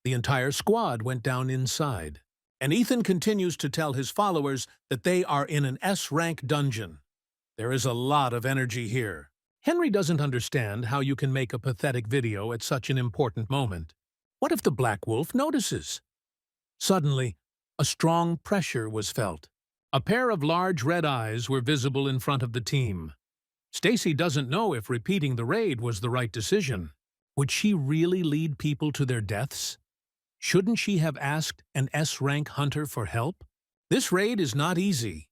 The entire squad went down inside. And Ethan continues to tell his followers that they are in an S-rank dungeon. There is a lot of energy here. Henry doesn't understand how you can make a pathetic video at such an important moment. What if the Black Wolf notices? Suddenly, a strong pressure was felt. A pair of large red eyes were visible in front of the team. Stacy doesn't know if repeating the raid was the right decision. Would she really lead people to their deaths? Shouldn't she have asked an S-rank hunter for help? This raid is not easy.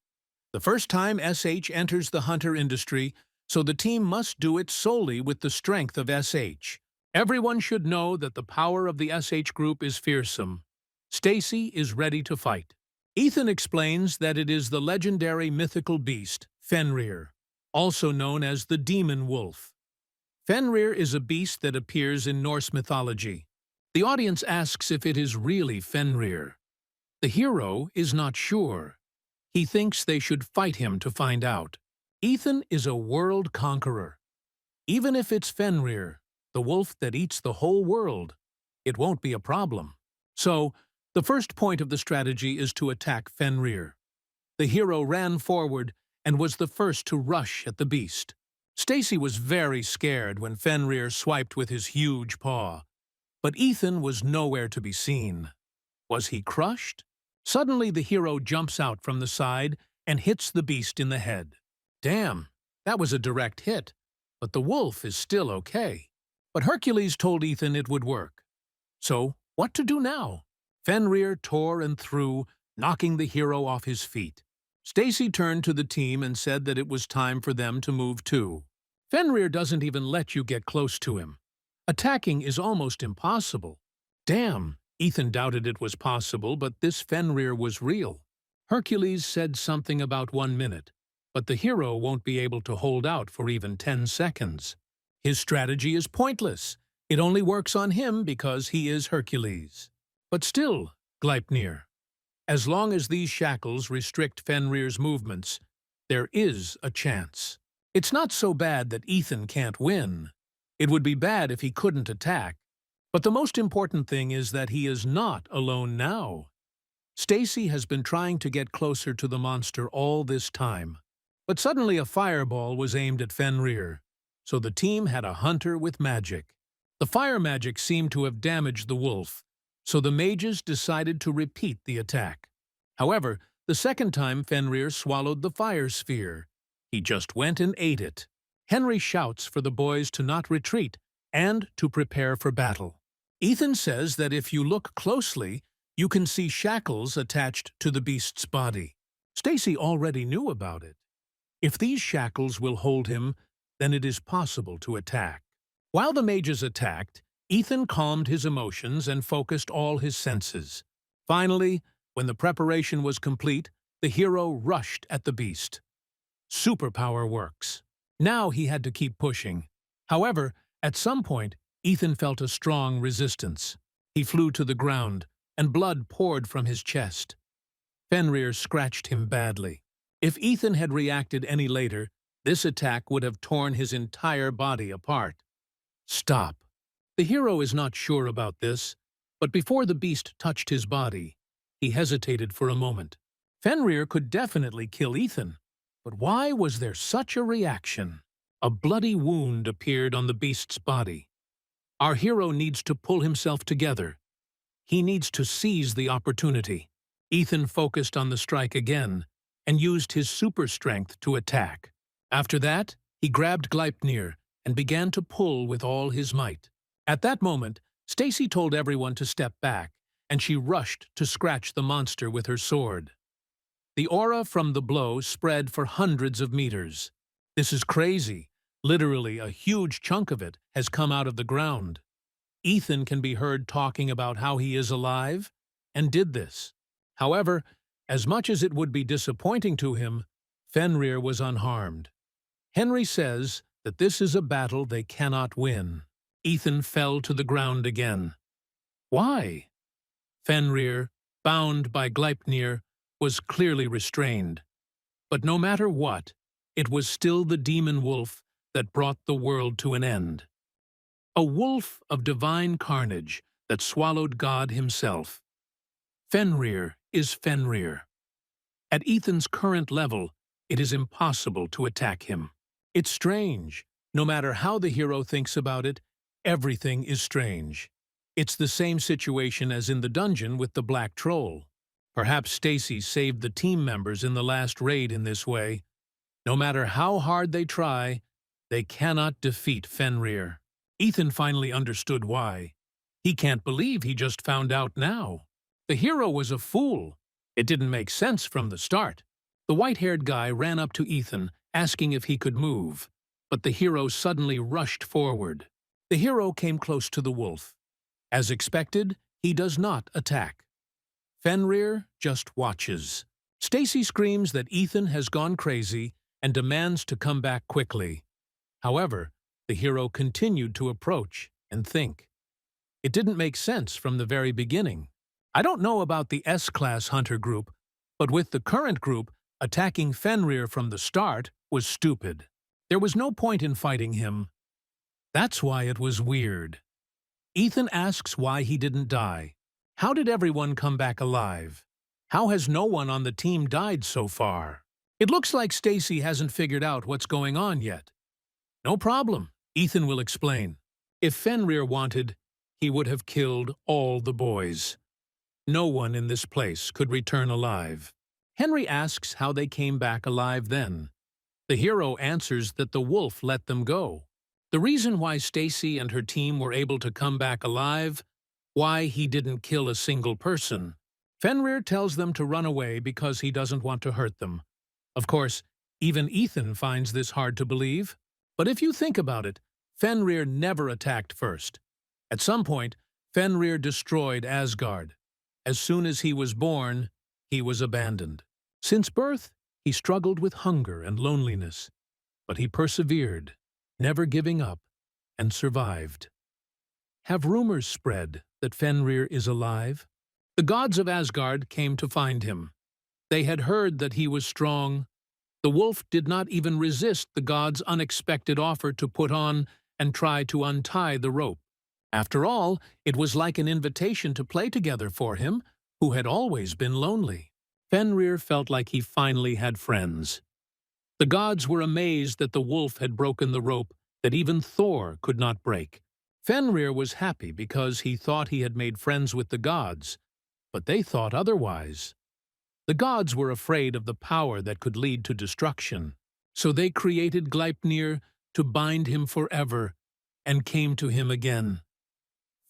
The first time SH enters the hunter industry, so the team must do it solely with the strength of SH. Everyone should know that the power of the SH group is fearsome. Stacy is ready to fight. Ethan explains that it is the legendary mythical beast, Fenrir, also known as the demon wolf. Fenrir is a beast that appears in Norse mythology. The audience asks if it is really Fenrir. The hero is not sure. He thinks they should fight him to find out. Ethan is a world conqueror. Even if it's Fenrir, the wolf that eats the whole world, it won't be a problem. So, the first point of the strategy is to attack Fenrir. The hero ran forward and was the first to rush at the beast. Stacy was very scared when Fenrir swiped with his huge paw. But Ethan was nowhere to be seen. Was he crushed? Suddenly the hero jumps out from the side and hits the beast in the head. Damn, that was a direct hit, but the wolf is still okay. But Hercules told Ethan it would work. So, what to do now? Fenrir tore and threw, knocking the hero off his feet. Stacy turned to the team and said that it was time for them to move too. Fenrir doesn't even let you get close to him. Attacking is almost impossible. Damn, Ethan doubted it was possible, but this Fenrir was real. Hercules said something about 1 minute, but the hero won't be able to hold out for even 10 seconds. His strategy is pointless. It only works on him because he is Hercules. But still, Gleipnir, as long as these shackles restrict Fenrir's movements, there is a chance. It's not so bad that Ethan can't win. It would be bad if he couldn't attack. But the most important thing is that he is not alone now. Stacy has been trying to get closer to the monster all this time. But suddenly a fireball was aimed at Fenrir, so the team had a hunter with magic. The fire magic seemed to have damaged the wolf, so the mages decided to repeat the attack. However, the second time Fenrir swallowed the fire sphere. He just went and ate it. Henry shouts for the boys to not retreat and to prepare for battle. Ethan says that if you look closely, you can see shackles attached to the beast's body. Stacy already knew about it. If these shackles will hold him, then it is possible to attack. While the mages attacked, Ethan calmed his emotions and focused all his senses. Finally, when the preparation was complete, the hero rushed at the beast. Superpower works. Now he had to keep pushing. However, at some point, Ethan felt a strong resistance. He flew to the ground, and blood poured from his chest. Fenrir scratched him badly. If Ethan had reacted any later, this attack would have torn his entire body apart. Stop. The hero is not sure about this, but before the beast touched his body, he hesitated for a moment. Fenrir could definitely kill Ethan, but why was there such a reaction? A bloody wound appeared on the beast's body. Our hero needs to pull himself together. He needs to seize the opportunity. Ethan focused on the strike again and used his super strength to attack. After that, he grabbed Gleipnir and began to pull with all his might. At that moment, Stacy told everyone to step back, and she rushed to scratch the monster with her sword. The aura from the blow spread for hundreds of meters. This is crazy. Literally, a huge chunk of it has come out of the ground. Ethan can be heard talking about how he is alive and did this. However, as much as it would be disappointing to him, Fenrir was unharmed. Henry says that this is a battle they cannot win. Ethan fell to the ground again. Why? Fenrir, bound by Gleipnir, was clearly restrained. But no matter what, it was still the demon wolf that brought the world to an end. A wolf of divine carnage that swallowed God himself. Fenrir is Fenrir. At Ethan's current level, it is impossible to attack him. It's strange. No matter how the hero thinks about it, everything is strange. It's the same situation as in the dungeon with the black troll. Perhaps Stacy saved the team members in the last raid in this way. No matter how hard they try, They cannot defeat Fenrir. Ethan finally understood why. He can't believe he just found out now. The hero was a fool. It didn't make sense from the start. The white-haired guy ran up to Ethan, asking if he could move, but the hero suddenly rushed forward. The hero came close to the wolf. As expected, he does not attack. Fenrir just watches. Stacy screams that Ethan has gone crazy and demands to come back quickly. However, the hero continued to approach and think. It didn't make sense from the very beginning. I don't know about the S-Class Hunter group, but with the current group, attacking Fenrir from the start was stupid. There was no point in fighting him. That's why it was weird. Ethan asks why he didn't die. How did everyone come back alive? How has no one on the team died so far? It looks like Stacy hasn't figured out what's going on yet. No problem, Ethan will explain. If Fenrir wanted, he would have killed all the boys. No one in this place could return alive. Henry asks how they came back alive then. The hero answers that the wolf let them go. The reason why Stacy and her team were able to come back alive, why he didn't kill a single person. Fenrir tells them to run away because he doesn't want to hurt them. Of course, even Ethan finds this hard to believe. But if you think about it, Fenrir never attacked first. At some point, Fenrir destroyed Asgard. As soon as he was born, he was abandoned. Since birth, he struggled with hunger and loneliness, but he persevered, never giving up, and survived. Have rumors spread that Fenrir is alive? The gods of Asgard came to find him. They had heard that he was strong. The wolf did not even resist the gods' unexpected offer to put on and try to untie the rope. After all, it was like an invitation to play together for him, who had always been lonely. Fenrir felt like he finally had friends. The gods were amazed that the wolf had broken the rope that even Thor could not break. Fenrir was happy because he thought he had made friends with the gods, but they thought otherwise. The gods were afraid of the power that could lead to destruction, so they created Gleipnir to bind him forever and came to him again.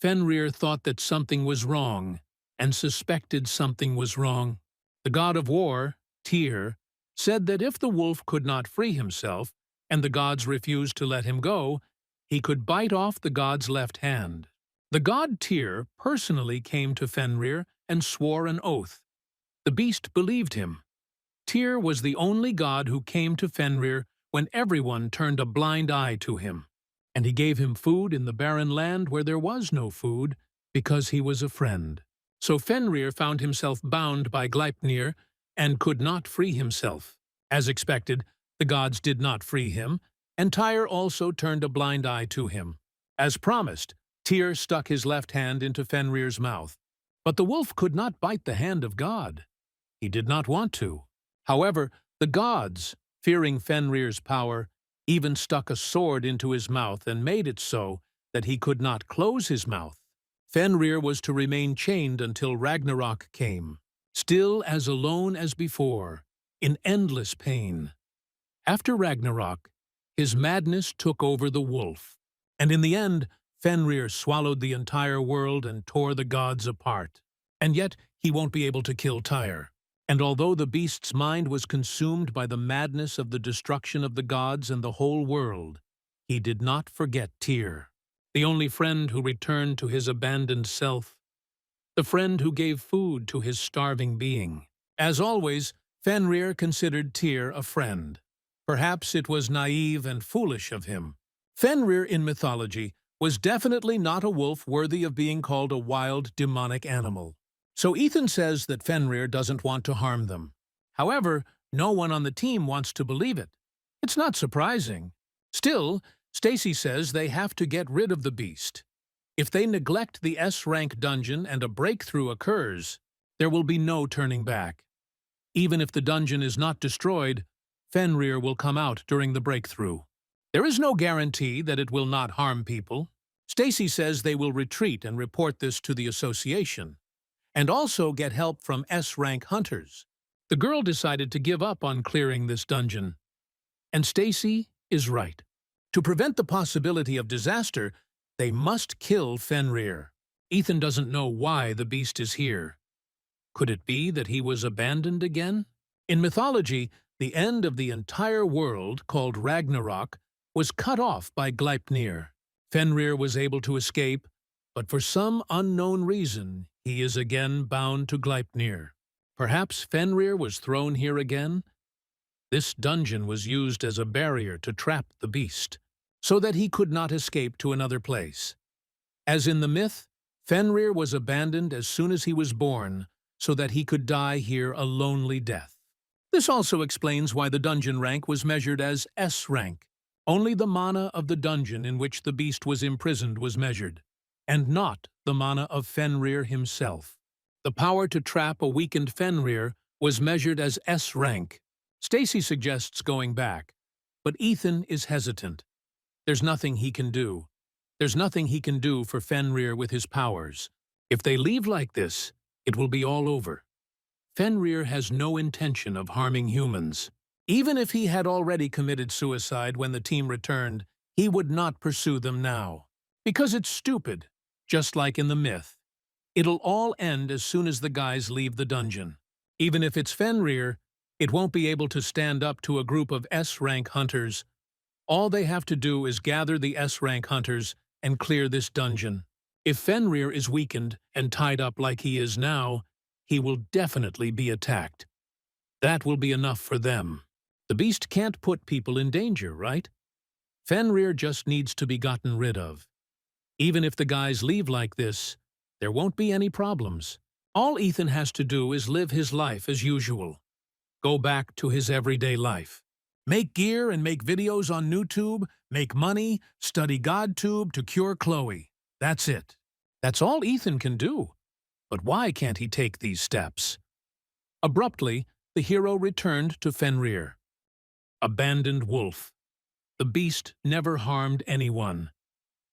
Fenrir thought that something was wrong and suspected something was wrong. The god of war, Tyr, said that if the wolf could not free himself and the gods refused to let him go, he could bite off the god's left hand. The god Tyr personally came to Fenrir and swore an oath. The beast believed him. Tyr was the only god who came to Fenrir when everyone turned a blind eye to him, and he gave him food in the barren land where there was no food because he was a friend. So Fenrir found himself bound by Gleipnir and could not free himself. As expected, the gods did not free him, and Tyr also turned a blind eye to him. As promised, Tyr stuck his left hand into Fenrir's mouth. But the wolf could not bite the hand of God. He did not want to. However, the gods, fearing Fenrir's power, even stuck a sword into his mouth and made it so that he could not close his mouth. Fenrir was to remain chained until Ragnarok came, still as alone as before, in endless pain. After Ragnarok, his madness took over the wolf, and in the end, Fenrir swallowed the entire world and tore the gods apart. And yet, he won't be able to kill Tyr. And although the beast's mind was consumed by the madness of the destruction of the gods and the whole world, he did not forget Tyr, the only friend who returned to his abandoned self, the friend who gave food to his starving being. As always, Fenrir considered Tyr a friend. Perhaps it was naive and foolish of him. Fenrir in mythology was definitely not a wolf worthy of being called a wild, demonic animal. So Ethan says that Fenrir doesn't want to harm them. However, no one on the team wants to believe it. It's not surprising. Still, Stacy says they have to get rid of the beast. If they neglect the S-rank dungeon and a breakthrough occurs, there will be no turning back. Even if the dungeon is not destroyed, Fenrir will come out during the breakthrough. There is no guarantee that it will not harm people. Stacy says they will retreat and report this to the association, and also get help from S-rank hunters. The girl decided to give up on clearing this dungeon. And Stacy is right. To prevent the possibility of disaster, they must kill Fenrir. Ethan doesn't know why the beast is here. Could it be that he was abandoned again? In mythology, the end of the entire world, called Ragnarok, was cut off by Gleipnir. Fenrir was able to escape, but for some unknown reason, he is again bound to Gleipnir. Perhaps Fenrir was thrown here again? This dungeon was used as a barrier to trap the beast, so that he could not escape to another place. As in the myth, Fenrir was abandoned as soon as he was born, so that he could die here a lonely death. This also explains why the dungeon rank was measured as S rank. Only the mana of the dungeon in which the beast was imprisoned was measured, and not the mana of Fenrir himself. The power to trap a weakened Fenrir was measured as S rank. Stacy suggests going back, but Ethan is hesitant. There's nothing he can do. There's nothing he can do for Fenrir with his powers. If they leave like this, it will be all over. Fenrir has no intention of harming humans. Even if he had already committed suicide when the team returned, he would not pursue them now. Because it's stupid, just like in the myth. It'll all end as soon as the guys leave the dungeon. Even if it's Fenrir, it won't be able to stand up to a group of S-rank hunters. All they have to do is gather the S-rank hunters and clear this dungeon. If Fenrir is weakened and tied up like he is now, he will definitely be attacked. That will be enough for them. The beast can't put people in danger, right? Fenrir just needs to be gotten rid of. Even if the guys leave like this, there won't be any problems. All Ethan has to do is live his life as usual. Go back to his everyday life. Make gear and make videos on YouTube, make money, study GodTube to cure Chloe. That's it. That's all Ethan can do. But why can't he take these steps? Abruptly, the hero returned to Fenrir. Abandoned wolf. The beast never harmed anyone.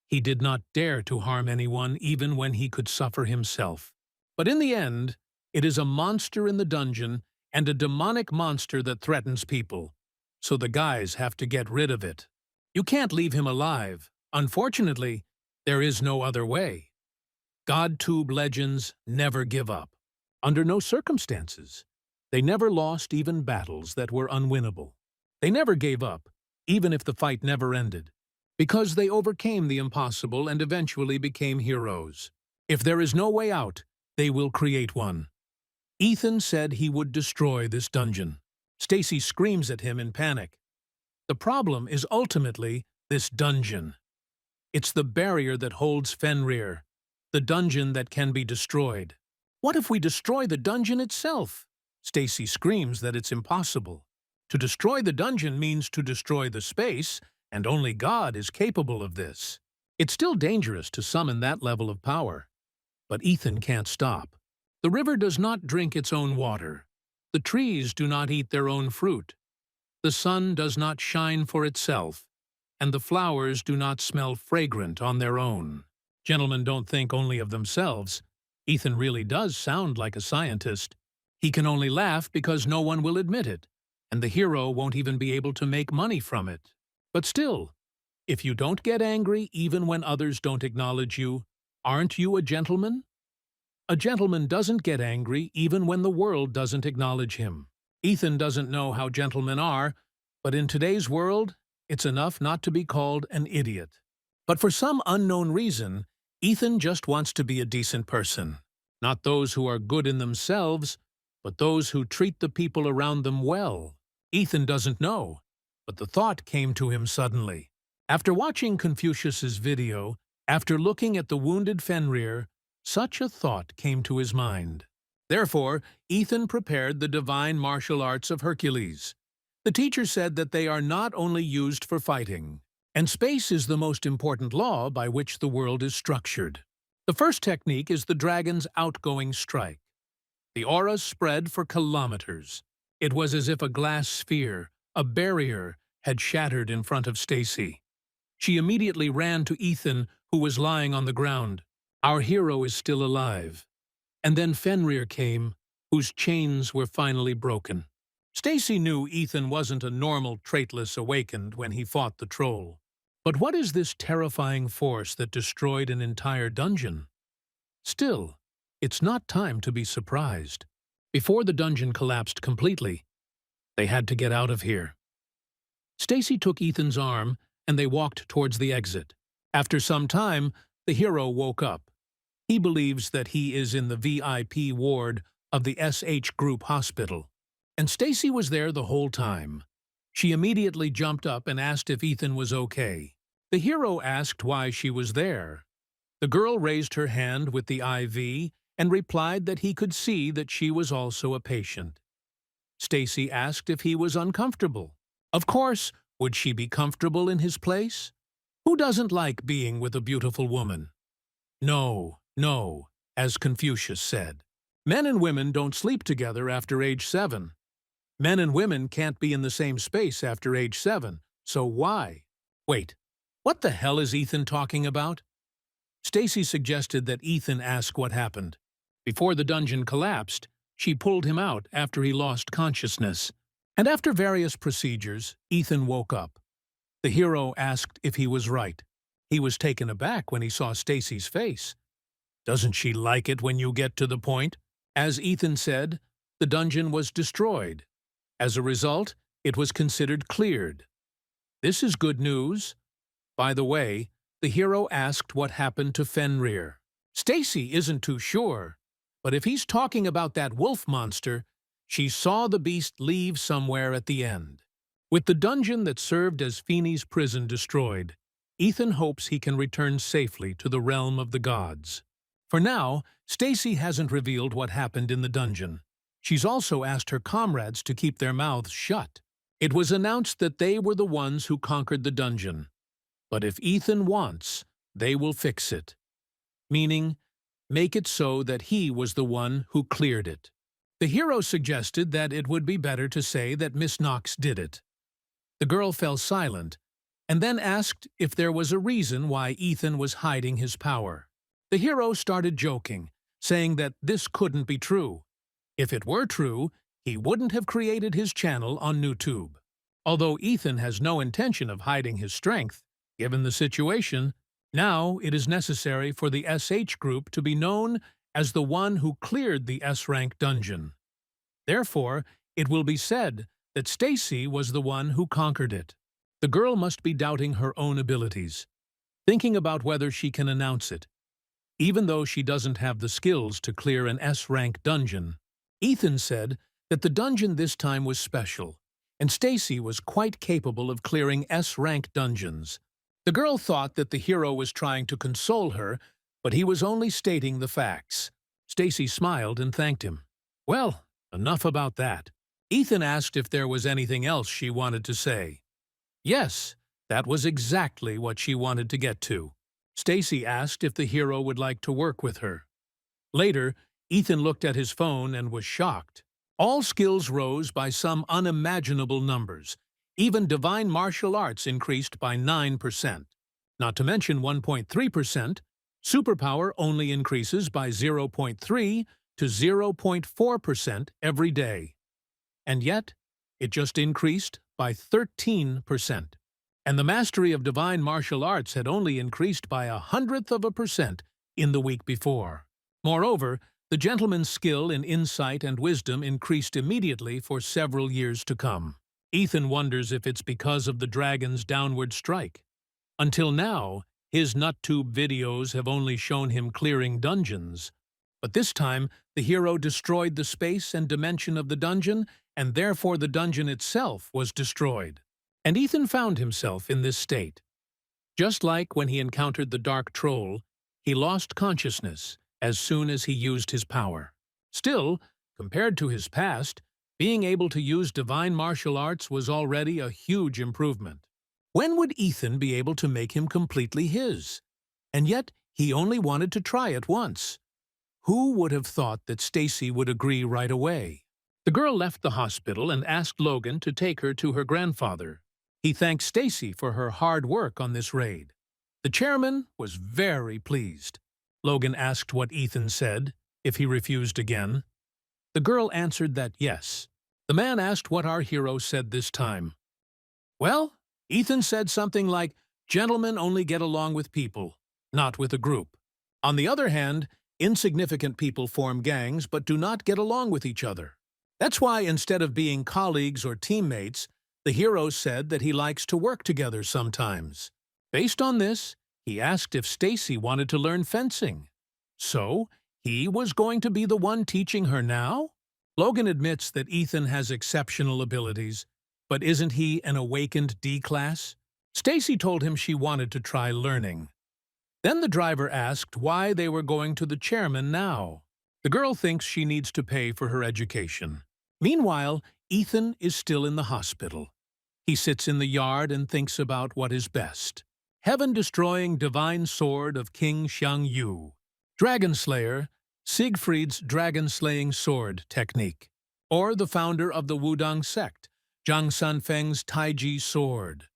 He did not dare to harm anyone even when he could suffer himself. But in the end, it is a monster in the dungeon and a demonic monster that threatens people. So the guys have to get rid of it. You can't leave him alive. Unfortunately, there is no other way. GodTube legends never give up. Under no circumstances. They never lost even battles that were unwinnable. They never gave up, even if the fight never ended, because they overcame the impossible and eventually became heroes. If there is no way out, they will create one. Ethan said he would destroy this dungeon. Stacy screams at him in panic. The problem is ultimately this dungeon. It's the barrier that holds Fenrir, the dungeon that can be destroyed. What if we destroy the dungeon itself? Stacy screams that it's impossible. To destroy the dungeon means to destroy the space, and only God is capable of this. It's still dangerous to summon that level of power. But Ethan can't stop. The river does not drink its own water. The trees do not eat their own fruit. The sun does not shine for itself, and the flowers do not smell fragrant on their own. Gentlemen don't think only of themselves. Ethan really does sound like a scientist. He can only laugh because no one will admit it, and the hero won't even be able to make money from it. But still, if you don't get angry even when others don't acknowledge you, aren't you a gentleman? A gentleman doesn't get angry even when the world doesn't acknowledge him. Ethan doesn't know how gentlemen are, but in today's world, it's enough not to be called an idiot. But for some unknown reason, Ethan just wants to be a decent person. Not those who are good in themselves, but those who treat the people around them well. Ethan doesn't know, but the thought came to him suddenly. After watching Confucius's video, after looking at the wounded Fenrir, such a thought came to his mind. Therefore, Ethan prepared the divine martial arts of Hercules. The teacher said that they are not only used for fighting, and space is the most important law by which the world is structured. The first technique is the dragon's outgoing strike. The auras spread for kilometers. It was as if a glass sphere, a barrier, had shattered in front of Stacy. She immediately ran to Ethan, who was lying on the ground. Our hero is still alive. And then Fenrir came, whose chains were finally broken. Stacy knew Ethan wasn't a normal traitless awakened when he fought the troll. But what is this terrifying force that destroyed an entire dungeon? Still, it's not time to be surprised. Before the dungeon collapsed completely, they had to get out of here. Stacy took Ethan's arm, and they walked towards the exit. After some time, the hero woke up. He believes that he is in the VIP ward of the SH Group Hospital, and Stacy was there the whole time. She immediately jumped up and asked if Ethan was okay. The hero asked why she was there. The girl raised her hand with the IV and replied that he could see that she was also a patient. Stacy asked if he was uncomfortable. Of course, would she be comfortable in his place? Who doesn't like being with a beautiful woman? No, no, as Confucius said. Men and women don't sleep together after age 7. Men and women can't be in the same space after age 7, so why? Wait, what the hell is Ethan talking about? Stacy suggested that Ethan ask what happened. Before the dungeon collapsed, she pulled him out after he lost consciousness. And after various procedures, Ethan woke up. The hero asked if he was right. He was taken aback when he saw Stacy's face. Doesn't she like it when you get to the point? As Ethan said, the dungeon was destroyed. As a result, it was considered cleared. This is good news. By the way, the hero asked what happened to Fenrir. Stacy isn't too sure, but if he's talking about that wolf monster, she saw the beast leave somewhere at the end. With the dungeon that served as Feeney's prison destroyed, Ethan hopes he can return safely to the realm of the gods. For now, Stacy hasn't revealed what happened in the dungeon. She's also asked her comrades to keep their mouths shut. It was announced that they were the ones who conquered the dungeon. But if Ethan wants, they will fix it. Meaning, make it so that he was the one who cleared it. The hero suggested that it would be better to say that Miss Knox did it. The girl fell silent, and then asked if there was a reason why Ethan was hiding his power. The hero started joking, saying that this couldn't be true. If it were true, he wouldn't have created his channel on YouTube. Although Ethan has no intention of hiding his strength, given the situation, now it is necessary for the SH group to be known as the one who cleared the S-rank dungeon. Therefore, it will be said that Stacy was the one who conquered it. The girl must be doubting her own abilities, thinking about whether she can announce it. Even though she doesn't have the skills to clear an S-rank dungeon, Ethan said that the dungeon this time was special, and Stacy was quite capable of clearing S-rank dungeons. The girl thought that the hero was trying to console her, but he was only stating the facts. Stacy smiled and thanked him. Well, enough about that. Ethan asked if there was anything else she wanted to say. Yes, that was exactly what she wanted to get to. Stacy asked if the hero would like to work with her. Later, Ethan looked at his phone and was shocked. All skills rose by some unimaginable numbers. Even divine martial arts increased by 9%. Not to mention 1.3%, superpower only increases by 0.3 to 0.4% every day. And yet, it just increased by 13%. And the mastery of divine martial arts had only increased by 0.1% in the week before. Moreover, the gentleman's skill in insight and wisdom increased immediately for several years to come. Ethan wonders if it's because of the dragon's downward strike. Until now, his NutTube videos have only shown him clearing dungeons. But this time, the hero destroyed the space and dimension of the dungeon, and therefore the dungeon itself was destroyed. And Ethan found himself in this state. Just like when he encountered the dark troll, he lost consciousness as soon as he used his power. Still, compared to his past, being able to use divine martial arts was already a huge improvement. When would Ethan be able to make him completely his? And yet, he only wanted to try it once. Who would have thought that Stacy would agree right away? The girl left the hospital and asked Logan to take her to her grandfather. He thanked Stacy for her hard work on this raid. The chairman was very pleased. Logan asked what Ethan said, if he refused again. The girl answered that yes. The man asked what our hero said this time. Well, Ethan said something like, Gentlemen only get along with people, not with a group. On the other hand, insignificant people form gangs but do not get along with each other. That's why instead of being colleagues or teammates, the hero said that he likes to work together sometimes. Based on this, he asked if Stacy wanted to learn fencing. So, he was going to be the one teaching her now? Logan admits that Ethan has exceptional abilities, but isn't he an awakened D-class? Stacy told him she wanted to try learning. Then the driver asked why they were going to the chairman now. The girl thinks she needs to pay for her education. Meanwhile, Ethan is still in the hospital. He sits in the yard and thinks about what is best. Heaven-destroying divine sword of King Xiang-Yu. Dragon Slayer, Siegfried's dragon-slaying sword technique. Or the founder of the Wudang sect, Zhang Sanfeng's Taiji sword.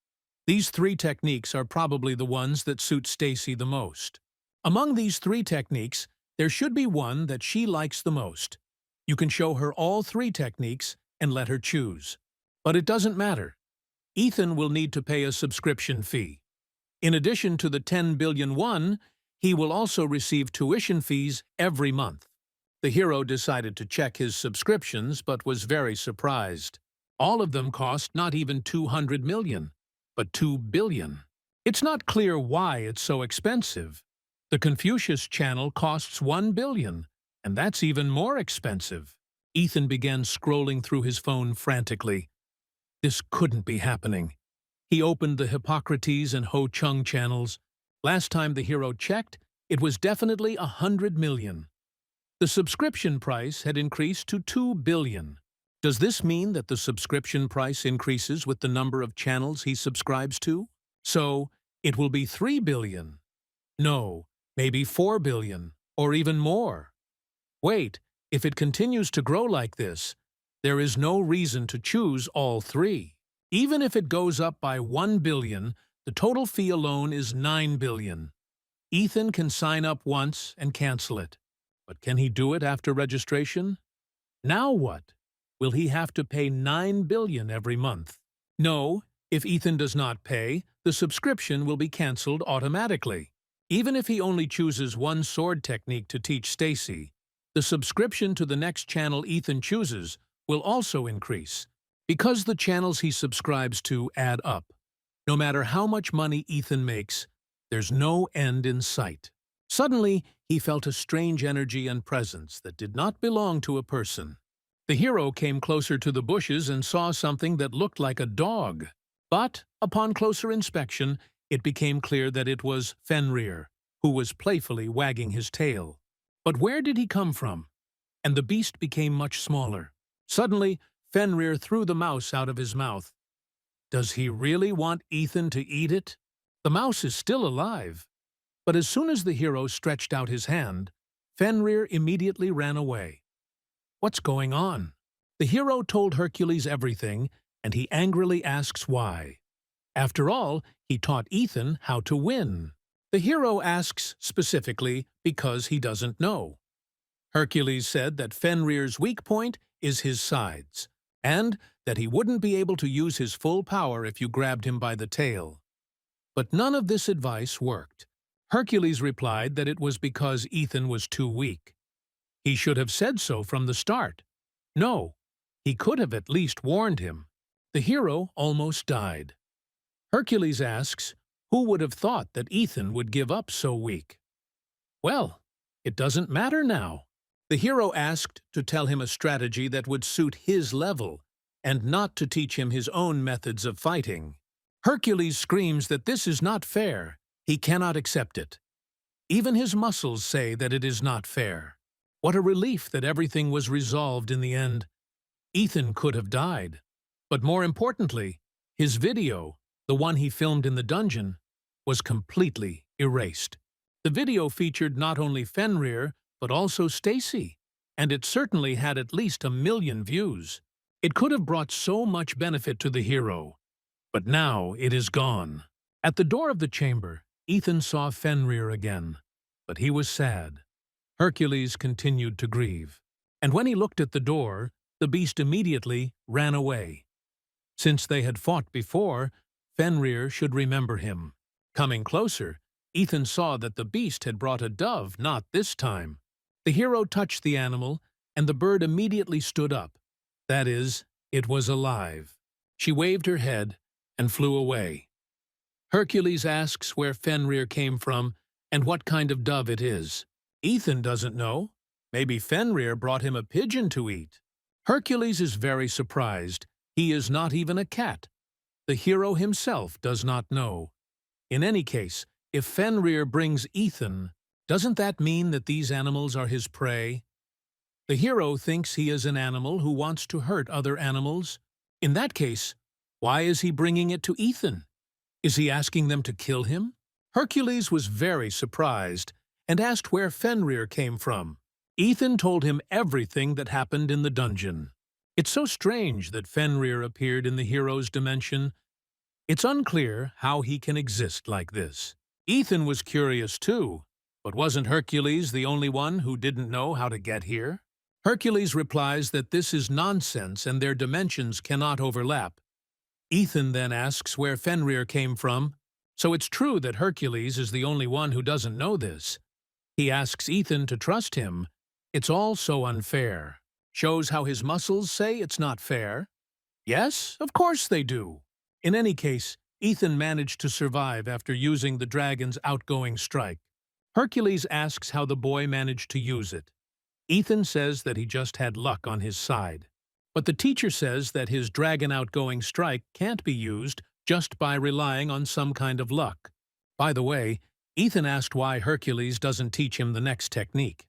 These three techniques are probably the ones that suit Stacy the most. Among these three techniques, there should be one that she likes the most. You can show her all three techniques and let her choose. But it doesn't matter. Ethan will need to pay a subscription fee. In addition to the 10 billion won, he will also receive tuition fees every month. The hero decided to check his subscriptions but was very surprised. All of them cost not even 200 million, but 2 billion. It's not clear why it's so expensive. The Confucius channel costs 1 billion, and that's even more expensive. Ethan began scrolling through his phone frantically. This couldn't be happening. He opened the Hippocrates and Ho Chung channels. Last time the hero checked, it was definitely 100 million. The subscription price had increased to 2 billion. Does this mean that the subscription price increases with the number of channels he subscribes to? So, it will be 3 billion. No, maybe 4 billion, or even more. Wait, if it continues to grow like this, there is no reason to choose all three. Even if it goes up by 1 billion, the total fee alone is 9 billion. Ethan can sign up once and cancel it. But can he do it after registration? Now what? Will he have to pay 9 billion every month? No, if Ethan does not pay, the subscription will be cancelled automatically. Even if he only chooses one sword technique to teach Stacy, the subscription to the next channel Ethan chooses will also increase, because the channels he subscribes to add up. No matter how much money Ethan makes, there's no end in sight. Suddenly, he felt a strange energy and presence that did not belong to a person. The hero came closer to the bushes and saw something that looked like a dog. But, upon closer inspection, it became clear that it was Fenrir, who was playfully wagging his tail. But where did he come from? And the beast became much smaller. Suddenly, Fenrir threw the mouse out of his mouth. Does he really want Ethan to eat it? The mouse is still alive. But as soon as the hero stretched out his hand, Fenrir immediately ran away. What's going on? The hero told Hercules everything, and he angrily asks why. After all, he taught Ethan how to win. The hero asks specifically because he doesn't know. Hercules said that Fenrir's weak point is his sides, and that he wouldn't be able to use his full power if you grabbed him by the tail. But none of this advice worked. Hercules replied that it was because Ethan was too weak. He should have said so from the start. No, he could have at least warned him. The hero almost died. Hercules asks, who would have thought that Ethan would give up so weak? Well, it doesn't matter now. The hero asked to tell him a strategy that would suit his level, and not to teach him his own methods of fighting. Hercules screams that this is not fair. He cannot accept it. Even his muscles say that it is not fair. What a relief that everything was resolved in the end. Ethan could have died. But more importantly, his video, the one he filmed in the dungeon, was completely erased. The video featured not only Fenrir, but also Stacy, and it certainly had at least 1 million views. It could have brought so much benefit to the hero, but now it is gone. At the door of the chamber, Ethan saw Fenrir again, but he was sad. Hercules continued to grieve, and when he looked at the door, the beast immediately ran away. Since they had fought before, Fenrir should remember him. Coming closer, Ethan saw that the beast had brought a dove, not this time. The hero touched the animal, and the bird immediately stood up. That is, it was alive. She waved her head and flew away. Hercules asks where Fenrir came from and what kind of dove it is. Ethan doesn't know. Maybe Fenrir brought him a pigeon to eat. Hercules is very surprised. He is not even a cat. The hero himself does not know. In any case, if Fenrir brings Ethan, doesn't that mean that these animals are his prey? The hero thinks he is an animal who wants to hurt other animals. In that case, why is he bringing it to Ethan? Is he asking them to kill him? Hercules was very surprised and asked where Fenrir came from. Ethan told him everything that happened in the dungeon. It's so strange that Fenrir appeared in the hero's dimension. It's unclear how he can exist like this. Ethan was curious too, but wasn't Hercules the only one who didn't know how to get here? Hercules replies that this is nonsense and their dimensions cannot overlap. Ethan then asks where Fenrir came from, so it's true that Hercules is the only one who doesn't know this. He asks Ethan to trust him. It's all so unfair. Shows how his muscles say it's not fair. Yes, of course they do. In any case, Ethan managed to survive after using the dragon's outgoing strike. Hercules asks how the boy managed to use it. Ethan says that he just had luck on his side. But the teacher says that his dragon outgoing strike can't be used just by relying on some kind of luck. By the way, Ethan asked why Hercules doesn't teach him the next technique.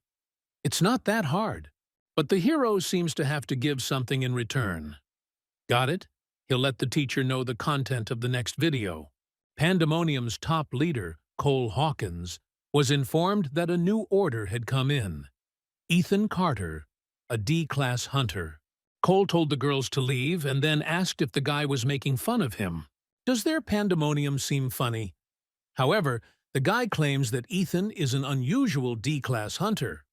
It's not that hard, but the hero seems to have to give something in return. Got it? He'll let the teacher know the content of the next video. Pandemonium's top leader, Cole Hawkins, was informed that a new order had come in. Ethan Carter, a D-class hunter. Cole told the girls to leave and then asked if the guy was making fun of him. Does their Pandemonium seem funny? However, the guy claims that Ethan is an unusual D-class hunter.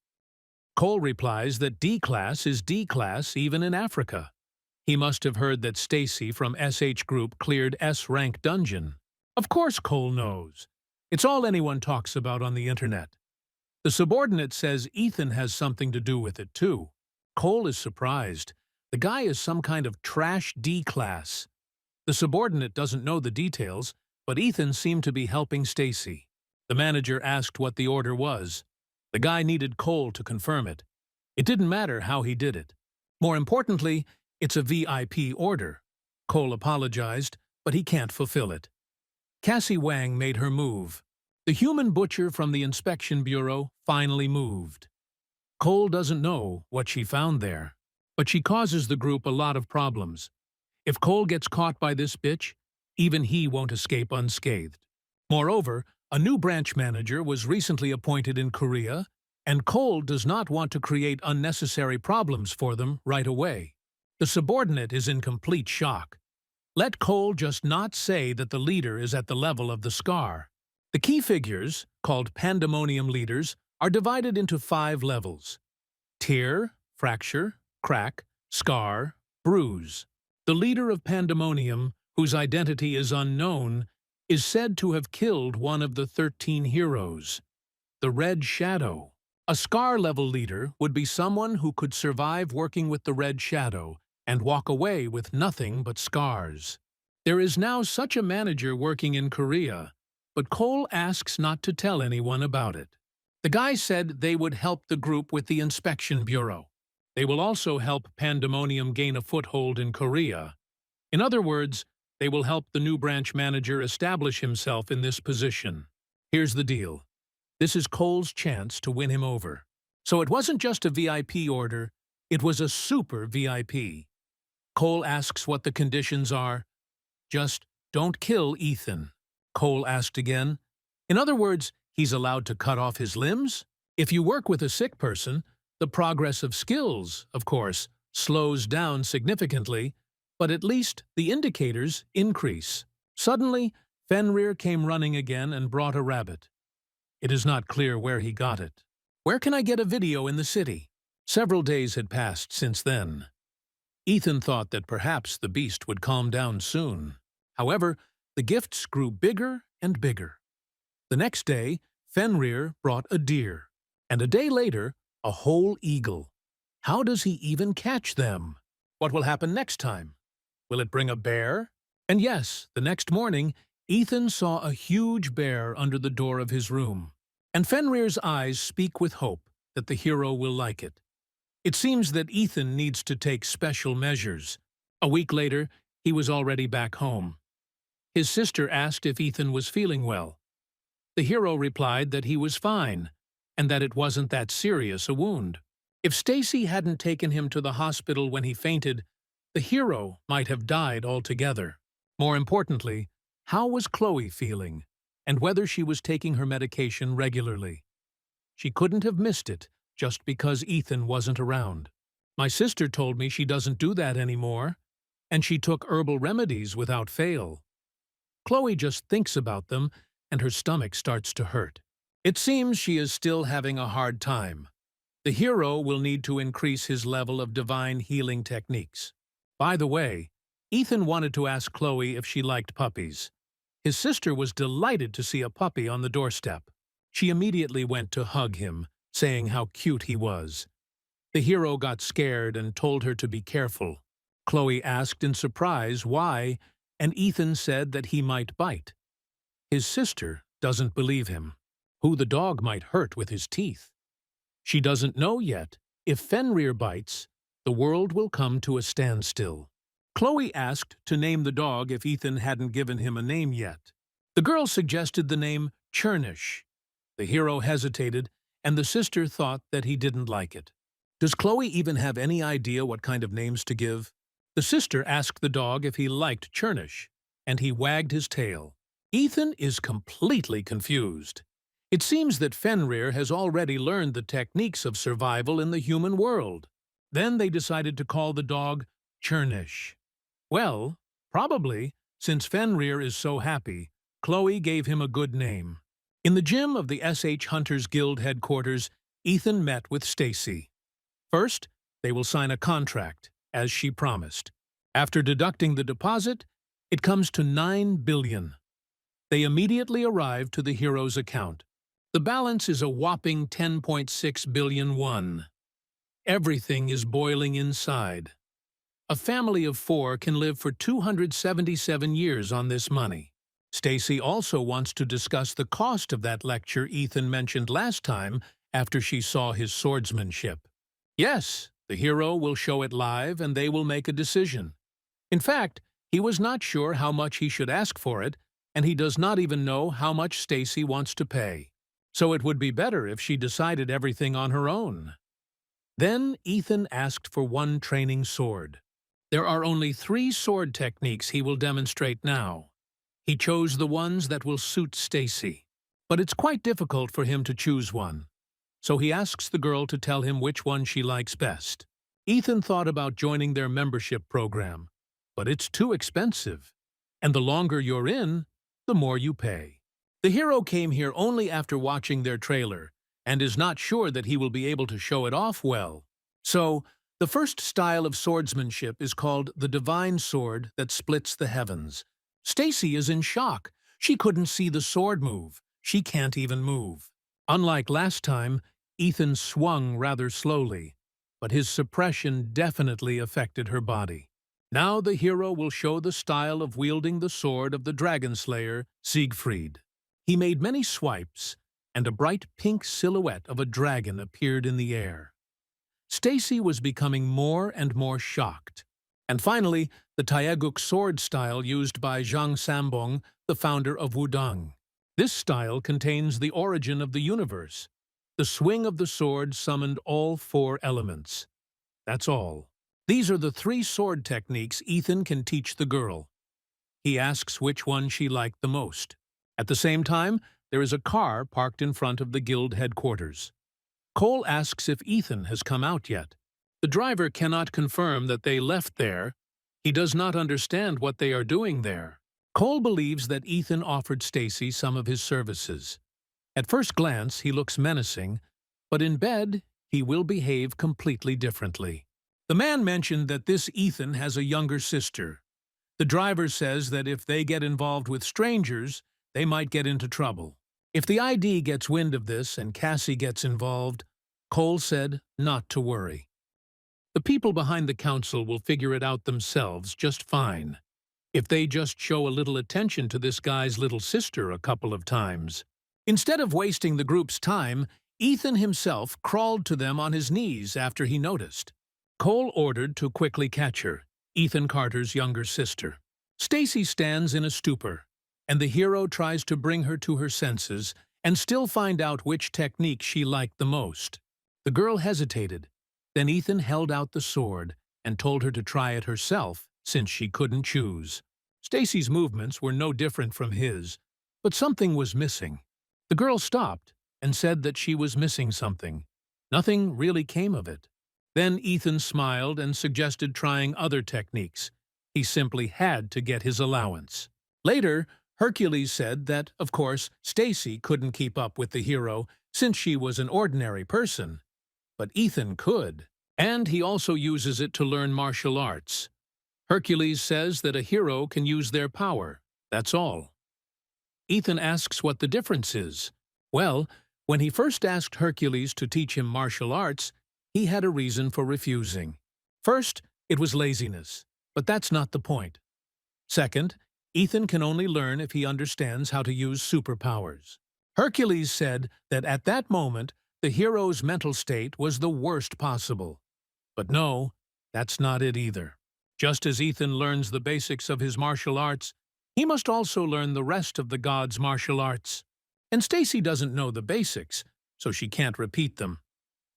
Cole replies that D-class is D-class even in Africa. He must have heard that Stacy from SH Group cleared S-rank dungeon. Of course Cole knows. It's all anyone talks about on the internet. The subordinate says Ethan has something to do with it too. Cole is surprised. The guy is some kind of trash D-class. The subordinate doesn't know the details, but Ethan seemed to be helping Stacy. The manager asked what the order was. The guy needed Cole to confirm it. It didn't matter how he did it. More importantly, it's a VIP order. Cole apologized, but he can't fulfill it. Cassie Wang made her move. The human butcher from the inspection bureau finally moved. Cole doesn't know what she found there, but she causes the group a lot of problems. If Cole gets caught by this bitch, even he won't escape unscathed. Moreover, a new branch manager was recently appointed in Korea, and Cole does not want to create unnecessary problems for them right away. The subordinate is in complete shock. Let Cole just not say that the leader is at the level of the scar. The key figures, called Pandemonium leaders, are divided into 5 levels: tear, fracture, crack, scar, bruise. The leader of Pandemonium, whose identity is unknown, is said to have killed one of the 13 heroes. The Red Shadow. A scar-level leader would be someone who could survive working with the Red Shadow and walk away with nothing but scars. There is now such a manager working in Korea, but Cole asks not to tell anyone about it. The guy said they would help the group with the inspection bureau. They will also help Pandemonium gain a foothold in Korea. In other words, they will help the new branch manager establish himself in this position. Here's the deal. This is Cole's chance to win him over. So it wasn't just a VIP order, it was a super VIP. Cole asks what the conditions are. Just don't kill Ethan. Cole asked again. In other words, he's allowed to cut off his limbs? If you work with a sick person, the progress of skills, of course, slows down significantly, but at least the indicators increase. Suddenly, Fenrir came running again and brought a rabbit. It is not clear where he got it. Where can I get a video in the city? Several days had passed since then. Ethan thought that perhaps the beast would calm down soon. However, the gifts grew bigger and bigger. The next day, Fenrir brought a deer, and a day later, a whole eagle. How does he even catch them? What will happen next time? Will it bring a bear? And yes, the next morning, Ethan saw a huge bear under the door of his room. And Fenrir's eyes speak with hope that the hero will like it. It seems that Ethan needs to take special measures. A week later, he was already back home. His sister asked if Ethan was feeling well. The hero replied that he was fine, and that it wasn't that serious a wound. If Stacy hadn't taken him to the hospital when he fainted, the hero might have died altogether. More importantly, how was Chloe feeling, and whether she was taking her medication regularly? She couldn't have missed it just because Ethan wasn't around. My sister told me she doesn't do that anymore, and she took herbal remedies without fail. Chloe just thinks about them, and her stomach starts to hurt. It seems she is still having a hard time. The hero will need to increase his level of divine healing techniques. By the way, Ethan wanted to ask Chloe if she liked puppies. His sister was delighted to see a puppy on the doorstep. She immediately went to hug him, saying how cute he was. The hero got scared and told her to be careful. Chloe asked in surprise why, and Ethan said that he might bite. His sister doesn't believe him, who the dog might hurt with his teeth. She doesn't know yet. If Fenrir bites, the world will come to a standstill. Chloe asked to name the dog if Ethan hadn't given him a name yet. The girl suggested the name Chernish. The hero hesitated, and the sister thought that he didn't like it. Does Chloe even have any idea what kind of names to give? The sister asked the dog if he liked Chernish, and he wagged his tail. Ethan is completely confused. It seems that Fenrir has already learned the techniques of survival in the human world. Then they decided to call the dog Chernish. Well, probably, since Fenrir is so happy, Chloe gave him a good name. In the gym of the SH Hunters Guild headquarters, Ethan met with Stacy. First, they will sign a contract, as she promised. After deducting the deposit, it comes to 9 billion. They immediately arrive to the hero's account. The balance is a whopping 10.6 billion won. Everything is boiling inside. A family of 4 can live for 277 years on this money. Stacy also wants to discuss the cost of that lecture Ethan mentioned last time after she saw his swordsmanship. Yes, the hero will show it live and they will make a decision. In fact, he was not sure how much he should ask for it, and he does not even know how much Stacy wants to pay. So it would be better if she decided everything on her own. Then Ethan asked for 1 training sword. There are only 3 sword techniques he will demonstrate now. He chose the ones that will suit Stacy. But it's quite difficult for him to choose one. So he asks the girl to tell him which one she likes best. Ethan thought about joining their membership program, but it's too expensive. And the longer you're in, the more you pay. The hero came here only after watching their trailer, and is not sure that he will be able to show it off well. So, the first style of swordsmanship is called the divine sword that splits the heavens. Stacy is in shock. She couldn't see the sword move. She can't even move. Unlike last time, Ethan swung rather slowly, but his suppression definitely affected her body. Now the hero will show the style of wielding the sword of the dragon slayer, Siegfried. He made many swipes, and a bright pink silhouette of a dragon appeared in the air. Stacy was becoming more and more shocked. And finally, the Taeguk sword style used by Zhang Sambong, the founder of Wudang. This style contains the origin of the universe. The swing of the sword summoned all 4 elements. That's all. These are the 3 sword techniques Ethan can teach the girl. He asks which one she liked the most. At the same time, there is a car parked in front of the guild headquarters. Cole asks if Ethan has come out yet. The driver cannot confirm that they left there. He does not understand what they are doing there. Cole believes that Ethan offered Stacy some of his services. At first glance, he looks menacing, but in bed, he will behave completely differently. The man mentioned that this Ethan has a younger sister. The driver says that if they get involved with strangers, they might get into trouble. If the ID gets wind of this and Cassie gets involved, Cole said not to worry. The people behind the council will figure it out themselves just fine, if they just show a little attention to this guy's little sister a couple of times. Instead of wasting the group's time, Ethan himself crawled to them on his knees after he noticed. Cole ordered to quickly catch her, Ethan Carter's younger sister. Stacy stands in a stupor, and the hero tries to bring her to her senses and still find out which technique she liked the most. The girl hesitated. Then Ethan held out the sword and told her to try it herself since she couldn't choose. Stacy's movements were no different from his, but something was missing. The girl stopped and said that she was missing something. Nothing really came of it. Then Ethan smiled and suggested trying other techniques. He simply had to get his allowance. Later, Hercules said that, of course, Stacy couldn't keep up with the hero since she was an ordinary person. But Ethan could, and he also uses it to learn martial arts. Hercules says that a hero can use their power, that's all. Ethan asks what the difference is. Well, when he first asked Hercules to teach him martial arts, he had a reason for refusing. First, it was laziness, but that's not the point. Second, Ethan can only learn if he understands how to use superpowers. Hercules said that at that moment, the hero's mental state was the worst possible. But no, that's not it either. Just as Ethan learns the basics of his martial arts, he must also learn the rest of the gods' martial arts. And Stacy doesn't know the basics, so she can't repeat them.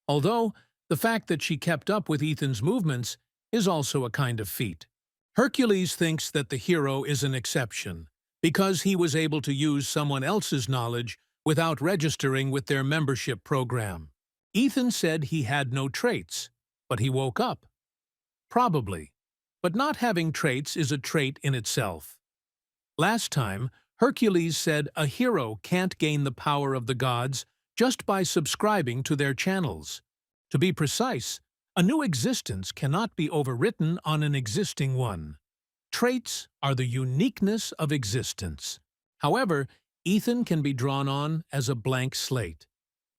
Although, the fact that she kept up with Ethan's movements is also a kind of feat. Hercules thinks that the hero is an exception, because he was able to use someone else's knowledge without registering with their membership program. Ethan said he had no traits, but he woke up. Probably. But not having traits is a trait in itself. Last time, Hercules said a hero can't gain the power of the gods just by subscribing to their channels. To be precise, a new existence cannot be overwritten on an existing one. Traits are the uniqueness of existence. However, Ethan can be drawn on as a blank slate,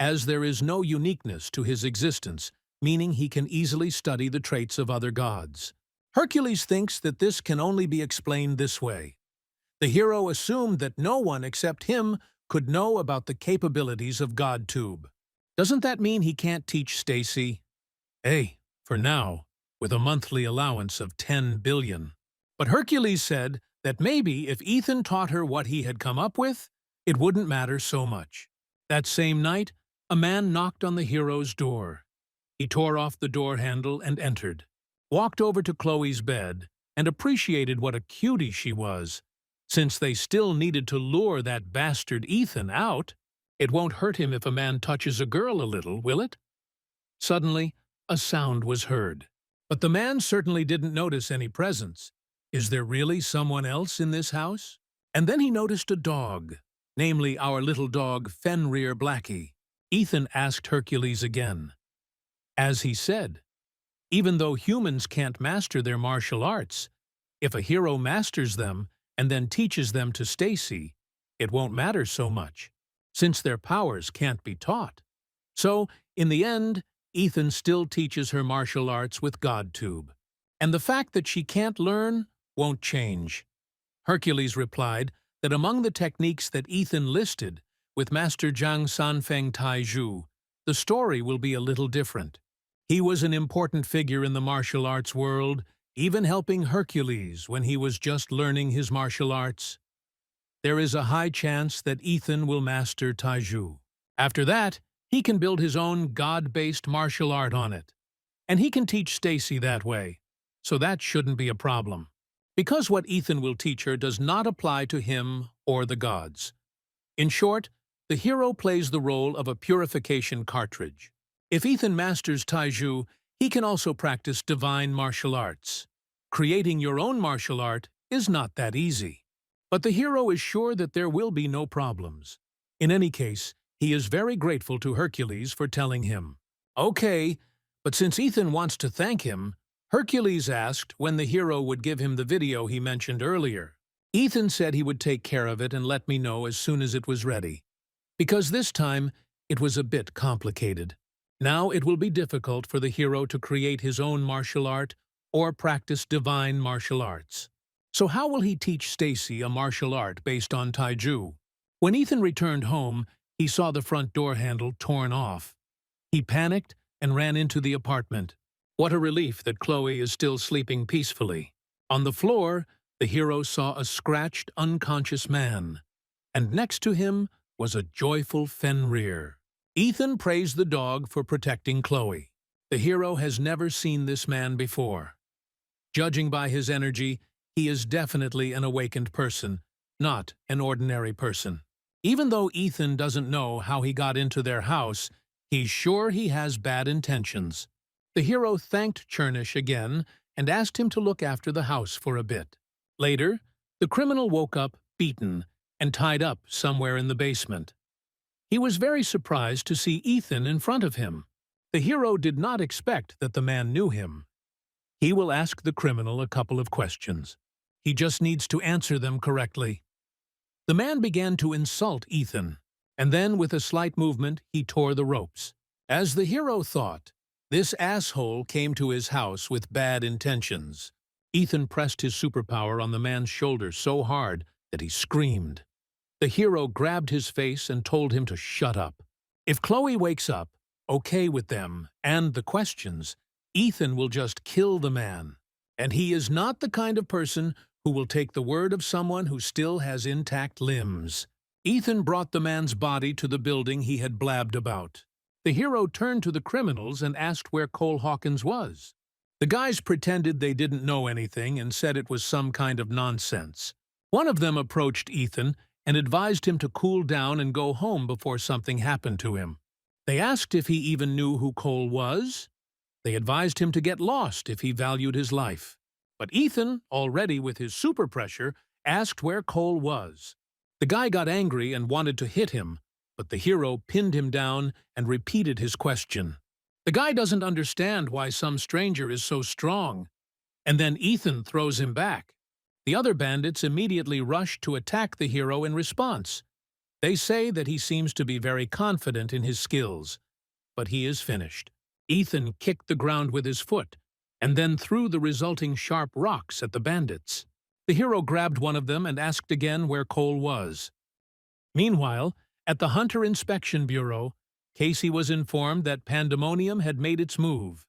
as there is no uniqueness to his existence, meaning he can easily study the traits of other gods. Hercules thinks that this can only be explained this way. The hero assumed that no one except him could know about the capabilities of GodTube. Doesn't that mean he can't teach Stacy? Hey, for now, with a monthly allowance of 10 billion. But Hercules said that maybe if Ethan taught her what he had come up with, it wouldn't matter so much. That same night, a man knocked on the hero's door. He tore off the door handle and entered, walked over to Chloe's bed, and appreciated what a cutie she was. Since they still needed to lure that bastard Ethan out, it won't hurt him if a man touches a girl a little, will it? Suddenly, a sound was heard. But the man certainly didn't notice any presence. Is there really someone else in this house? And then he noticed a dog, namely our little dog Fenrir Blackie. Ethan asked Hercules again. As he said, even though humans can't master their martial arts, if a hero masters them and then teaches them to Stacy, it won't matter so much, since their powers can't be taught. So, in the end, Ethan still teaches her martial arts with GodTube. And the fact that she can't learn won't change. Hercules replied that among the techniques that Ethan listed with Master Zhang Sanfeng Taizhu, the story will be a little different. He was an important figure in the martial arts world, even helping Hercules when he was just learning his martial arts. There is a high chance that Ethan will master Taizhu. After that, he can build his own god-based martial art on it. And he can teach Stacy that way, so that shouldn't be a problem. Because what Ethan will teach her does not apply to him or the gods. In short, the hero plays the role of a purification cartridge. If Ethan masters Taizhu, he can also practice divine martial arts. Creating your own martial art is not that easy. But the hero is sure that there will be no problems. In any case, he is very grateful to Hercules for telling him. Okay, but since Ethan wants to thank him, Hercules asked when the hero would give him the video he mentioned earlier. Ethan said he would take care of it and let me know as soon as it was ready. Because this time, it was a bit complicated. Now it will be difficult for the hero to create his own martial art or practice divine martial arts. So how will he teach Stacy a martial art based on taiju? When Ethan returned home, he saw the front door handle torn off. He panicked and ran into the apartment. What a relief that Chloe is still sleeping peacefully. On the floor, the hero saw a scratched, unconscious man, and next to him was a joyful Fenrir. Ethan praised the dog for protecting Chloe. The hero has never seen this man before. Judging by his energy, he is definitely an awakened person, not an ordinary person. Even though Ethan doesn't know how he got into their house, he's sure he has bad intentions. The hero thanked Chernish again and asked him to look after the house for a bit. Later, the criminal woke up, beaten, and tied up somewhere in the basement. He was very surprised to see Ethan in front of him. The hero did not expect that the man knew him. He will ask the criminal a couple of questions. He just needs to answer them correctly. The man began to insult Ethan, and then with a slight movement he tore the ropes. As the hero thought, this asshole came to his house with bad intentions. Ethan pressed his superpower on the man's shoulder so hard that he screamed. The hero grabbed his face and told him to shut up. If Chloe wakes up, okay with them and the questions, Ethan will just kill the man. And he is not the kind of person who will take the word of someone who still has intact limbs. Ethan brought the man's body to the building he had blabbed about. The hero turned to the criminals and asked where Cole Hawkins was. The guys pretended they didn't know anything and said it was some kind of nonsense. One of them approached Ethan and advised him to cool down and go home before something happened to him. They asked if he even knew who Cole was. They advised him to get lost if he valued his life. But Ethan, already with his super pressure, asked where Cole was. The guy got angry and wanted to hit him, but the hero pinned him down and repeated his question. The guy doesn't understand why some stranger is so strong, and then Ethan throws him back. The other bandits immediately rush to attack the hero in response. They say that he seems to be very confident in his skills, but he is finished. Ethan kicked the ground with his foot, and then threw the resulting sharp rocks at the bandits. The hero grabbed one of them and asked again where Cole was. Meanwhile, at the Hunter Inspection Bureau, Casey was informed that Pandemonium had made its move.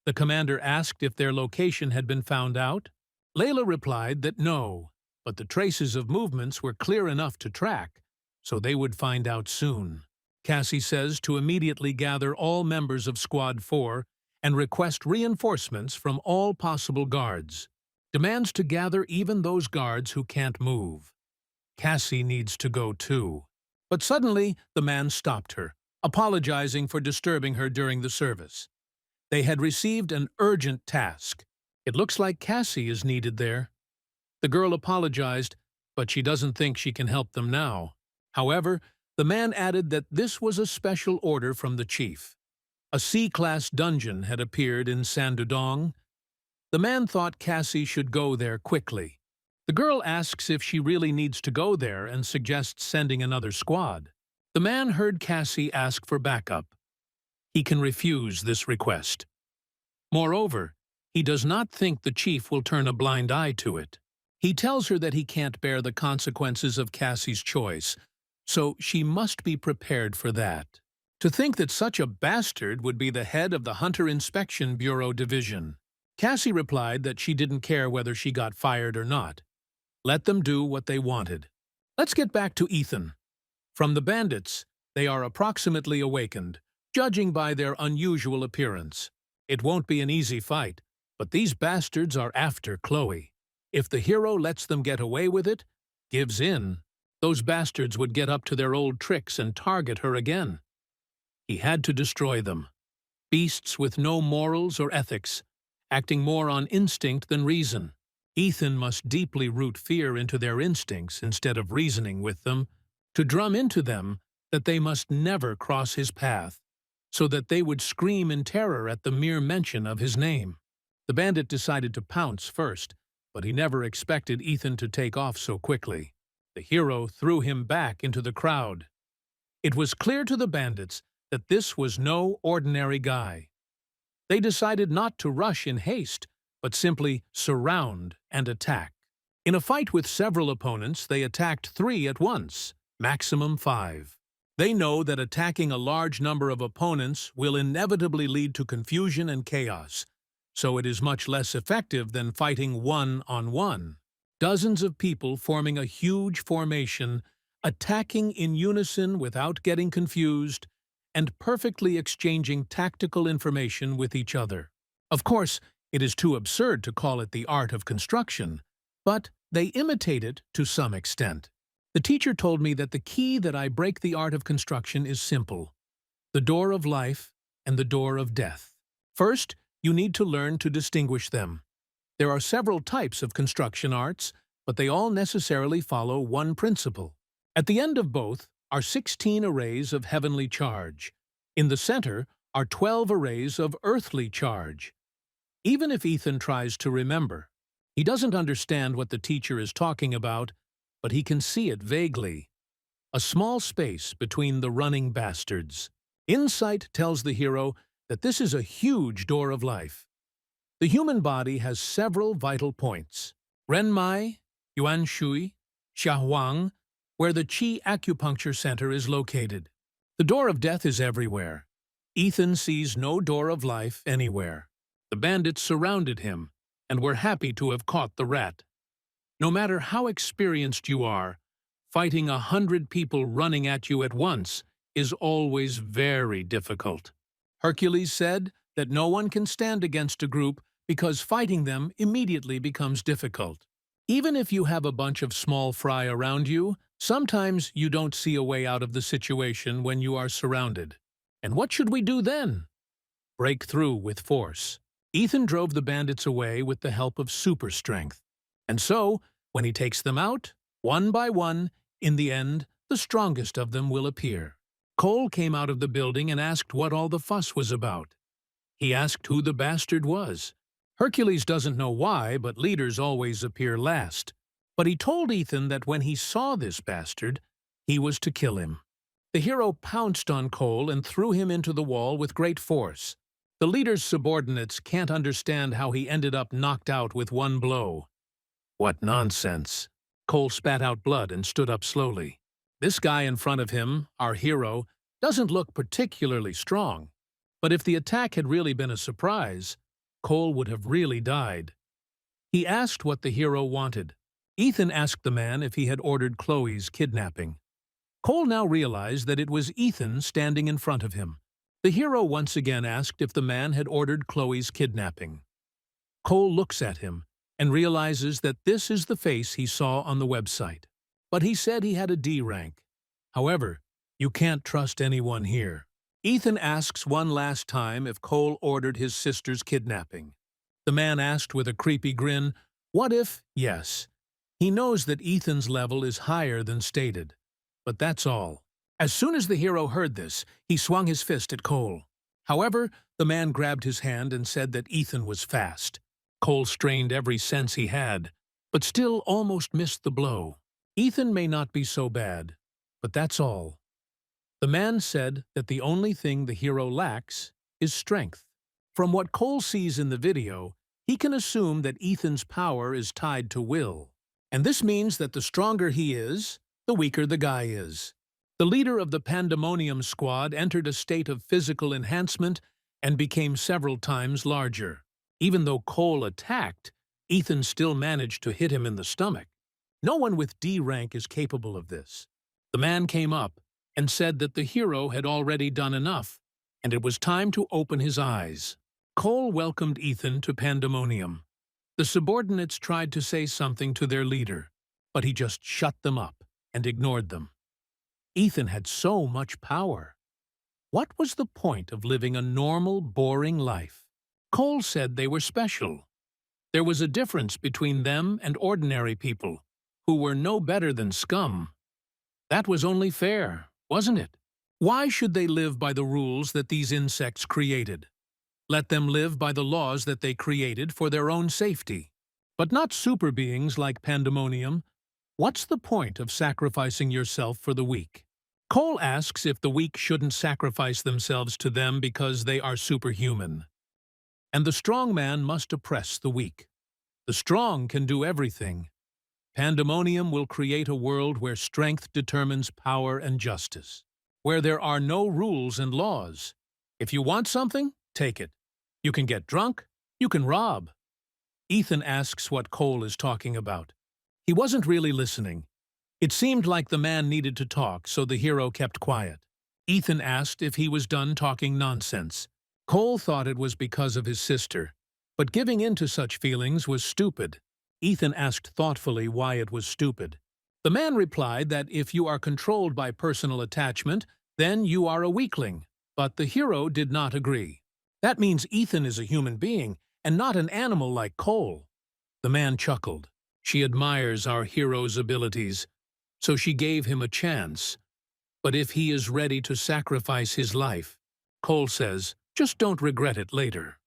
The commander asked if their location had been found out. Layla replied that no, but the traces of movements were clear enough to track, so they would find out soon. Cassie says to immediately gather all members of Squad 4 and request reinforcements from all possible guards. Demands to gather even those guards who can't move. Cassie needs to go too. But suddenly, the man stopped her, apologizing for disturbing her during the service. They had received an urgent task. It looks like Cassie is needed there. The girl apologized, but she doesn't think she can help them now. However, the man added that this was a special order from the chief. A C-class dungeon had appeared in Sandudong. The man thought Cassie should go there quickly. The girl asks if she really needs to go there and suggests sending another squad. The man heard Cassie ask for backup. He can refuse this request. Moreover, he does not think the chief will turn a blind eye to it. He tells her that he can't bear the consequences of Cassie's choice, so she must be prepared for that. To think that such a bastard would be the head of the Hunter Inspection Bureau division. Cassie replied that she didn't care whether she got fired or not. Let them do what they wanted. Let's get back to Ethan. From the bandits, they are approximately awakened, judging by their unusual appearance. It won't be an easy fight, but these bastards are after Chloe. If the hero lets them get away with it, gives in, those bastards would get up to their old tricks and target her again. He had to destroy them. Beasts with no morals or ethics, acting more on instinct than reason. Ethan must deeply root fear into their instincts instead of reasoning with them, to drum into them that they must never cross his path, so that they would scream in terror at the mere mention of his name. The bandit decided to pounce first, but he never expected Ethan to take off so quickly. The hero threw him back into the crowd. It was clear to the bandits that this was no ordinary guy. They decided not to rush in haste, but simply surround and attack. In a fight with several opponents, they attacked 3 at once, maximum 5. They know that attacking a large number of opponents will inevitably lead to confusion and chaos, so it is much less effective than fighting one-on-one. Dozens of people forming a huge formation, attacking in unison without getting confused, and perfectly exchanging tactical information with each other. Of course, it is too absurd to call it the art of construction, but they imitate it to some extent. The teacher told me that the key that I break the art of construction is simple: the door of life and the door of death. First, you need to learn to distinguish them. There are several types of construction arts, but they all necessarily follow one principle. At the end of both are 16 arrays of heavenly charge. In the center are 12 arrays of earthly charge. Even if Ethan tries to remember, he doesn't understand what the teacher is talking about, but he can see it vaguely. A small space between the running bastards. Insight tells the hero that this is a huge door of life. The human body has several vital points: Renmai, Yuanshui, Xiaohuang, where the Qi acupuncture center is located. The door of death is everywhere. Ethan sees no door of life anywhere. The bandits surrounded him and were happy to have caught the rat. No matter how experienced you are, fighting 100 people running at you at once is always very difficult. Hercules said that no one can stand against a group because fighting them immediately becomes difficult. Even if you have a bunch of small fry around you, sometimes you don't see a way out of the situation when you are surrounded. And what should we do then? Break through with force. Ethan drove the bandits away with the help of super strength. And so, when he takes them out, one by one, in the end, the strongest of them will appear. Cole came out of the building and asked what all the fuss was about. He asked who the bastard was. Hercules doesn't know why, but leaders always appear last. But he told Ethan that when he saw this bastard, he was to kill him. The hero pounced on Cole and threw him into the wall with great force. The leader's subordinates can't understand how he ended up knocked out with one blow. What nonsense. Cole spat out blood and stood up slowly. This guy in front of him, our hero, doesn't look particularly strong. But if the attack had really been a surprise, Cole would have really died. He asked what the hero wanted. Ethan asked the man if he had ordered Chloe's kidnapping. Cole now realized that it was Ethan standing in front of him. The hero once again asked if the man had ordered Chloe's kidnapping. Cole looks at him and realizes that this is the face he saw on the website. But he said he had a D rank. However, you can't trust anyone here. Ethan asks one last time if Cole ordered his sister's kidnapping. The man asked with a creepy grin, what if, yes. He knows that Ethan's level is higher than stated. But that's all. As soon as the hero heard this, he swung his fist at Cole. However, the man grabbed his hand and said that Ethan was fast. Cole strained every sense he had, but still almost missed the blow. Ethan may not be so bad, but that's all. The man said that the only thing the hero lacks is strength. From what Cole sees in the video, he can assume that Ethan's power is tied to will. And this means that the stronger he is, the weaker the guy is. The leader of the Pandemonium squad entered a state of physical enhancement and became several times larger. Even though Cole attacked, Ethan still managed to hit him in the stomach. No one with D rank is capable of this. The man came up and said that the hero had already done enough, and it was time to open his eyes. Cole welcomed Ethan to Pandemonium. The subordinates tried to say something to their leader, but he just shut them up and ignored them. Ethan had so much power. What was the point of living a normal, boring life? Cole said they were special. There was a difference between them and ordinary people, who were no better than scum. That was only fair, wasn't it? Why should they live by the rules that these insects created? Let them live by the laws that they created for their own safety. But not super beings like Pandemonium. What's the point of sacrificing yourself for the weak? Cole asks if the weak shouldn't sacrifice themselves to them because they are superhuman. And the strong man must oppress the weak. The strong can do everything. Pandemonium will create a world where strength determines power and justice, where there are no rules and laws. If you want something, take it. You can get drunk, you can rob. Ethan asks what Cole is talking about. He wasn't really listening. It seemed like the man needed to talk, so the hero kept quiet. Ethan asked if he was done talking nonsense. Cole thought it was because of his sister, but giving in to such feelings was stupid. Ethan asked thoughtfully why it was stupid. The man replied that if you are controlled by personal attachment, then you are a weakling. But the hero did not agree. That means Ethan is a human being, and not an animal like Cole. The man chuckled. She admires our hero's abilities, so she gave him a chance. But if he is ready to sacrifice his life, Cole says, just don't regret it later.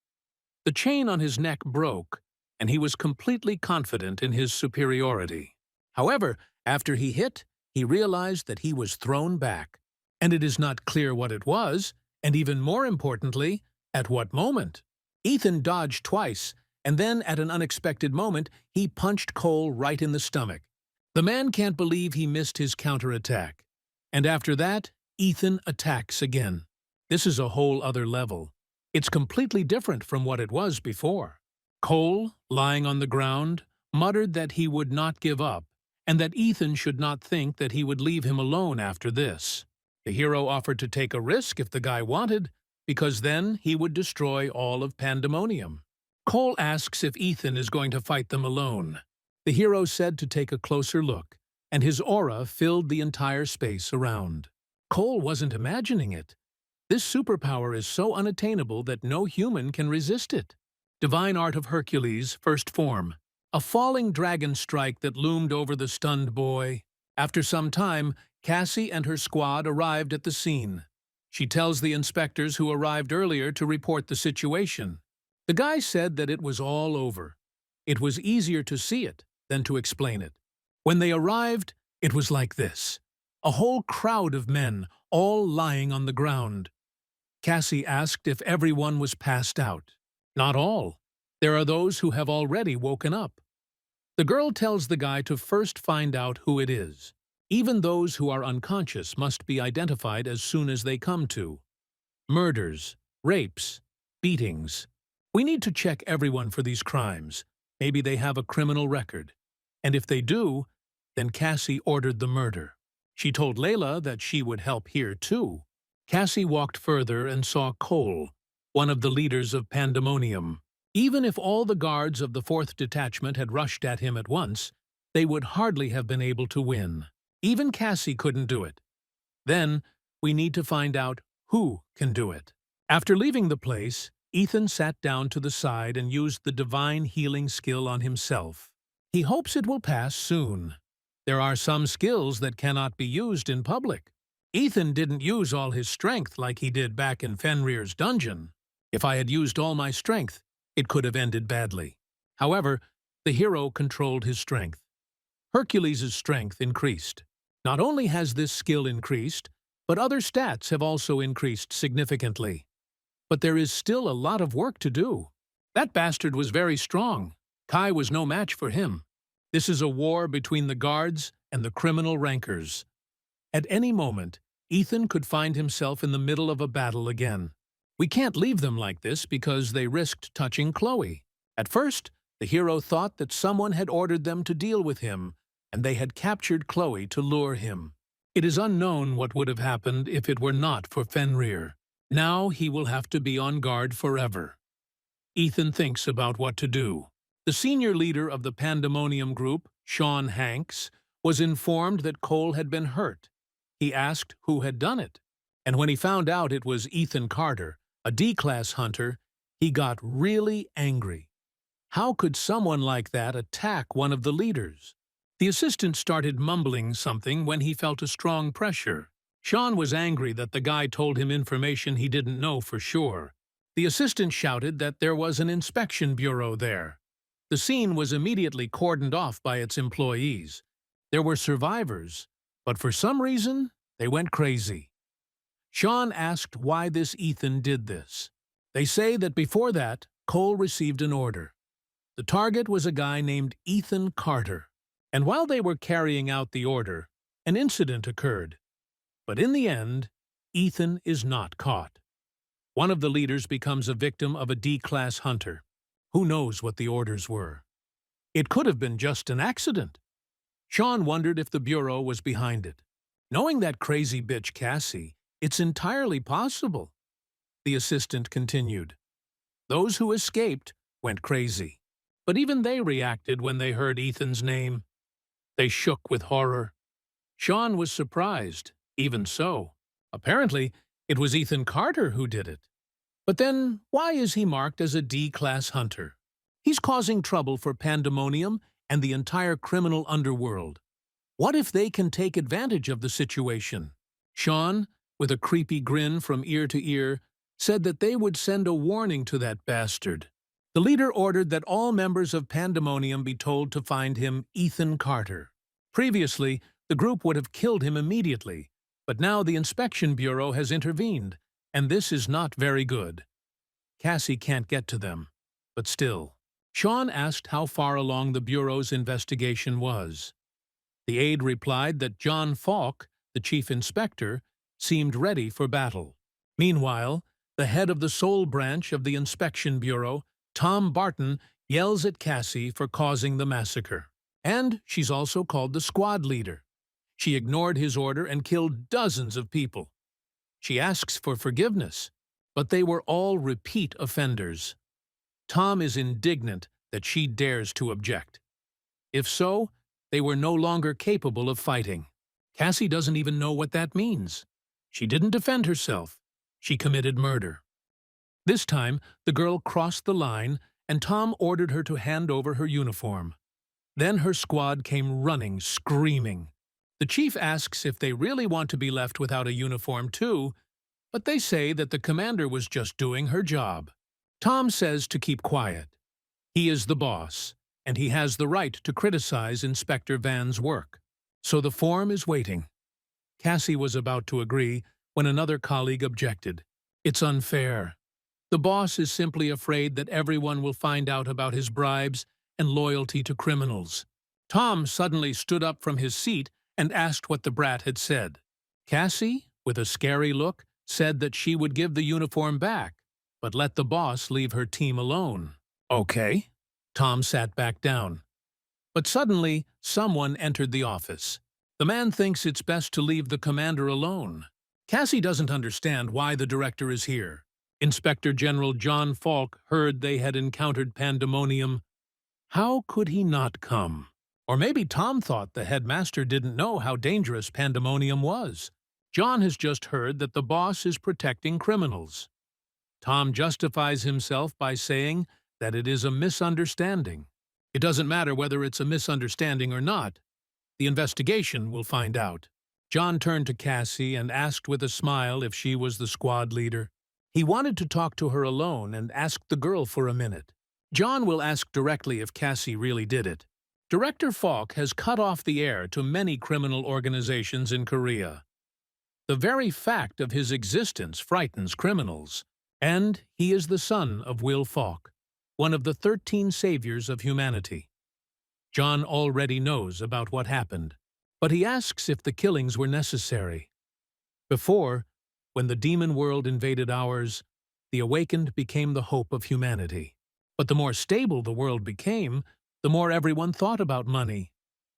The chain on his neck broke, and he was completely confident in his superiority. However, after he hit, he realized that he was thrown back, and it is not clear what it was, and even more importantly, at what moment. Ethan dodged twice, and then at an unexpected moment, he punched Cole right in the stomach. The man can't believe he missed his counterattack. And after that, Ethan attacks again. This is a whole other level. It's completely different from what it was before. Cole, lying on the ground, muttered that he would not give up, and that Ethan should not think that he would leave him alone after this. The hero offered to take a risk if the guy wanted, because then he would destroy all of Pandemonium. Cole asks if Ethan is going to fight them alone. The hero said to take a closer look, and his aura filled the entire space around. Cole wasn't imagining it. This superpower is so unattainable that no human can resist it. Divine art of Hercules, first form. A falling dragon strike that loomed over the stunned boy. After some time, Cassie and her squad arrived at the scene. She tells the inspectors who arrived earlier to report the situation. The guy said that it was all over. It was easier to see it than to explain it. When they arrived, it was like this. A whole crowd of men, all lying on the ground. Cassie asked if everyone was passed out. Not all. There are those who have already woken up. The girl tells the guy to first find out who it is. Even those who are unconscious must be identified as soon as they come to. Murders, rapes, beatings. We need to check everyone for these crimes. Maybe they have a criminal record. And if they do, then Cassie ordered the murder. She told Layla that she would help here too. Cassie walked further and saw Cole, one of the leaders of Pandemonium. Even if all the guards of the 4th Detachment had rushed at him at once, they would hardly have been able to win. Even Cassie couldn't do it. Then, we need to find out who can do it. After leaving the place, Ethan sat down to the side and used the divine healing skill on himself. He hopes it will pass soon. There are some skills that cannot be used in public. Ethan didn't use all his strength like he did back in Fenrir's dungeon. If I had used all my strength, it could have ended badly. However, the hero controlled his strength. Hercules' strength increased. Not only has this skill increased, but other stats have also increased significantly. But there is still a lot of work to do. That bastard was very strong. Kai was no match for him. This is a war between the guards and the criminal rankers. At any moment, Ethan could find himself in the middle of a battle again. We can't leave them like this because they risked touching Chloe. At first, the hero thought that someone had ordered them to deal with him, and they had captured Chloe to lure him. It is unknown what would have happened if it were not for Fenrir. Now he will have to be on guard forever. Ethan thinks about what to do. The senior leader of the Pandemonium group, Sean Hanks, was informed that Cole had been hurt. He asked who had done it, and when he found out it was Ethan Carter, a D-class hunter, he got really angry. How could someone like that attack one of the leaders? The assistant started mumbling something when he felt a strong pressure. Sean was angry that the guy told him information he didn't know for sure. The assistant shouted that there was an inspection bureau there. The scene was immediately cordoned off by its employees. There were survivors, but for some reason, They went crazy. Sean asked why this Ethan did this. They say that before that, Cole received an order. The target was a guy named Ethan Carter. And while they were carrying out the order, an incident occurred. But in the end, Ethan is not caught. One of the leaders becomes a victim of a D-class hunter. Who knows what the orders were? It could have been just an accident. Sean wondered if the Bureau was behind it. Knowing that crazy bitch Cassie, it's entirely possible. The assistant continued. Those who escaped went crazy. But even they reacted when they heard Ethan's name. They shook with horror. Sean was surprised, even so. Apparently, it was Ethan Carter who did it. But then, why is he marked as a D-class hunter? He's causing trouble for Pandemonium and the entire criminal underworld. What if they can take advantage of the situation? Sean, with a creepy grin from ear to ear, said that they would send a warning to that bastard. The leader ordered that all members of Pandemonium be told to find him Ethan Carter. Previously, the group would have killed him immediately, but now the Inspection Bureau has intervened, and this is not very good. Cassie can't get to them, but still. Sean asked how far along the Bureau's investigation was. The aide replied that John Falk, the chief inspector, seemed ready for battle. Meanwhile, the head of the Soul Branch of the Inspection Bureau, Tom Barton, yells at Cassie for causing the massacre. And she's also called the squad leader. She ignored his order and killed dozens of people. She asks for forgiveness, but they were all repeat offenders. Tom is indignant that she dares to object. If so, they were no longer capable of fighting. Cassie doesn't even know what that means. She didn't defend herself. She committed murder. This time, the girl crossed the line, and Tom ordered her to hand over her uniform. Then her squad came running, screaming. The chief asks if they really want to be left without a uniform too, but they say that the commander was just doing her job. Tom says to keep quiet. He is the boss, and he has the right to criticize Inspector Van's work. So the form is waiting. Cassie was about to agree when another colleague objected. It's unfair. The boss is simply afraid that everyone will find out about his bribes and loyalty to criminals. Tom suddenly stood up from his seat and asked what the brat had said. Cassie, with a scary look, said that she would give the uniform back, but let the boss leave her team alone. Okay. Tom sat back down. But suddenly, someone entered the office. The man thinks it's best to leave the commander alone. Cassie doesn't understand why the director is here. Inspector General John Falk heard they had encountered Pandemonium. How could he not come? Or maybe Tom thought the headmaster didn't know how dangerous Pandemonium was. John has just heard that the boss is protecting criminals. Tom justifies himself by saying that it is a misunderstanding. It doesn't matter whether it's a misunderstanding or not. The investigation will find out. John turned to Cassie and asked with a smile if she was the squad leader. He wanted to talk to her alone and asked the girl for a minute. John will ask directly if Cassie really did it. Director Falk has cut off the air to many criminal organizations in Korea. The very fact of his existence frightens criminals. And he is the son of Will Falk, one of the 13 saviors of humanity. John already knows about what happened, but he asks if the killings were necessary. Before, when the demon world invaded ours, the awakened became the hope of humanity. But the more stable the world became, the more everyone thought about money.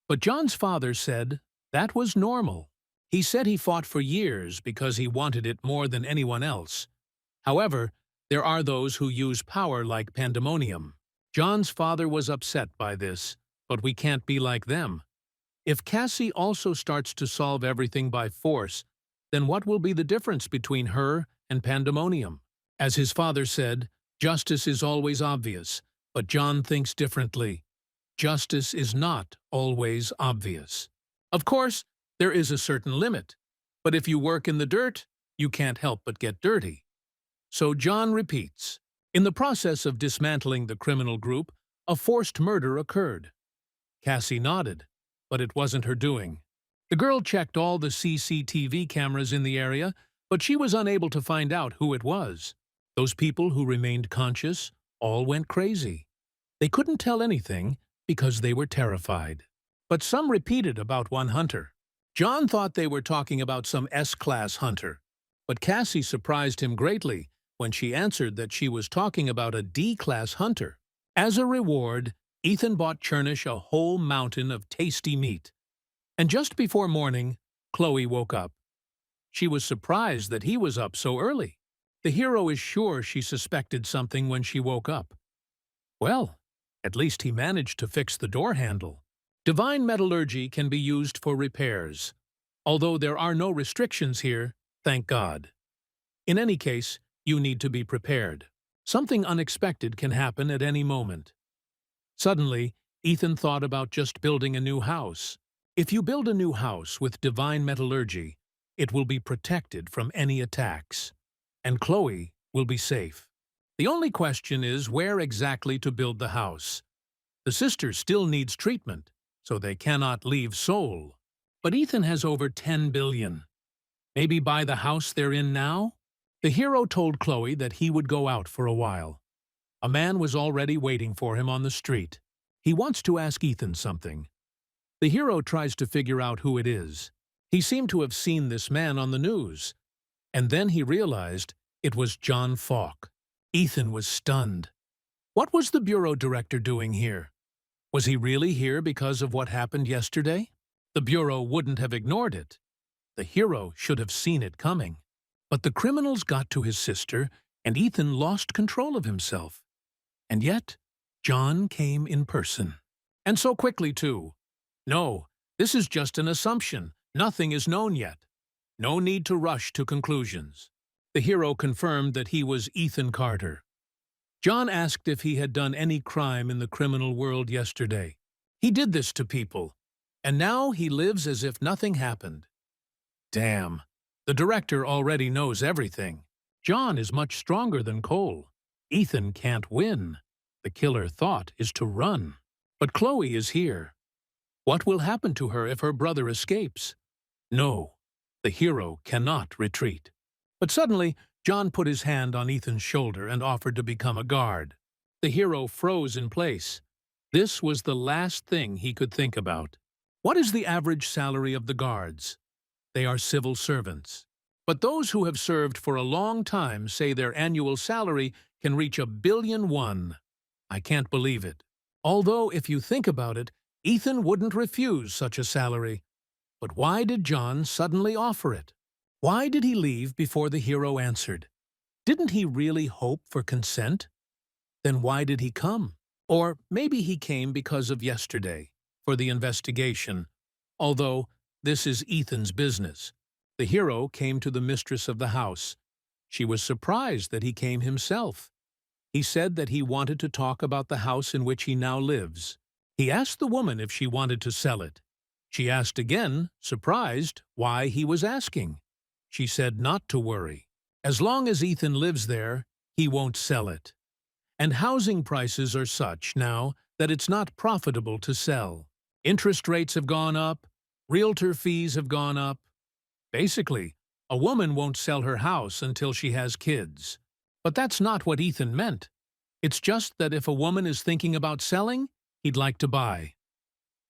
But John's father said that was normal. He said he fought for years because he wanted it more than anyone else. However, there are those who use power like Pandemonium. John's father was upset by this, but we can't be like them. If Cassie also starts to solve everything by force, then what will be the difference between her and Pandemonium? As his father said, justice is always obvious, but John thinks differently. Justice is not always obvious. Of course, there is a certain limit, but if you work in the dirt, you can't help but get dirty. So John repeats. In the process of dismantling the criminal group, a forced murder occurred. Cassie nodded, but it wasn't her doing. The girl checked all the CCTV cameras in the area, but she was unable to find out who it was. Those people who remained conscious all went crazy. They couldn't tell anything because they were terrified. But some repeated about one hunter. John thought they were talking about some S-class hunter, but Cassie surprised him greatly when she answered that she was talking about a D-class hunter. As a reward, Ethan bought Chernish a whole mountain of tasty meat. And just before morning, Chloe woke up. She was surprised that he was up so early. The hero is sure she suspected something when she woke up. Well, at least he managed to fix the door handle. Divine metallurgy can be used for repairs, although there are no restrictions here, thank God. In any case, you need to be prepared. Something unexpected can happen at any moment. Suddenly, Ethan thought about just building a new house. If you build a new house with divine metallurgy, it will be protected from any attacks, and Chloe will be safe. The only question is where exactly to build the house. The sister still needs treatment, so they cannot leave Seoul. But Ethan has over 10 billion. Maybe buy the house they're in now? The hero told Chloe that he would go out for a while. A man was already waiting for him on the street. He wants to ask Ethan something. The hero tries to figure out who it is. He seemed to have seen this man on the news. And then he realized it was John Falk. Ethan was stunned. What was the bureau director doing here? Was he really here because of what happened yesterday? The bureau wouldn't have ignored it. The hero should have seen it coming. But the criminals got to his sister, and Ethan lost control of himself. And yet, John came in person. And so quickly, too. No, this is just an assumption. Nothing is known yet. No need to rush to conclusions. The hero confirmed that he was Ethan Carter. John asked if he had done any crime in the criminal world yesterday. He did this to people, and now he lives as if nothing happened. Damn, the director already knows everything. John is much stronger than Cole. Ethan can't win. The killer thought is to run. But Chloe is here. What will happen to her if her brother escapes? No, the hero cannot retreat. But suddenly, John put his hand on Ethan's shoulder and offered to become a guard. The hero froze in place. This was the last thing he could think about. What is the average salary of the guards? They are civil servants. But those who have served for a long time say their annual salary can reach $1 billion. I can't believe it. Although, if you think about it, Ethan wouldn't refuse such a salary. But why did John suddenly offer it? Why did he leave before the hero answered? Didn't he really hope for consent? Then why did he come? Or maybe he came because of yesterday, for the investigation. Although, this is Ethan's business. The hero came to the mistress of the house. She was surprised that he came himself. He said that he wanted to talk about the house in which he now lives. He asked the woman if she wanted to sell it. She asked again, surprised, why he was asking. She said not to worry. As long as Ethan lives there, he won't sell it. And housing prices are such now that it's not profitable to sell. Interest rates have gone up, realtor fees have gone up. Basically, a woman won't sell her house until she has kids. But that's not what Ethan meant. It's just that if a woman is thinking about selling, he'd like to buy.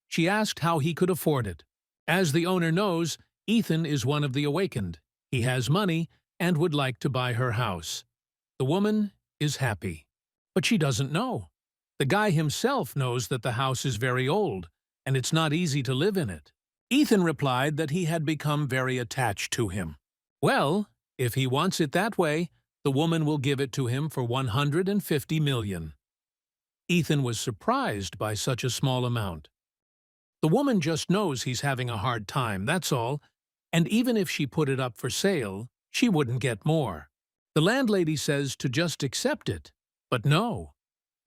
She asked how he could afford it. As the owner knows, Ethan is one of the awakened. He has money and would like to buy her house. The woman is happy. But she doesn't know. The guy himself knows that the house is very old, and it's not easy to live in it. Ethan replied that he had become very attached to him. Well, if he wants it that way, the woman will give it to him for 150 million. Ethan was surprised by such a small amount. The woman just knows he's having a hard time, that's all, and even if she put it up for sale, she wouldn't get more. The landlady says to just accept it, but no.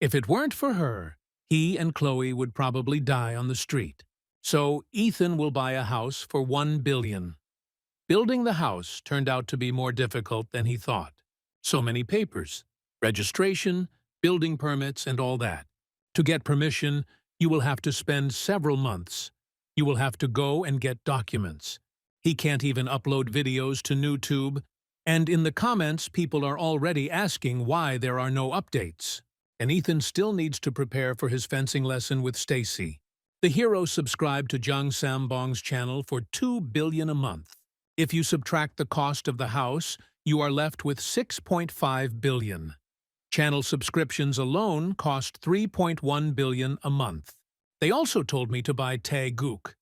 If it weren't for her, he and Chloe would probably die on the street. So Ethan will buy a house for 1 billion. Building the house turned out to be more difficult than he thought. So many papers, registration, building permits, and all that. To get permission, you will have to spend several months. You will have to go and get documents. He can't even upload videos to YouTube, and in the comments people are already asking why there are no updates. And Ethan still needs to prepare for his fencing lesson with Stacy. The hero subscribed to Jang Sambong's channel for 2 billion a month. If you subtract the cost of the house, you are left with 6.5 billion. Channel subscriptions alone cost 3.1 billion a month. They also told me to buy Tae Gook.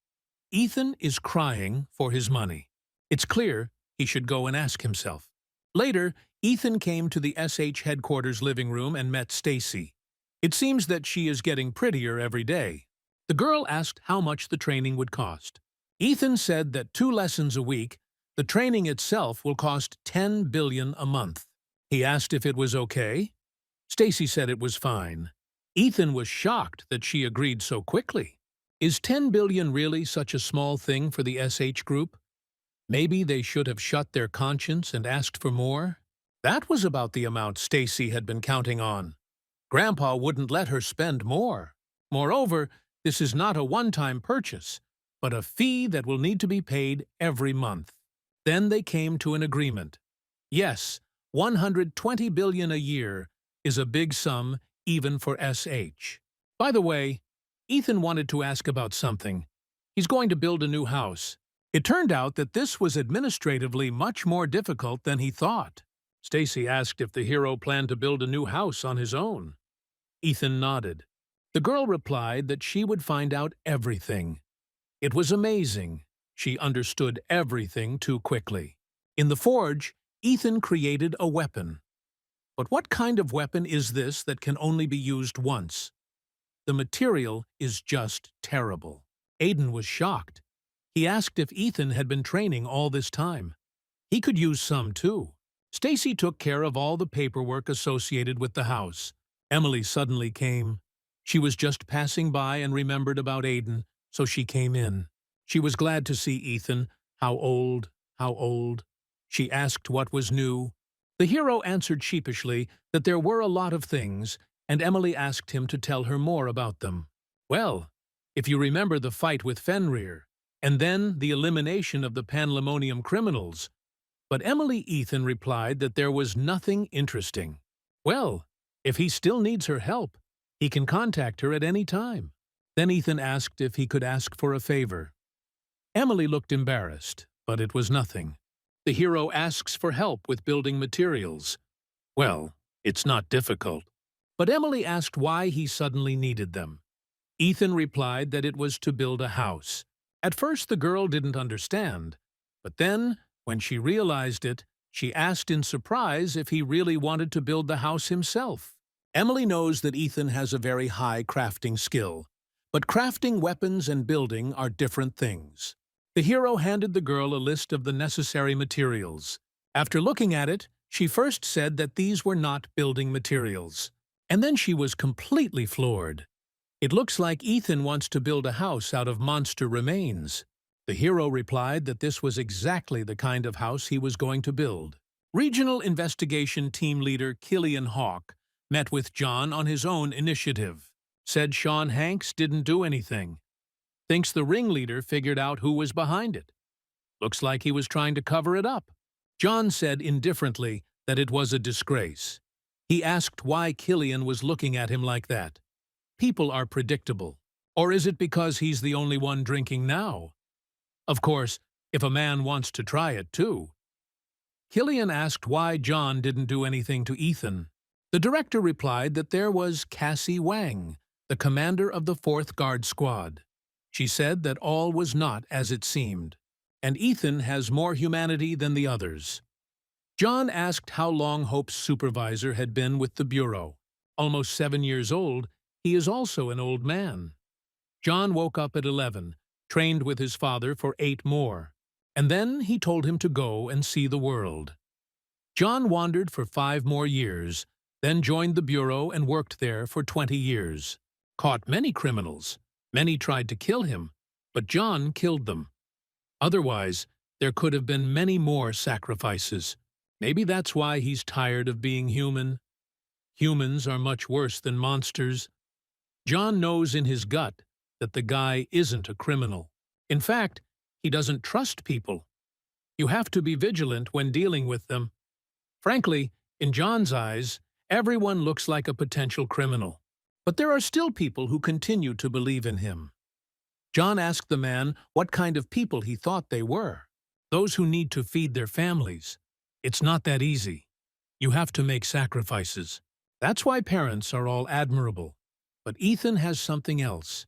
Ethan is crying for his money. It's clear he should go and ask himself. Later, Ethan came to the SH headquarters living room and met Stacy. It seems that she is getting prettier every day. The girl asked how much the training would cost. Ethan said that 2 lessons a week, the training itself will cost 10 billion a month. He asked if it was okay. Stacy said it was fine. Ethan was shocked that she agreed so quickly. Is 10 billion really such a small thing for the SH group? Maybe they should have shut their conscience and asked for more? That was about the amount Stacy had been counting on. Grandpa wouldn't let her spend more. Moreover, this is not a one-time purchase, but a fee that will need to be paid every month. Then they came to an agreement. Yes, 120 billion a year is a big sum even for SH. By the way, Ethan wanted to ask about something. He's going to build a new house. It turned out that this was administratively much more difficult than he thought. Stacy asked if the hero planned to build a new house on his own. Ethan nodded. The girl replied that she would find out everything. It was amazing. She understood everything too quickly. In the forge, Ethan created a weapon. But what kind of weapon is this that can only be used once? The material is just terrible. Aiden was shocked. He asked if Ethan had been training all this time. He could use some too. Stacy took care of all the paperwork associated with the house. Emily suddenly came. She was just passing by and remembered about Aiden, so she came in. She was glad to see Ethan. How old? How old? She asked what was new. The hero answered sheepishly that there were a lot of things, and Emily asked him to tell her more about them. Well, if you remember the fight with Fenrir, and then the elimination of the Pandemonium criminals. But Ethan replied that there was nothing interesting. Well, if he still needs her help, he can contact her at any time. Then Ethan asked if he could ask for a favor. Emily looked embarrassed, but it was nothing. The hero asks for help with building materials. Well, it's not difficult. But Emily asked why he suddenly needed them. Ethan replied that it was to build a house. At first the girl didn't understand, but then, when she realized it, she asked in surprise if he really wanted to build the house himself. Emily knows that Ethan has a very high crafting skill, but crafting weapons and building are different things. The hero handed the girl a list of the necessary materials. After looking at it, she first said that these were not building materials. And then she was completely floored. It looks like Ethan wants to build a house out of monster remains. The hero replied that this was exactly the kind of house he was going to build. Regional Investigation Team Leader Killian Hawk met with John on his own initiative. Said Sean Hanks didn't do anything. Thinks the ringleader figured out who was behind it. Looks like he was trying to cover it up. John said indifferently that it was a disgrace. He asked why Killian was looking at him like that. People are predictable. Or is it because he's the only one drinking now? Of course, if a man wants to try it too. Killian asked why John didn't do anything to Ethan. The director replied that there was Cassie Wang, the commander of the 4th Guard Squad. She said that all was not as it seemed, and Ethan has more humanity than the others. John asked how long Hope's supervisor had been with the Bureau. Almost 7 years old, he is also an old man. John woke up at 11, trained with his father for 8 more, and then he told him to go and see the world. John wandered for 5 more years, then joined the Bureau and worked there for 20 years. Caught many criminals. Many tried to kill him, but John killed them. Otherwise, there could have been many more sacrifices. Maybe that's why he's tired of being human. Humans are much worse than monsters. John knows in his gut that the guy isn't a criminal. In fact, he doesn't trust people. You have to be vigilant when dealing with them. Frankly, in John's eyes, everyone looks like a potential criminal. But there are still people who continue to believe in him. John asked the man what kind of people he thought they were. Those who need to feed their families. It's not that easy. You have to make sacrifices. That's why parents are all admirable. But Ethan has something else.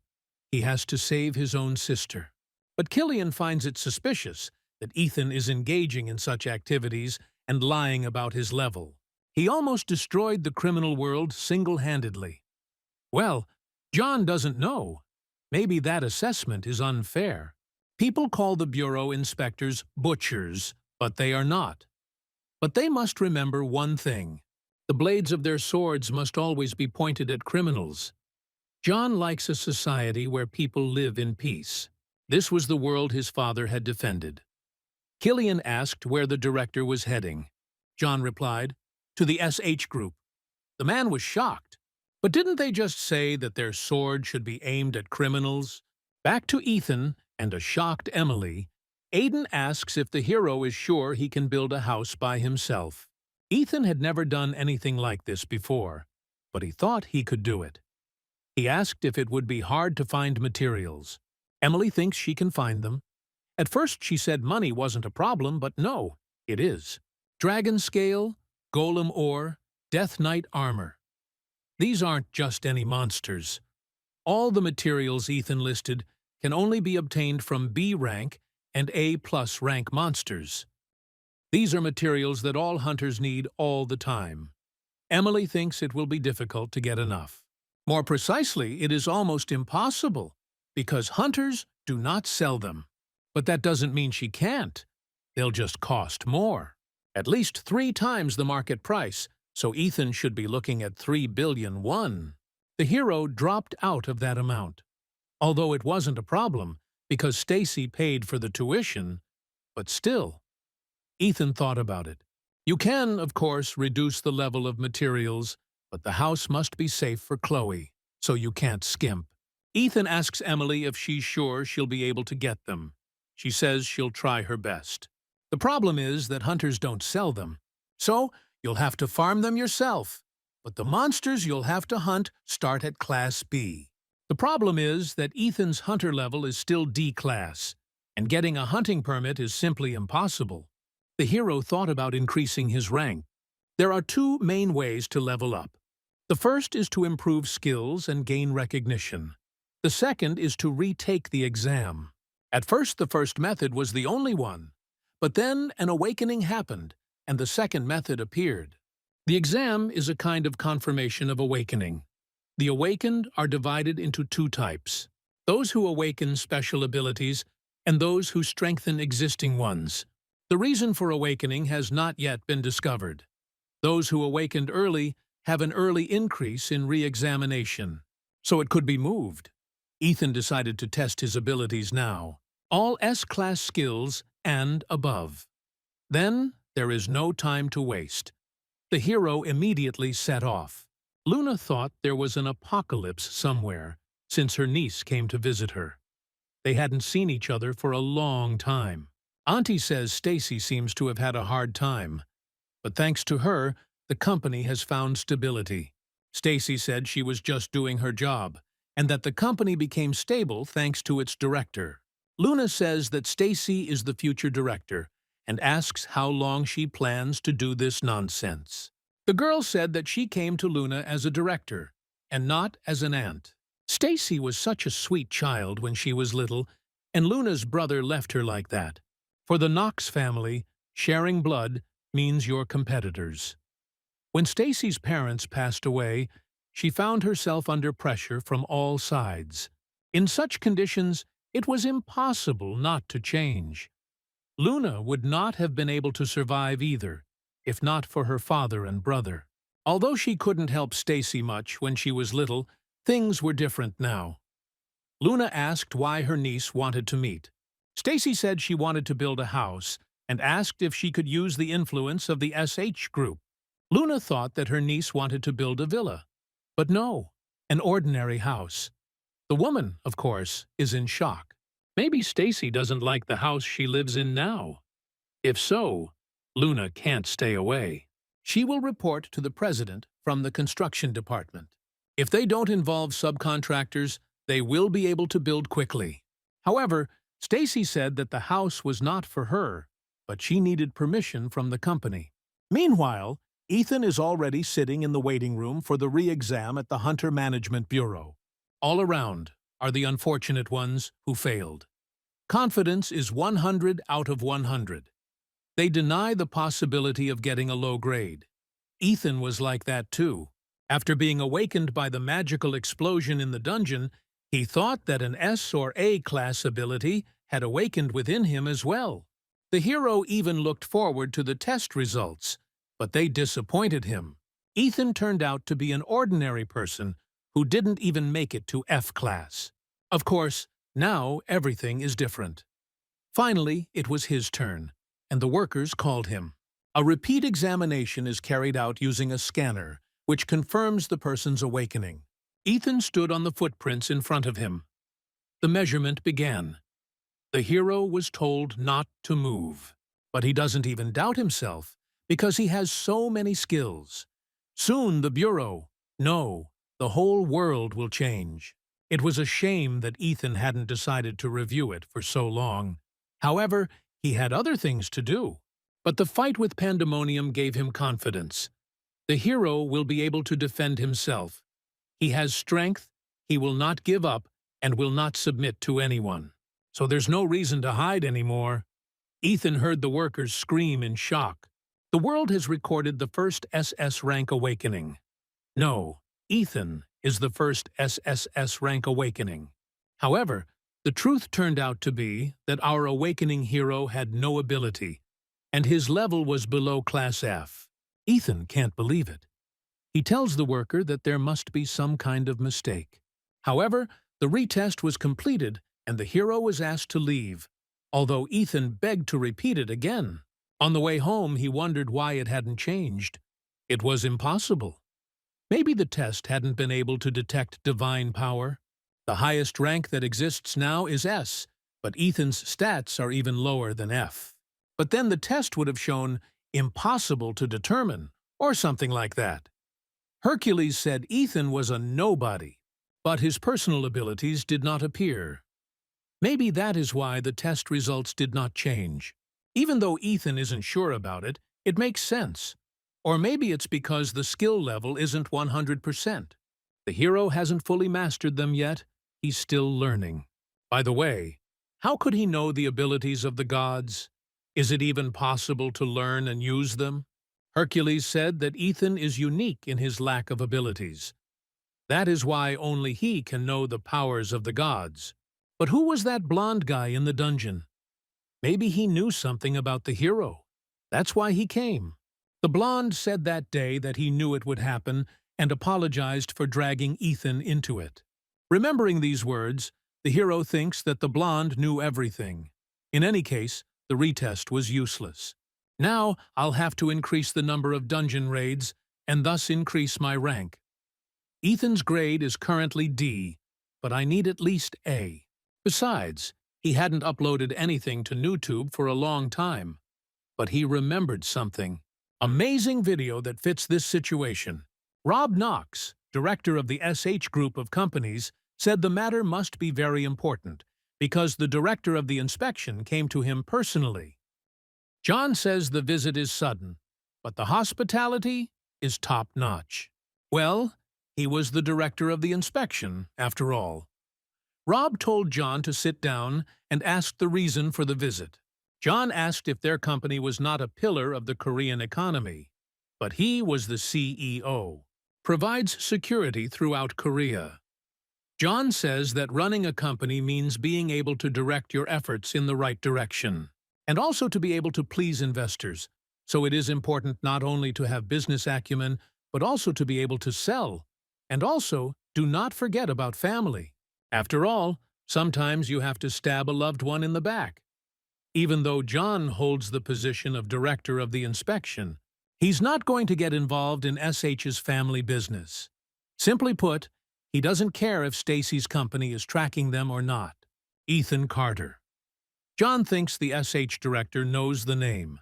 He has to save his own sister. But Killian finds it suspicious that Ethan is engaging in such activities and lying about his level. He almost destroyed the criminal world single-handedly. Well, John doesn't know. Maybe that assessment is unfair. People call the Bureau inspectors butchers, but they are not. But they must remember one thing. The blades of their swords must always be pointed at criminals. John likes a society where people live in peace. This was the world his father had defended. Killian asked where the director was heading. John replied, "To the SH group." The man was shocked. But didn't they just say that their sword should be aimed at criminals? Back to Ethan and a shocked Emily, Aiden asks if the hero is sure he can build a house by himself. Ethan had never done anything like this before, but he thought he could do it. He asked if it would be hard to find materials. Emily thinks she can find them. At first she said money wasn't a problem, but no, it is. Dragon scale, golem ore, death knight armor. These aren't just any monsters. All the materials Ethan listed can only be obtained from B rank and A+ rank monsters. These are materials that all hunters need all the time. Emily thinks it will be difficult to get enough. More precisely, it is almost impossible, because hunters do not sell them. But that doesn't mean she can't. They'll just cost more. At least 3 times the market price, so Ethan should be looking at 3 billion won. The hero dropped out of that amount. Although it wasn't a problem, because Stacy paid for the tuition, but still. Ethan thought about it. You can, of course, reduce the level of materials, but the house must be safe for Chloe, so you can't skimp. Ethan asks Emily if she's sure she'll be able to get them. She says she'll try her best. The problem is that hunters don't sell them, so you'll have to farm them yourself. But the monsters you'll have to hunt start at Class B. The problem is that Ethan's hunter level is still D class, and getting a hunting permit is simply impossible. The hero thought about increasing his rank. There are 2 main ways to level up. The first is to improve skills and gain recognition. The second is to retake the exam. At first, the first method was the only one, but then an awakening happened, and the second method appeared. The exam is a kind of confirmation of awakening. The awakened are divided into 2 types: those who awaken special abilities and those who strengthen existing ones. The reason for awakening has not yet been discovered. Those who awakened early have an early increase in re-examination, so it could be moved. Ethan decided to test his abilities now. All S-class skills and above. Then there is no time to waste. The hero immediately set off. Luna thought there was an apocalypse somewhere, since her niece came to visit her. They hadn't seen each other for a long time. Auntie says Stacy seems to have had a hard time, but thanks to her, the company has found stability. Stacy said she was just doing her job, and that the company became stable thanks to its director. Luna says that Stacy is the future director, and asks how long she plans to do this nonsense. The girl said that she came to Luna as a director, and not as an aunt. Stacy was such a sweet child when she was little, and Luna's brother left her like that. For the Knox family, sharing blood means you're competitors. When Stacy's parents passed away, she found herself under pressure from all sides. In such conditions, it was impossible not to change. Luna would not have been able to survive either, if not for her father and brother. Although she couldn't help Stacy much when she was little, things were different now. Luna asked why her niece wanted to meet. Stacy said she wanted to build a house and asked if she could use the influence of the SH group. Luna thought that her niece wanted to build a villa. But no, an ordinary house. The woman, of course, is in shock. Maybe Stacy doesn't like the house she lives in now. If so, Luna can't stay away. She will report to the president from the construction department. If they don't involve subcontractors, they will be able to build quickly. However, Stacy said that the house was not for her, but she needed permission from the company. Meanwhile, Ethan is already sitting in the waiting room for the re-exam at the Hunter Management Bureau. All around are the unfortunate ones who failed. Confidence is 100 out of 100. They deny the possibility of getting a low grade. Ethan was like that too. After being awakened by the magical explosion in the dungeon, he thought that an S or A class ability had awakened within him as well. The hero even looked forward to the test results, but they disappointed him. Ethan turned out to be an ordinary person who didn't even make it to F class. Of course, now everything is different. Finally, it was his turn, and the workers called him. A repeat examination is carried out using a scanner, which confirms the person's awakening. Ethan stood on the footprints in front of him. The measurement began. The hero was told not to move, but he doesn't even doubt himself because he has so many skills. Soon the Bureau, no, the whole world will change. It was a shame that Ethan hadn't decided to review it for so long. However, he had other things to do. But the fight with Pandemonium gave him confidence. The hero will be able to defend himself. He has strength, he will not give up, and will not submit to anyone. So there's no reason to hide anymore. Ethan heard the workers scream in shock. The world has recorded the first SS rank awakening. No, Ethan is the first SSS rank awakening. However, the truth turned out to be that our awakening hero had no ability, and his level was below Class F. Ethan can't believe it. He tells the worker that there must be some kind of mistake. However, the retest was completed, and the hero was asked to leave, although Ethan begged to repeat it again. On the way home, he wondered why it hadn't changed. It was impossible. Maybe the test hadn't been able to detect divine power. The highest rank that exists now is S, but Ethan's stats are even lower than F. But then the test would have shown impossible to determine, or something like that. Hercules said Ethan was a nobody, but his personal abilities did not appear. Maybe that is why the test results did not change. Even though Ethan isn't sure about it, it makes sense. Or maybe it's because the skill level isn't 100%. The hero hasn't fully mastered them yet. He's still learning. By the way, how could he know the abilities of the gods? Is it even possible to learn and use them? Hercules said that Ethan is unique in his lack of abilities. That is why only he can know the powers of the gods. But who was that blonde guy in the dungeon? Maybe he knew something about the hero. That's why he came. The blonde said that day that he knew it would happen and apologized for dragging Ethan into it. Remembering these words, the hero thinks that the blonde knew everything. In any case, the retest was useless. Now I'll have to increase the number of dungeon raids and thus increase my rank. Ethan's grade is currently D, but I need at least A. Besides, he hadn't uploaded anything to YouTube for a long time. But he remembered something. Amazing video that fits this situation. Rob Knox, director of the SH Group of companies, said the matter must be very important because the director of the inspection came to him personally. John says the visit is sudden, but the hospitality is top-notch. Well, he was the director of the inspection, after all. Rob told John to sit down and asked the reason for the visit. John asked if their company was not a pillar of the Korean economy, but he was the CEO, provides security throughout Korea. John says that running a company means being able to direct your efforts in the right direction, and also to be able to please investors. So it is important not only to have business acumen, but also to be able to sell. And also, do not forget about family. After all, sometimes you have to stab a loved one in the back. Even though John holds the position of director of the inspection, he's not going to get involved in SH's family business. Simply put, he doesn't care if Stacy's company is tracking them or not. Ethan Carter. John thinks the SH director knows the name.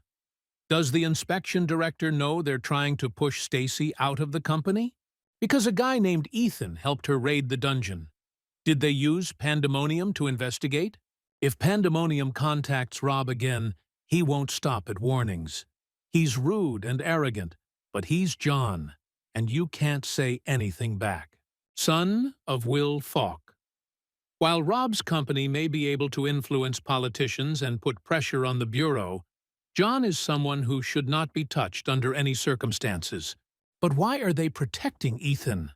Does the inspection director know they're trying to push Stacy out of the company? Because a guy named Ethan helped her raid the dungeon. Did they use Pandemonium to investigate? If Pandemonium contacts Rob again, he won't stop at warnings. He's rude and arrogant, but he's John, and you can't say anything back. Son of Will Falk. While Rob's company may be able to influence politicians and put pressure on the Bureau, John is someone who should not be touched under any circumstances. But why are they protecting Ethan?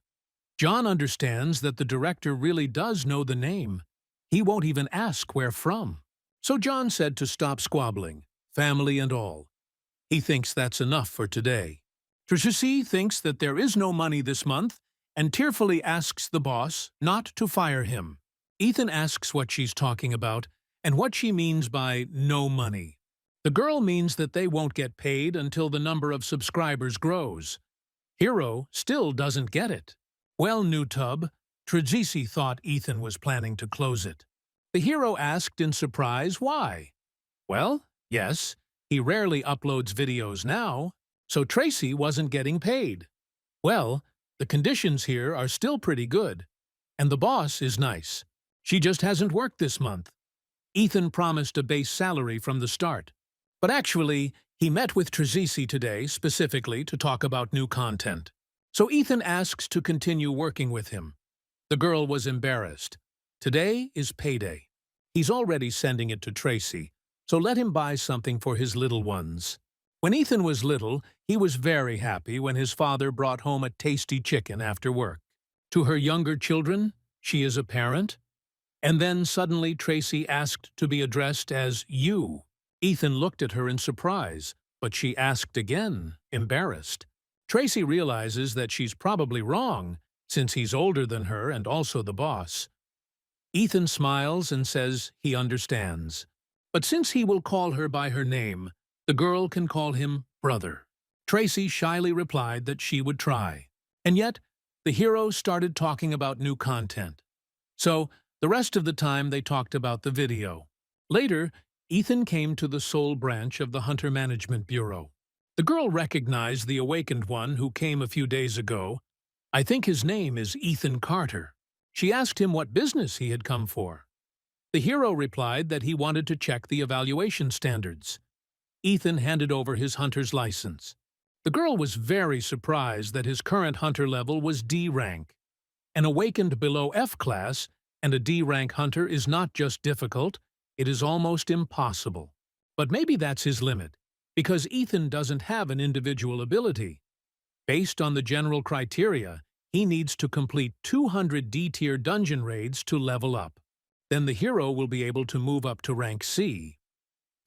John understands that the director really does know the name. He won't even ask where from. So John said to stop squabbling, family and all. He thinks that's enough for today. Tracy thinks that there is no money this month and tearfully asks the boss not to fire him. Ethan asks what she's talking about and what she means by no money. The girl means that they won't get paid until the number of subscribers grows. Hero still doesn't get it. Well, new tub, Tracy thought Ethan was planning to close it. The hero asked in surprise why. Well, yes, he rarely uploads videos now, so Tracy wasn't getting paid. Well, the conditions here are still pretty good, and the boss is nice. She just hasn't worked this month. Ethan promised a base salary from the start. But actually, he met with Tracy today specifically to talk about new content. So Ethan asks to continue working with him. The girl was embarrassed. Today is payday. He's already sending it to Tracy, so let him buy something for his little ones. When Ethan was little, he was very happy when his father brought home a tasty chicken after work. To her younger children, she is a parent. And then suddenly Tracy asked to be addressed as you. Ethan looked at her in surprise, but she asked again, embarrassed. Tracy realizes that she's probably wrong, since he's older than her and also the boss. Ethan smiles and says he understands. But since he will call her by her name, the girl can call him brother. Tracy shyly replied that she would try. And yet, the hero started talking about new content. So, the rest of the time they talked about the video. Later, Ethan came to the Seoul branch of the Hunter Management Bureau. The girl recognized the awakened one who came a few days ago. I think his name is Ethan Carter. She asked him what business he had come for. The hero replied that he wanted to check the evaluation standards. Ethan handed over his hunter's license. The girl was very surprised that his current hunter level was D rank. An awakened below F class and a D rank hunter is not just difficult, it is almost impossible. But maybe that's his limit, because Ethan doesn't have an individual ability. Based on the general criteria, he needs to complete 200 D-tier dungeon raids to level up. Then the hero will be able to move up to rank C.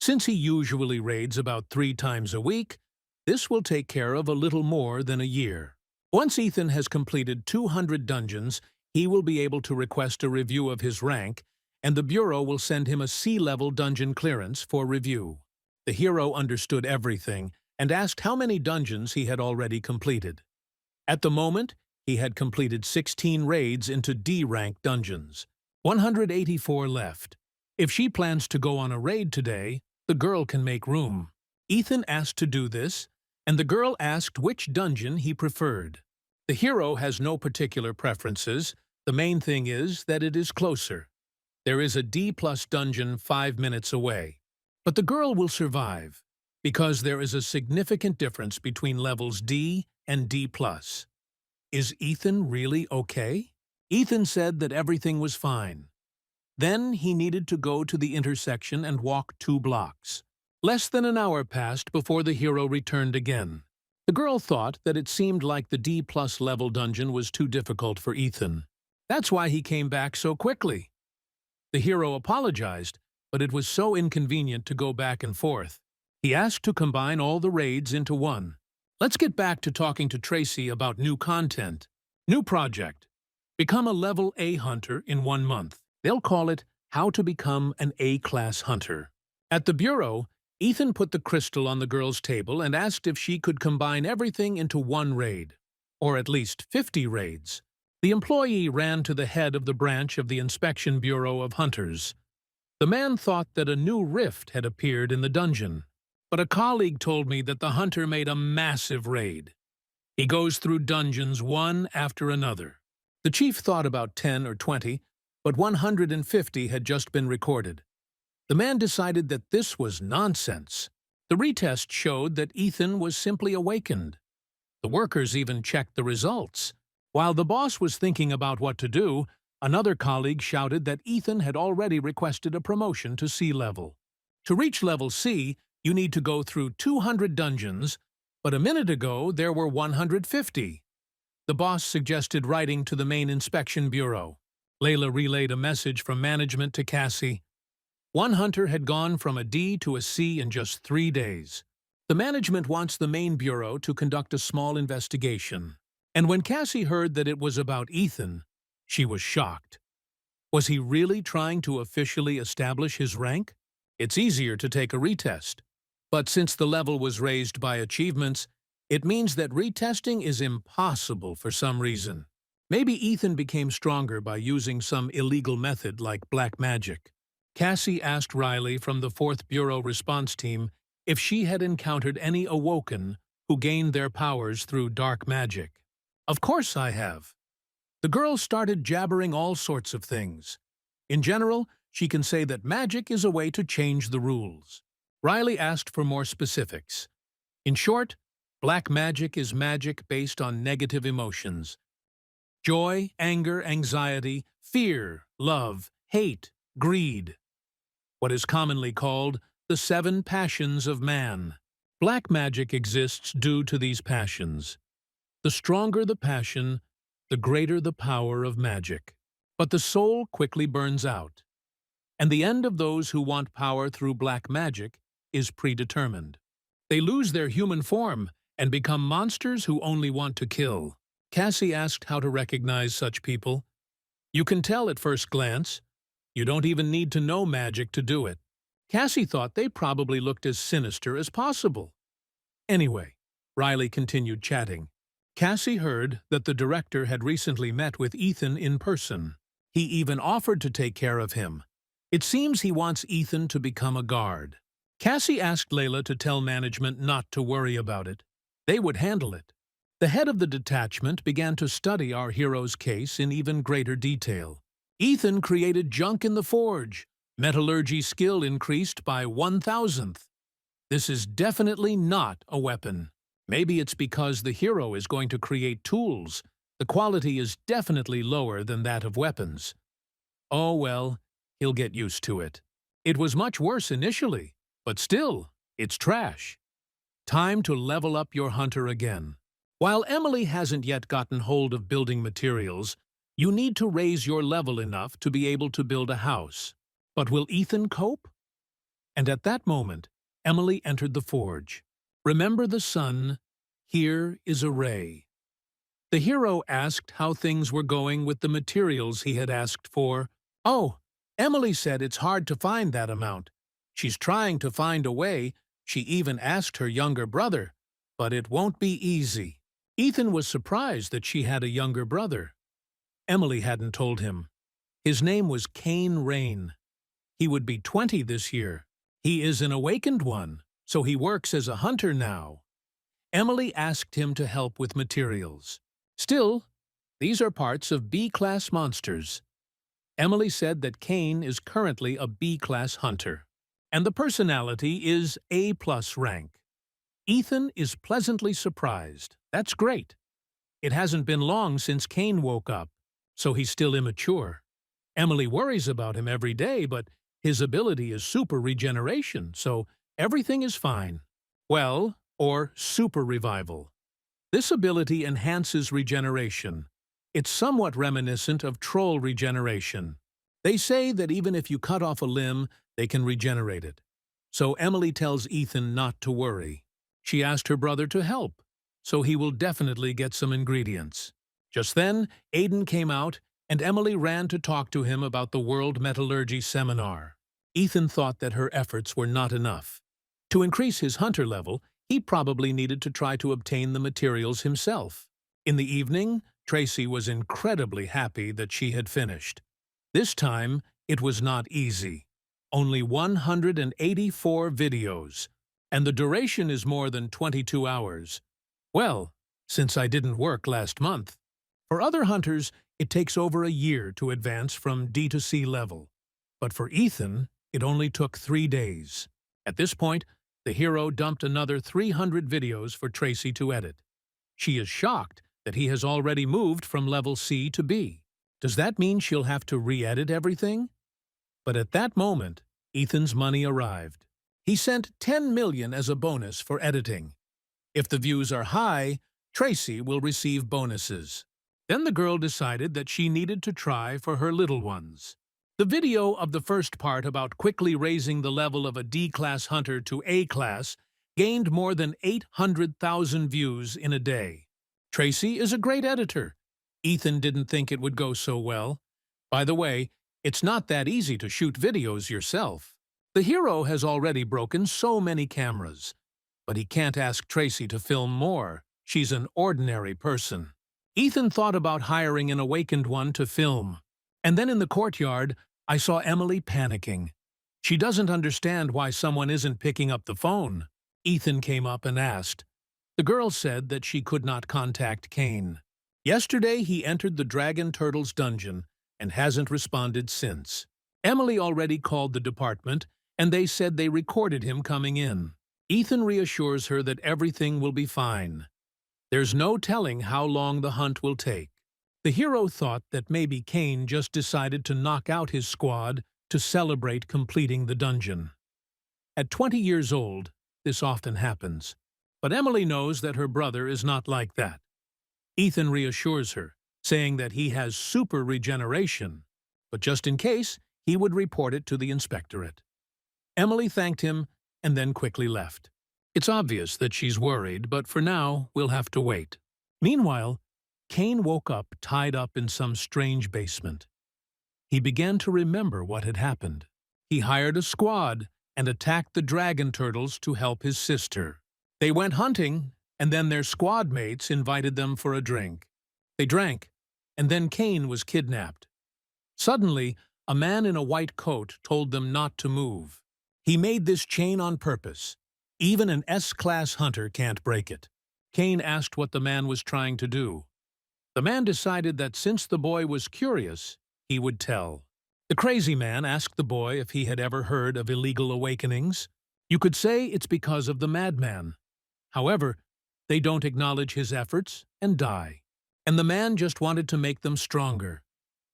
Since he usually raids about 3 times a week, this will take care of a little more than a year. Once Ethan has completed 200 dungeons, he will be able to request a review of his rank, and the Bureau will send him a C-level dungeon clearance for review. The hero understood everything and asked how many dungeons he had already completed. At the moment, he had completed 16 raids into D-rank dungeons. 184 left. If she plans to go on a raid today, the girl can make room. Ethan asked to do this, and the girl asked which dungeon he preferred. The hero has no particular preferences. The main thing is that it is closer. There is a D+ dungeon 5 minutes away. But the girl will survive, because there is a significant difference between levels D and D+. Is Ethan really okay? Ethan said that everything was fine. Then he needed to go to the intersection and walk 2 blocks. Less than an hour passed before the hero returned again. The girl thought that it seemed like the D+ level dungeon was too difficult for Ethan. That's why he came back so quickly. The hero apologized, but it was so inconvenient to go back and forth. He asked to combine all the raids into one. Let's get back to talking to Tracy about new content. New project. Become a level A hunter in 1 month. They'll call it How to Become an A-Class Hunter. At the Bureau, Ethan put the crystal on the girl's table and asked if she could combine everything into 1 raid, or at least 50 raids. The employee ran to the head of the branch of the Inspection Bureau of Hunters. The man thought that a new rift had appeared in the dungeon, but a colleague told me that the hunter made a massive raid. He goes through dungeons one after another. The chief thought about 10 or 20, but 150 had just been recorded. The man decided that this was nonsense. The retest showed that Ethan was simply awakened. The workers even checked the results. While the boss was thinking about what to do, another colleague shouted that Ethan had already requested a promotion to C level. To reach level C, you need to go through 200 dungeons, but a minute ago there were 150. The boss suggested writing to the main inspection bureau. Layla relayed a message from management to Cassie. One hunter had gone from a D to a C in just 3 days. The management wants the main bureau to conduct a small investigation. And when Cassie heard that it was about Ethan, she was shocked. Was he really trying to officially establish his rank? It's easier to take a retest. But since the level was raised by achievements, it means that retesting is impossible for some reason. Maybe Ethan became stronger by using some illegal method like black magic. Cassie asked Riley from the 4th Bureau response team if she had encountered any Awoken who gained their powers through dark magic. Of course I have. The girl started jabbering all sorts of things. In general, she can say that magic is a way to change the rules. Riley asked for more specifics. In short, black magic is magic based on negative emotions. Joy, anger, anxiety, fear, love, hate, greed. What is commonly called the 7 passions of man. Black magic exists due to these passions. The stronger the passion, the greater the power of magic. But the soul quickly burns out. And the end of those who want power through black magic is predetermined. They lose their human form and become monsters who only want to kill. Cassie asked how to recognize such people. You can tell at first glance. You don't even need to know magic to do it. Cassie thought they probably looked as sinister as possible. Anyway, Riley continued chatting. Cassie heard that the director had recently met with Ethan in person. He even offered to take care of him. It seems he wants Ethan to become a guard. Cassie asked Layla to tell management not to worry about it. They would handle it. The head of the detachment began to study our hero's case in even greater detail. Ethan created junk in the forge. Metallurgy skill increased by 1,000th. This is definitely not a weapon. Maybe it's because the hero is going to create tools. The quality is definitely lower than that of weapons. Oh well, he'll get used to it. It was much worse initially, but still, it's trash. Time to level up your hunter again. While Emily hasn't yet gotten hold of building materials, you need to raise your level enough to be able to build a house. But will Ethan cope? And at that moment, Emily entered the forge. Remember the sun, here is a ray. The hero asked how things were going with the materials he had asked for. Oh, Emily said it's hard to find that amount. She's trying to find a way. She even asked her younger brother, but it won't be easy. Ethan was surprised that she had a younger brother. Emily hadn't told him. His name was Cain Rain. He would be 20 this year. He is an awakened one, so he works as a hunter now. Emily asked him to help with materials. Still, these are parts of B-class monsters. Emily said that Cain is currently a B-class hunter, and the personality is A+ rank. Ethan is pleasantly surprised. That's great. It hasn't been long since Cain woke up, so he's still immature. Emily worries about him every day, but his ability is super regeneration, so everything is fine. Well, or super revival. This ability enhances regeneration. It's somewhat reminiscent of troll regeneration. They say that even if you cut off a limb, they can regenerate it. So Emily tells Ethan not to worry. She asked her brother to help, so he will definitely get some ingredients. Just then, Aiden came out, and Emily ran to talk to him about the World Metallurgy Seminar. Ethan thought that her efforts were not enough. To increase his hunter level, he probably needed to try to obtain the materials himself. In the evening, Tracy was incredibly happy that she had finished. This time, it was not easy. only 184 videos, and the duration is more than 22 hours. Well, since I didn't work last month. For other hunters, it takes over a year to advance from D to C level. But for Ethan, it only took 3 days. At this point, the hero dumped another 300 videos for Tracy to edit. She is shocked that he has already moved from level C to B. Does that mean she'll have to re-edit everything? But at that moment, Ethan's money arrived. He sent 10 million as a bonus for editing. If the views are high, Tracy will receive bonuses. Then the girl decided that she needed to try for her little ones. The video of the first part about quickly raising the level of a D-class hunter to A-class gained more than 800,000 views in a day. Tracy is a great editor. Ethan didn't think it would go so well. By the way, it's not that easy to shoot videos yourself. The hero has already broken so many cameras. But he can't ask Tracy to film more. She's an ordinary person. Ethan thought about hiring an awakened one to film. And then in the courtyard, I saw Emily panicking. She doesn't understand why someone isn't picking up the phone. Ethan came up and asked. The girl said that she could not contact Cain. Yesterday he entered the Dragon Turtle's dungeon and hasn't responded since. Emily already called the department, and they said they recorded him coming in. Ethan reassures her that everything will be fine. There's no telling how long the hunt will take. The hero thought that maybe Cain just decided to knock out his squad to celebrate completing the dungeon. At 20 years old, this often happens. But Emily knows that her brother is not like that. Ethan reassures her, saying that he has super regeneration, but just in case, he would report it to the inspectorate. Emily thanked him and then quickly left. It's obvious that she's worried, but for now, we'll have to wait. Meanwhile, Cain woke up tied up in some strange basement. He began to remember what had happened. He hired a squad and attacked the dragon turtles to help his sister. They went hunting, and then their squad mates invited them for a drink. They drank, and then Cain was kidnapped. Suddenly, a man in a white coat told them not to move. He made this chain on purpose. Even an S-class hunter can't break it. Cain asked what the man was trying to do. The man decided that since the boy was curious, he would tell. The crazy man asked the boy if he had ever heard of illegal awakenings. You could say it's because of the madman. However, they don't acknowledge his efforts and die. And the man just wanted to make them stronger.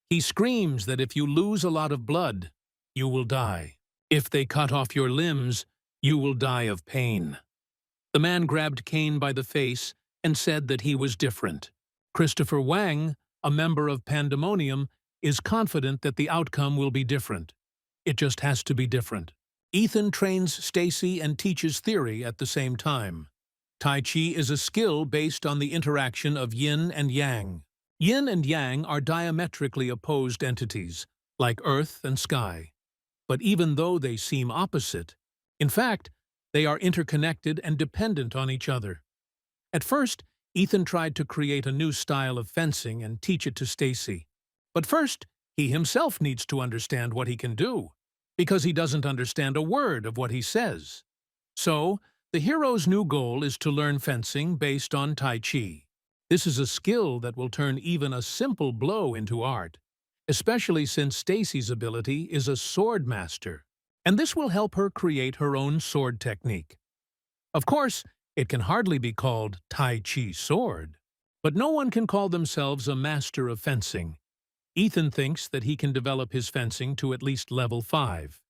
He screams that if you lose a lot of blood, you will die. If they cut off your limbs, you will die of pain. The man grabbed Cain by the face and said that he was different. Christopher Wang, a member of Pandemonium, is confident that the outcome will be different. It just has to be different. Ethan trains Stacy and teaches theory at the same time. Tai Chi is a skill based on the interaction of yin and yang. Yin and yang are diametrically opposed entities, like earth and sky. But even though they seem opposite, in fact, they are interconnected and dependent on each other. At first, Ethan tried to create a new style of fencing and teach it to Stacy. But first, he himself needs to understand what he can do, because he doesn't understand a word of what he says. So, the hero's new goal is to learn fencing based on Tai Chi. This is a skill that will turn even a simple blow into art, especially since Stacy's ability is a sword master, and this will help her create her own sword technique. Of course, it can hardly be called Tai Chi sword, but no one can call themselves a master of fencing. Ethan thinks that he can develop his fencing to at least level 5.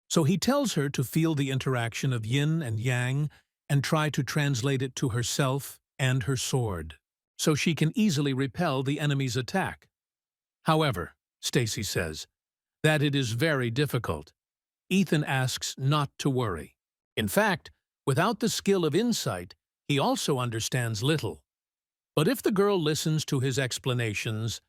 So he tells her to feel the interaction of yin and yang and try to translate it to herself and her sword, so she can easily repel the enemy's attack. However, Stacy says, that it is very difficult. Ethan asks not to worry. In fact, without the skill of insight, he also understands little. But if the girl listens to his explanations,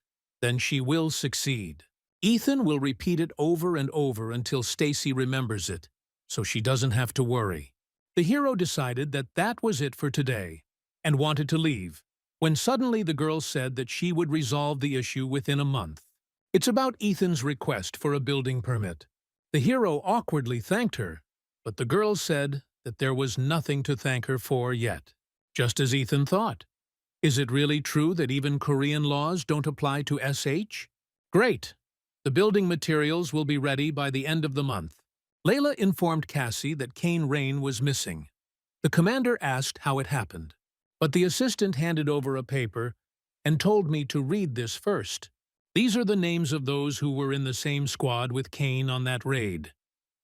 then she will succeed. Ethan will repeat it over and over until Stacy remembers it, so she doesn't have to worry. The hero decided that that was it for today, and wanted to leave, when suddenly the girl said that she would resolve the issue within a month. It's about Ethan's request for a building permit. The hero awkwardly thanked her, but the girl said that there was nothing to thank her for yet. Just as Ethan thought. Is it really true that even Korean laws don't apply to SH? Great! The building materials will be ready by the end of the month. Layla informed Cassie that Cain Rain was missing. The commander asked how it happened, but the assistant handed over a paper and told me to read this first. These are the names of those who were in the same squad with Cain on that raid.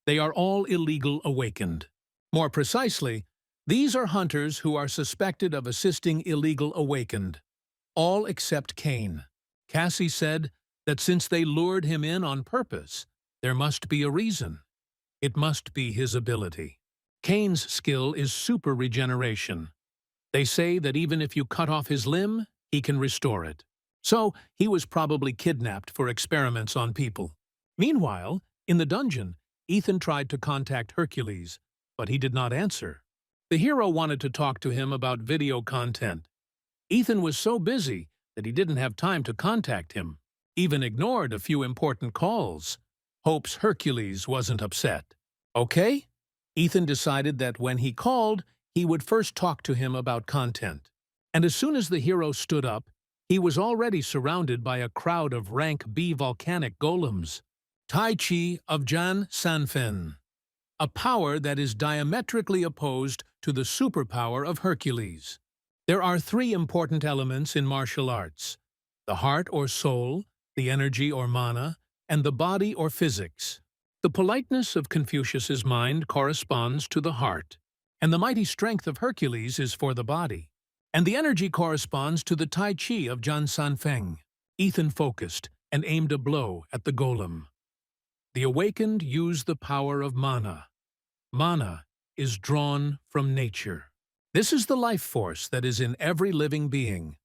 They are all illegal awakened. More precisely, these are hunters who are suspected of assisting illegal awakened. All except Cain. Cassie said that since they lured him in on purpose, there must be a reason. It must be his ability. Cain's skill is super regeneration. They say that even if you cut off his limb, he can restore it. So, he was probably kidnapped for experiments on people. Meanwhile, in the dungeon, Ethan tried to contact Hercules, but he did not answer. The hero wanted to talk to him about video content. Ethan was so busy that he didn't have time to contact him, even ignored a few important calls. Hopes Hercules wasn't upset. Okay? Ethan decided that when he called, he would first talk to him about content. And as soon as the hero stood up, he was already surrounded by a crowd of rank B volcanic golems. Tai Chi of Jan Sanfen. A power that is diametrically opposed to the superpower of Hercules. There are three important elements in martial arts: the heart or soul, the energy or mana, and the body or physics. The politeness of Confucius's mind corresponds to the heart, and the mighty strength of Hercules is for the body. And the energy corresponds to the Tai Chi of Jan Sanfeng. Ethan focused and aimed a blow at the golem. The awakened use the power of mana. Mana is drawn from nature. This is the life force that is in every living being.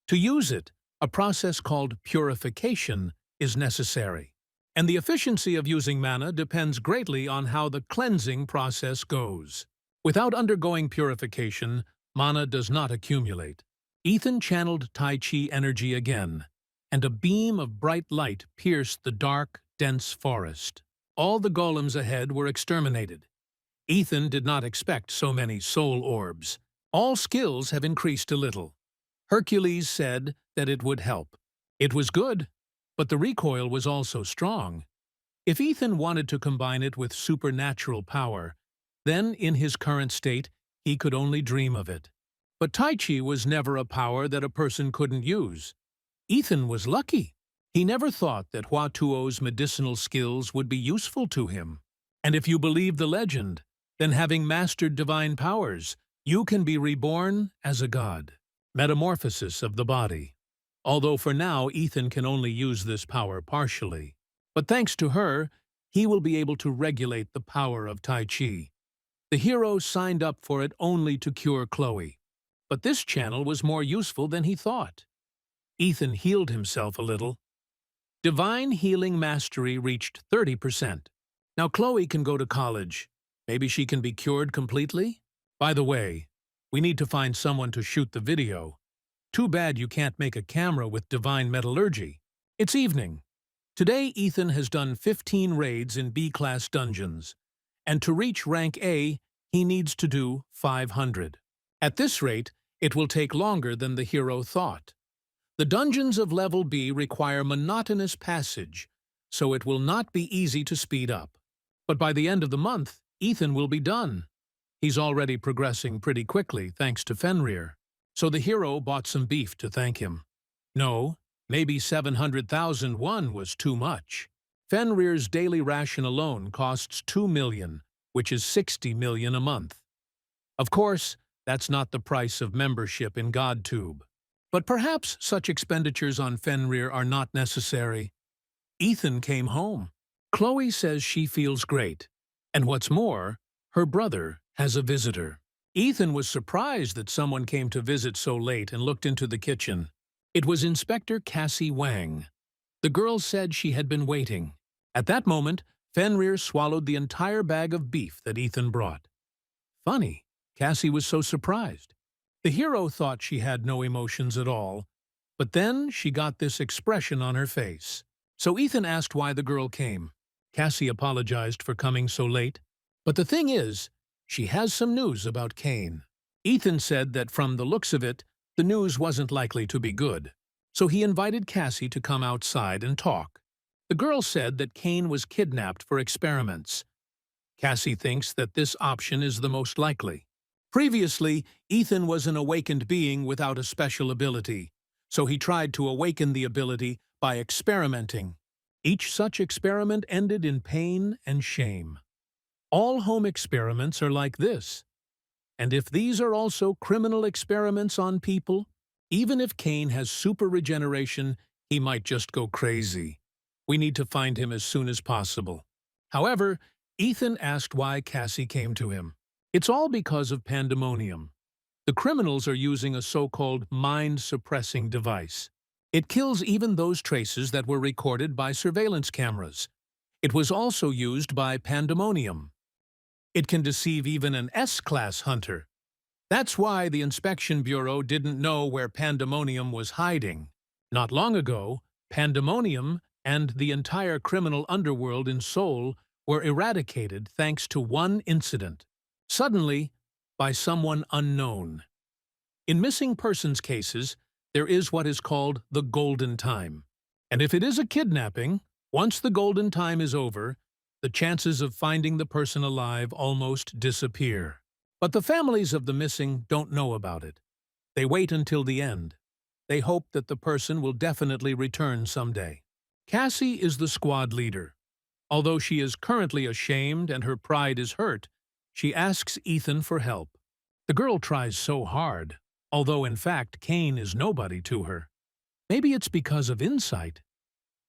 To use it, a process called purification is necessary. And the efficiency of using mana depends greatly on how the cleansing process goes. Without undergoing purification, mana does not accumulate. Ethan channeled Tai Chi energy again, and a beam of bright light pierced the dark, dense forest. All the golems ahead were exterminated. Ethan did not expect so many soul orbs. All skills have increased a little. Hercules said that it would help. It was good, but the recoil was also strong. If Ethan wanted to combine it with supernatural power, then in his current state, he could only dream of it. But Tai Chi was never a power that a person couldn't use. Ethan was lucky. He never thought that Hua Tuo's medicinal skills would be useful to him. And if you believe the legend, then having mastered divine powers, you can be reborn as a god. Metamorphosis of the body. Although for now Ethan can only use this power partially. But thanks to her, he will be able to regulate the power of Tai Chi. The hero signed up for it only to cure Chloe. But this channel was more useful than he thought. Ethan healed himself a little. Divine Healing Mastery reached 30%. Now Chloe can go to college. Maybe she can be cured completely? By the way, we need to find someone to shoot the video. Too bad you can't make a camera with divine metallurgy. It's evening. Today Ethan has done 15 raids in B-class dungeons, and to reach rank A, he needs to do 500. At this rate, it will take longer than the hero thought. The dungeons of level B require monotonous passage, so it will not be easy to speed up. But by the end of the month, Ethan will be done. He's already progressing pretty quickly thanks to Fenrir. So the hero bought some beef to thank him. No, maybe 700,000 won was too much. Fenrir's daily ration alone costs 2 million, which is 60 million a month. Of course, that's not the price of membership in GodTube. But perhaps such expenditures on Fenrir are not necessary. Ethan came home. Chloe says she feels great. And what's more, her brother has a visitor. Ethan was surprised that someone came to visit so late and looked into the kitchen. It was Inspector Cassie Wang. The girl said she had been waiting. At that moment, Fenrir swallowed the entire bag of beef that Ethan brought. Funny, Cassie was so surprised. The hero thought she had no emotions at all, but then she got this expression on her face. So Ethan asked why the girl came. Cassie apologized for coming so late. But the thing is, she has some news about Cain. Ethan said that from the looks of it, the news wasn't likely to be good. So he invited Cassie to come outside and talk. The girl said that Cain was kidnapped for experiments. Cassie thinks that this option is the most likely. Previously, Ethan was an awakened being without a special ability, so he tried to awaken the ability by experimenting. Each such experiment ended in pain and shame. All home experiments are like this. And if these are also criminal experiments on people, even if Cain has super regeneration, he might just go crazy. We need to find him as soon as possible. However, Ethan asked why Cassie came to him. It's all because of Pandemonium. The criminals are using a so-called mind-suppressing device. It kills even those traces that were recorded by surveillance cameras. It was also used by Pandemonium. It can deceive even an S-class hunter. That's why the Inspection Bureau didn't know where Pandemonium was hiding. Not long ago, Pandemonium and the entire criminal underworld in Seoul were eradicated thanks to one incident. Suddenly, by someone unknown. In missing persons cases, there is what is called the golden time. And if it is a kidnapping, once the golden time is over, the chances of finding the person alive almost disappear. But the families of the missing don't know about it. They wait until the end. They hope that the person will definitely return someday. Cassie is the squad leader. Although she is currently ashamed and her pride is hurt, she asks Ethan for help. The girl tries so hard, although in fact Cain is nobody to her. Maybe it's because of insight.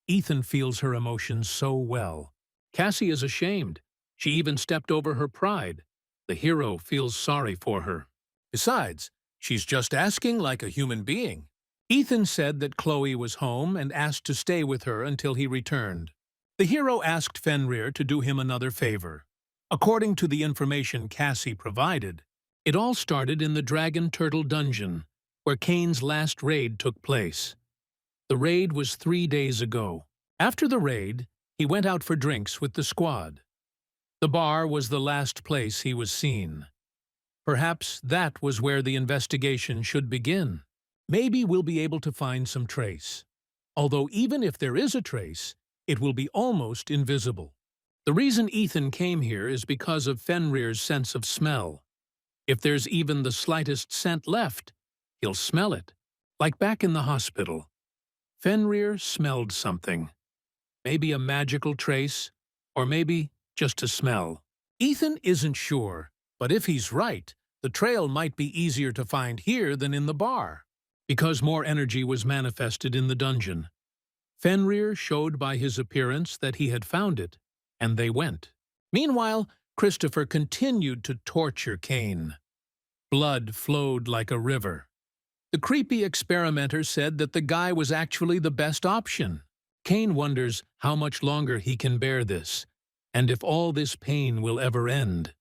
Ethan feels her emotions so well. Cassie is ashamed. She even stepped over her pride. The hero feels sorry for her. Besides, she's just asking like a human being. Ethan said that Chloe was home and asked to stay with her until he returned. The hero asked Fenrir to do him another favor. According to the information Cassie provided, it all started in the Dragon Turtle Dungeon, where Cain's last raid took place. The raid was 3 days ago. After the raid, he went out for drinks with the squad. The bar was the last place he was seen. Perhaps that was where the investigation should begin. Maybe we'll be able to find some trace. Although even if there is a trace, it will be almost invisible. The reason Ethan came here is because of Fenrir's sense of smell. If there's even the slightest scent left, he'll smell it, like back in the hospital. Fenrir smelled something. Maybe a magical trace, or maybe just a smell. Ethan isn't sure, but if he's right, the trail might be easier to find here than in the bar, because more energy was manifested in the dungeon. Fenrir showed by his appearance that he had found it, and they went. Meanwhile, Christopher continued to torture Cain. Blood flowed like a river. The creepy experimenter said that the guy was actually the best option. Cain wonders how much longer he can bear this, and if all this pain will ever end.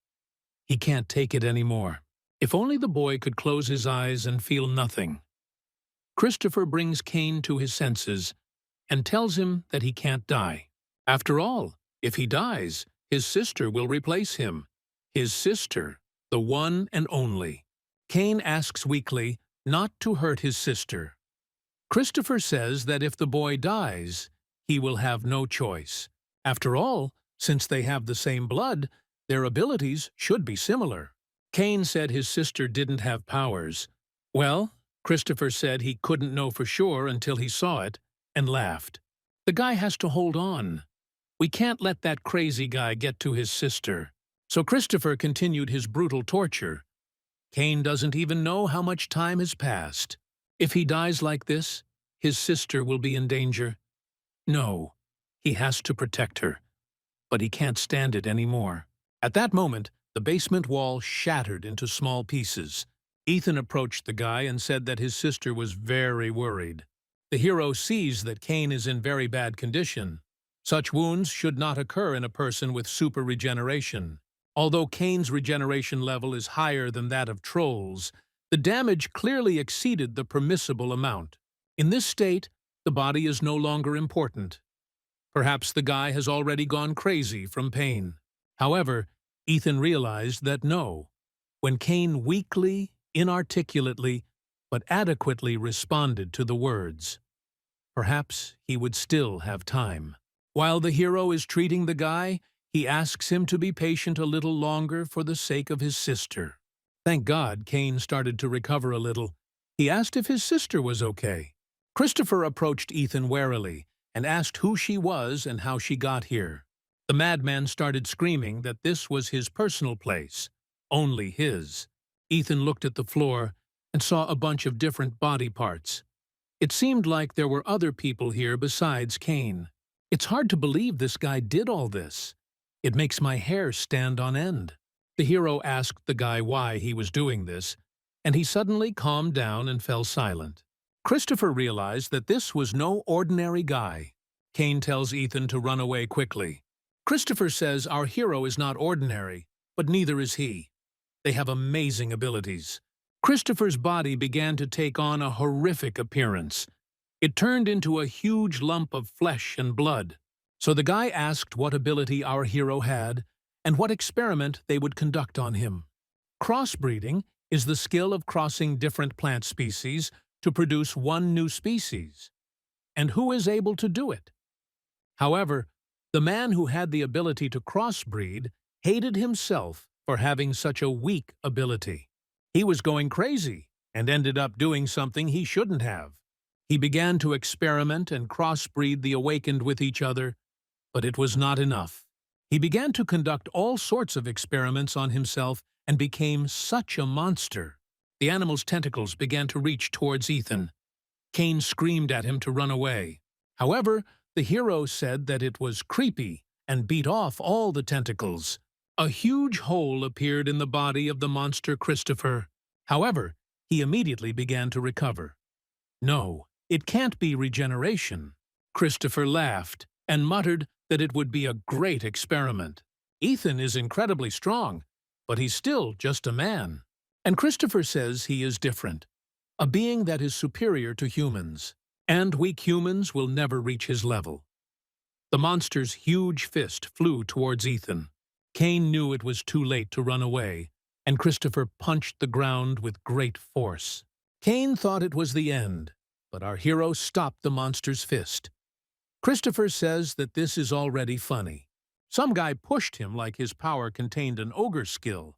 He can't take it anymore. If only the boy could close his eyes and feel nothing. Christopher brings Cain to his senses and tells him that he can't die. After all, if he dies, his sister will replace him. His sister, the one and only. Cain asks weakly not to hurt his sister. Christopher says that if the boy dies, he will have no choice. After all, since they have the same blood, their abilities should be similar. Cain said his sister didn't have powers. Well, Christopher said he couldn't know for sure until he saw it, and laughed. The guy has to hold on. We can't let that crazy guy get to his sister. So Christopher continued his brutal torture. Cain doesn't even know how much time has passed. If he dies like this, his sister will be in danger. No, he has to protect her. But he can't stand it anymore. At that moment, the basement wall shattered into small pieces. Ethan approached the guy and said that his sister was very worried. The hero sees that Cain is in very bad condition. Such wounds should not occur in a person with super regeneration. Although Cain's regeneration level is higher than that of trolls, the damage clearly exceeded the permissible amount. In this state, the body is no longer important. Perhaps the guy has already gone crazy from pain. However, Ethan realized that no. When Cain weakly, inarticulately, but adequately responded to the words, perhaps he would still have time. While the hero is treating the guy, he asks him to be patient a little longer for the sake of his sister. Thank God Cain started to recover a little. He asked if his sister was okay. Christopher approached Ethan warily and asked who she was and how she got here. The madman started screaming that this was his personal place, only his. Ethan looked at the floor and saw a bunch of different body parts. It seemed like there were other people here besides Cain. It's hard to believe this guy did all this. It makes my hair stand on end. The hero asked the guy why he was doing this, and he suddenly calmed down and fell silent. Christopher realized that this was no ordinary guy. Cain tells Ethan to run away quickly. Christopher says our hero is not ordinary, but neither is he. They have amazing abilities. Christopher's body began to take on a horrific appearance. It turned into a huge lump of flesh and blood. So the guy asked what ability our hero had and what experiment they would conduct on him. Crossbreeding is the skill of crossing different plant species to produce one new species. And who is able to do it? However, the man who had the ability to crossbreed hated himself for having such a weak ability. He was going crazy and ended up doing something he shouldn't have. He began to experiment and crossbreed the awakened with each other, but it was not enough. He began to conduct all sorts of experiments on himself and became such a monster. The animal's tentacles began to reach towards Ethan. Cain screamed at him to run away. However, the hero said that it was creepy and beat off all the tentacles. A huge hole appeared in the body of the monster Christopher. However, he immediately began to recover. No, it can't be regeneration. Christopher laughed and muttered that it would be a great experiment. Ethan is incredibly strong, but he's still just a man. And Christopher says he is different, a being that is superior to humans, and weak humans will never reach his level. The monster's huge fist flew towards Ethan. Cain knew it was too late to run away, and Christopher punched the ground with great force. Cain thought it was the end, but our hero stopped the monster's fist. Christopher says that this is already funny. Some guy pushed him like his power contained an ogre skill.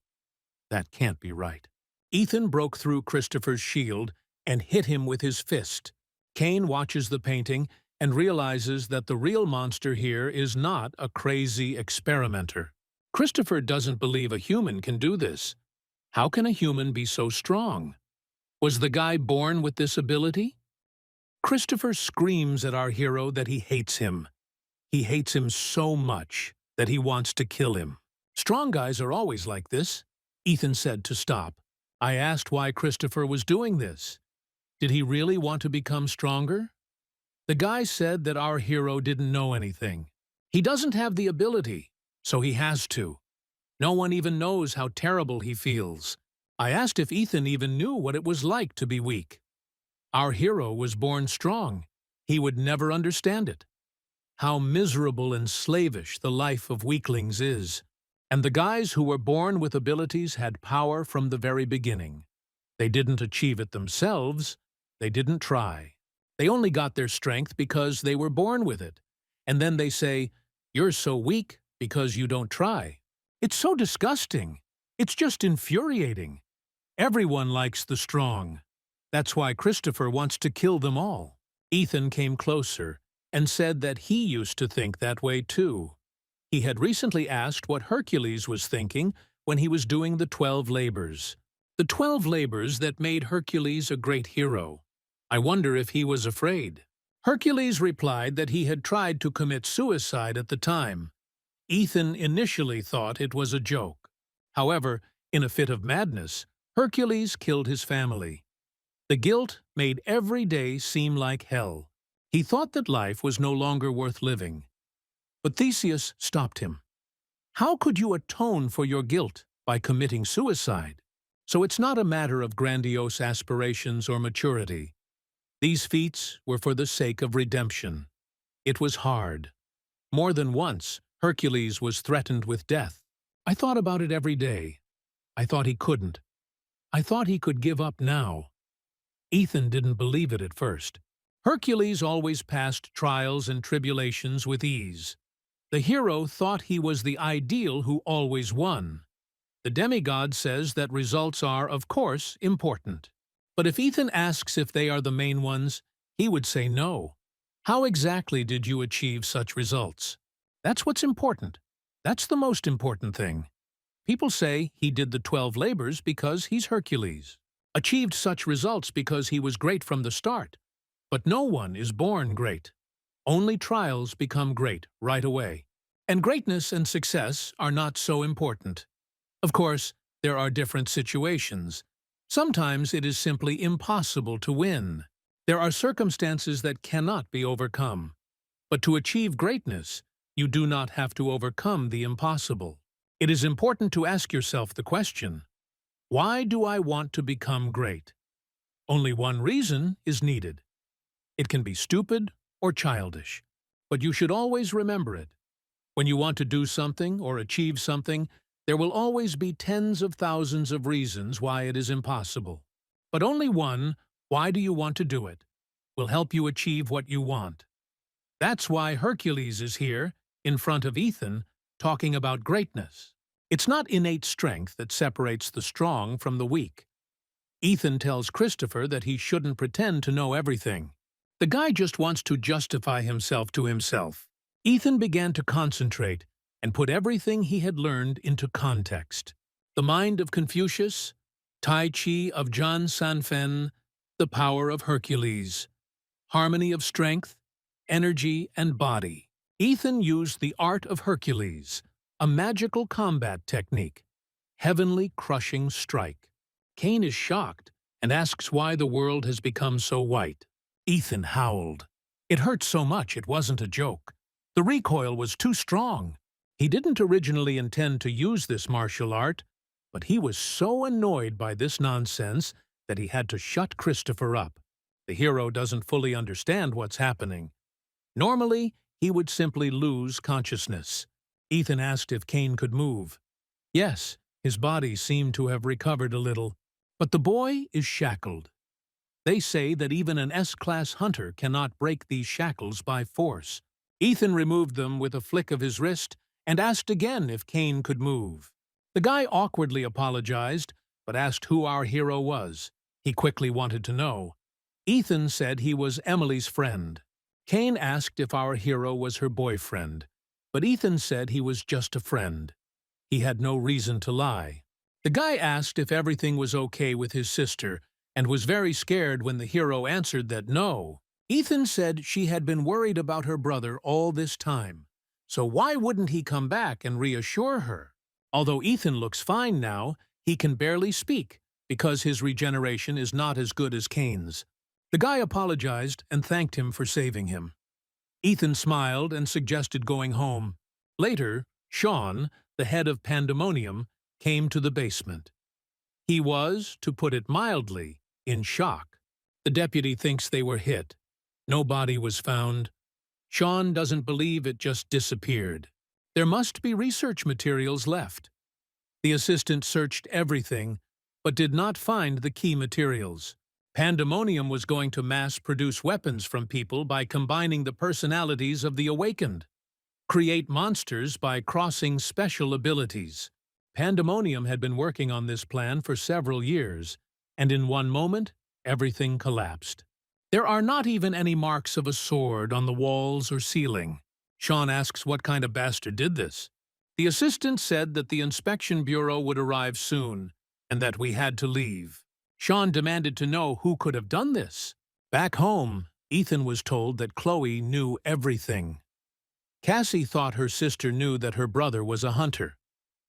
That can't be right. Ethan broke through Christopher's shield and hit him with his fist. Cain watches the painting and realizes that the real monster here is not a crazy experimenter. Christopher doesn't believe a human can do this. How can a human be so strong? Was the guy born with this ability? Christopher screams at our hero that he hates him. He hates him so much that he wants to kill him. Strong guys are always like this. Ethan said to stop. I asked why Christopher was doing this. Did he really want to become stronger? The guy said that our hero didn't know anything. He doesn't have the ability, so he has to. No one even knows how terrible he feels. I asked if Ethan even knew what it was like to be weak. Our hero was born strong. He would never understand it. How miserable and slavish the life of weaklings is. And the guys who were born with abilities had power from the very beginning. They didn't achieve it themselves. They didn't try. They only got their strength because they were born with it. And then they say, "You're so weak because you don't try." It's so disgusting. It's just infuriating. Everyone likes the strong. That's why Christopher wants to kill them all. Ethan came closer and said that he used to think that way too. He had recently asked what Hercules was thinking when he was doing the 12 labors. The 12 labors that made Hercules a great hero. I wonder if he was afraid. Hercules replied that he had tried to commit suicide at the time. Ethan initially thought it was a joke. However, in a fit of madness, Hercules killed his family. The guilt made every day seem like hell. He thought that life was no longer worth living. But Theseus stopped him. How could you atone for your guilt by committing suicide? So it's not a matter of grandiose aspirations or maturity. These feats were for the sake of redemption. It was hard. More than once, Hercules was threatened with death. I thought about it every day. I thought he couldn't. I thought he could give up now. Ethan didn't believe it at first. Hercules always passed trials and tribulations with ease. The hero thought he was the ideal who always won. The demigod says that results are, of course, important. But if Ethan asks if they are the main ones, he would say no. How exactly did you achieve such results? That's what's important. That's the most important thing. People say he did the 12 labors because he's Hercules. Achieved such results because he was great from the start. But no one is born great. Only trials become great right away. And greatness and success are not so important. Of course, there are different situations. Sometimes it is simply impossible to win. There are circumstances that cannot be overcome. But to achieve greatness, you do not have to overcome the impossible. It is important to ask yourself the question, why do I want to become great? Only one reason is needed. It can be stupid or childish, but you should always remember it. When you want to do something or achieve something, there will always be tens of thousands of reasons why it is impossible. But only one, why do you want to do it, will help you achieve what you want. That's why Hercules is here, in front of Ethan, talking about greatness. It's not innate strength that separates the strong from the weak. Ethan tells Christopher that he shouldn't pretend to know everything. The guy just wants to justify himself to himself. Ethan began to concentrate and put everything he had learned into context. The mind of Confucius, Tai Chi of John Sanfen, the power of Hercules, harmony of strength, energy, and body. Ethan used the art of Hercules, a magical combat technique, heavenly crushing strike. Cain is shocked and asks why the world has become so white. Ethan howled. It hurt so much it wasn't a joke. The recoil was too strong. He didn't originally intend to use this martial art, but he was so annoyed by this nonsense that he had to shut Christopher up. The hero doesn't fully understand what's happening. Normally, he would simply lose consciousness. Ethan asked if Cain could move. Yes, his body seemed to have recovered a little, but the boy is shackled. They say that even an S-class hunter cannot break these shackles by force. Ethan removed them with a flick of his wrist and asked again if Cain could move. The guy awkwardly apologized, but asked who our hero was. He quickly wanted to know. Ethan said he was Emily's friend. Cain asked if our hero was her boyfriend, but Ethan said he was just a friend. He had no reason to lie. The guy asked if everything was okay with his sister and was very scared when the hero answered that no. Ethan said she had been worried about her brother all this time, so why wouldn't he come back and reassure her? Although Ethan looks fine now, he can barely speak because his regeneration is not as good as Cain's. The guy apologized and thanked him for saving him. Ethan smiled and suggested going home. Later, Sean, the head of Pandemonium, came to the basement. He was, to put it mildly, in shock. The deputy thinks they were hit. No body was found. Sean doesn't believe it just disappeared. There must be research materials left. The assistant searched everything, but did not find the key materials. Pandemonium was going to mass-produce weapons from people by combining the personalities of the awakened. Create monsters by crossing special abilities. Pandemonium had been working on this plan for several years, and in one moment, everything collapsed. There are not even any marks of a sword on the walls or ceiling. Sean asks what kind of bastard did this. The assistant said that the inspection bureau would arrive soon, and that we had to leave. Sean demanded to know who could have done this. Back home, Ethan was told that Chloe knew everything. Cassie thought her sister knew that her brother was a hunter.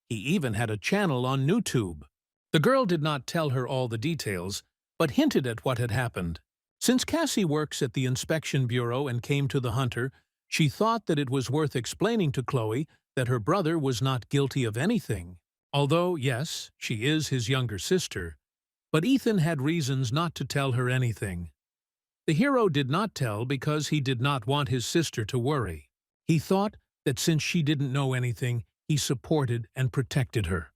He even had a channel on YouTube. The girl did not tell her all the details, but hinted at what had happened. Since Cassie works at the inspection bureau and came to the hunter, she thought that it was worth explaining to Chloe that her brother was not guilty of anything. Although, yes, she is his younger sister, but Ethan had reasons not to tell her anything. The hero did not tell because he did not want his sister to worry. He thought that since she didn't know anything, he supported and protected her.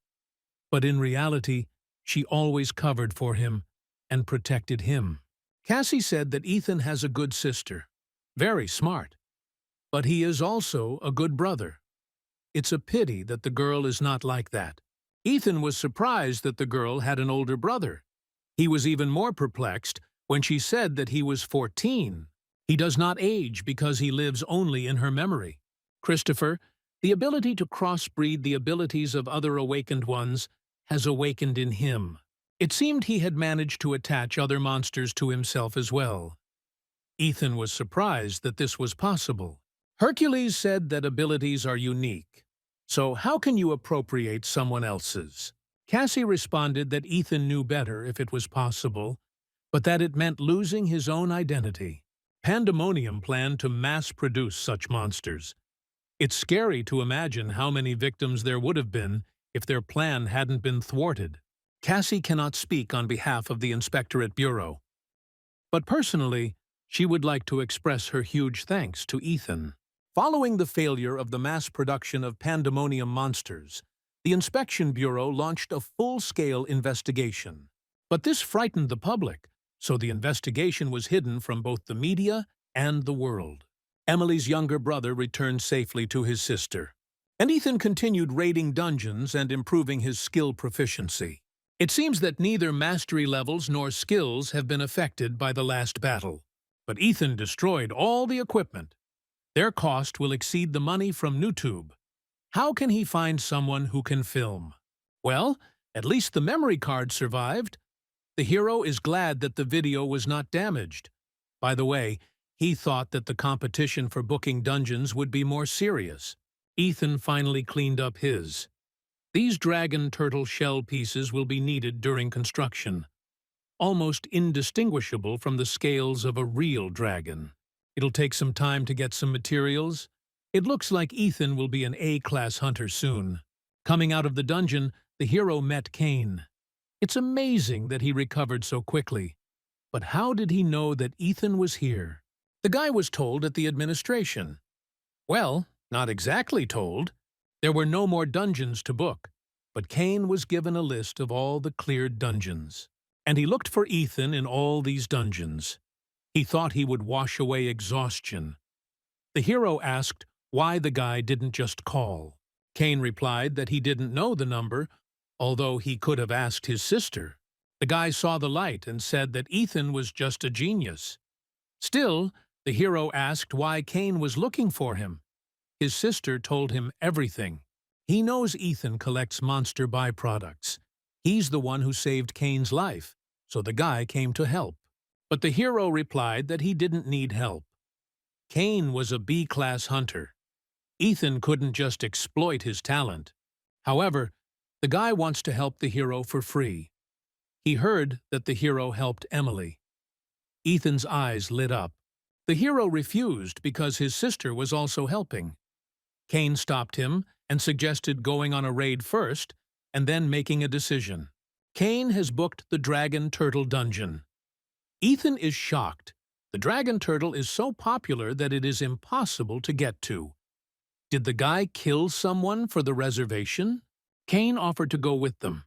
But in reality, she always covered for him and protected him. Cassie said that Ethan has a good sister, very smart, but he is also a good brother. It's a pity that the girl is not like that. Ethan was surprised that the girl had an older brother. He was even more perplexed when she said that he was 14. He does not age because he lives only in her memory. Christopher, the ability to crossbreed the abilities of other awakened ones, has awakened in him. It seemed he had managed to attach other monsters to himself as well. Ethan was surprised that this was possible. Hercules said that abilities are unique. So how can you appropriate someone else's? Cassie responded that Ethan knew better if it was possible, but that it meant losing his own identity. Pandemonium planned to mass-produce such monsters. It's scary to imagine how many victims there would have been if their plan hadn't been thwarted. Cassie cannot speak on behalf of the Inspectorate Bureau, but personally, she would like to express her huge thanks to Ethan. Following the failure of the mass production of Pandemonium monsters, the Inspection Bureau launched a full-scale investigation. But this frightened the public, so the investigation was hidden from both the media and the world. Emily's younger brother returned safely to his sister, and Ethan continued raiding dungeons and improving his skill proficiency. It seems that neither mastery levels nor skills have been affected by the last battle, but Ethan destroyed all the equipment. Their cost will exceed the money from YouTube. How can he find someone who can film? Well, at least the memory card survived. The hero is glad that the video was not damaged. By the way, he thought that the competition for booking dungeons would be more serious. Ethan finally cleaned up his. These dragon turtle shell pieces will be needed during construction, almost indistinguishable from the scales of a real dragon. It'll take some time to get some materials. It looks like Ethan will be an A-class hunter soon. Coming out of the dungeon, the hero met Cain. It's amazing that he recovered so quickly. But how did he know that Ethan was here? The guy was told at the administration. Well, not exactly told. There were no more dungeons to book, but Cain was given a list of all the cleared dungeons. And he looked for Ethan in all these dungeons. He thought he would wash away exhaustion. The hero asked why the guy didn't just call. Cain replied that he didn't know the number, although he could have asked his sister. The guy saw the light and said that Ethan was just a genius. Still, the hero asked why Cain was looking for him. His sister told him everything. He knows Ethan collects monster byproducts. He's the one who saved Cain's life, so the guy came to help. But the hero replied that he didn't need help. Cain was a B-class hunter. Ethan couldn't just exploit his talent. However, the guy wants to help the hero for free. He heard that the hero helped Emily. Ethan's eyes lit up. The hero refused because his sister was also helping. Cain stopped him and suggested going on a raid first and then making a decision. Cain has booked the Dragon Turtle Dungeon. Ethan is shocked. The Dragon Turtle is so popular that it is impossible to get to. Did the guy kill someone for the reservation? Cain offered to go with them.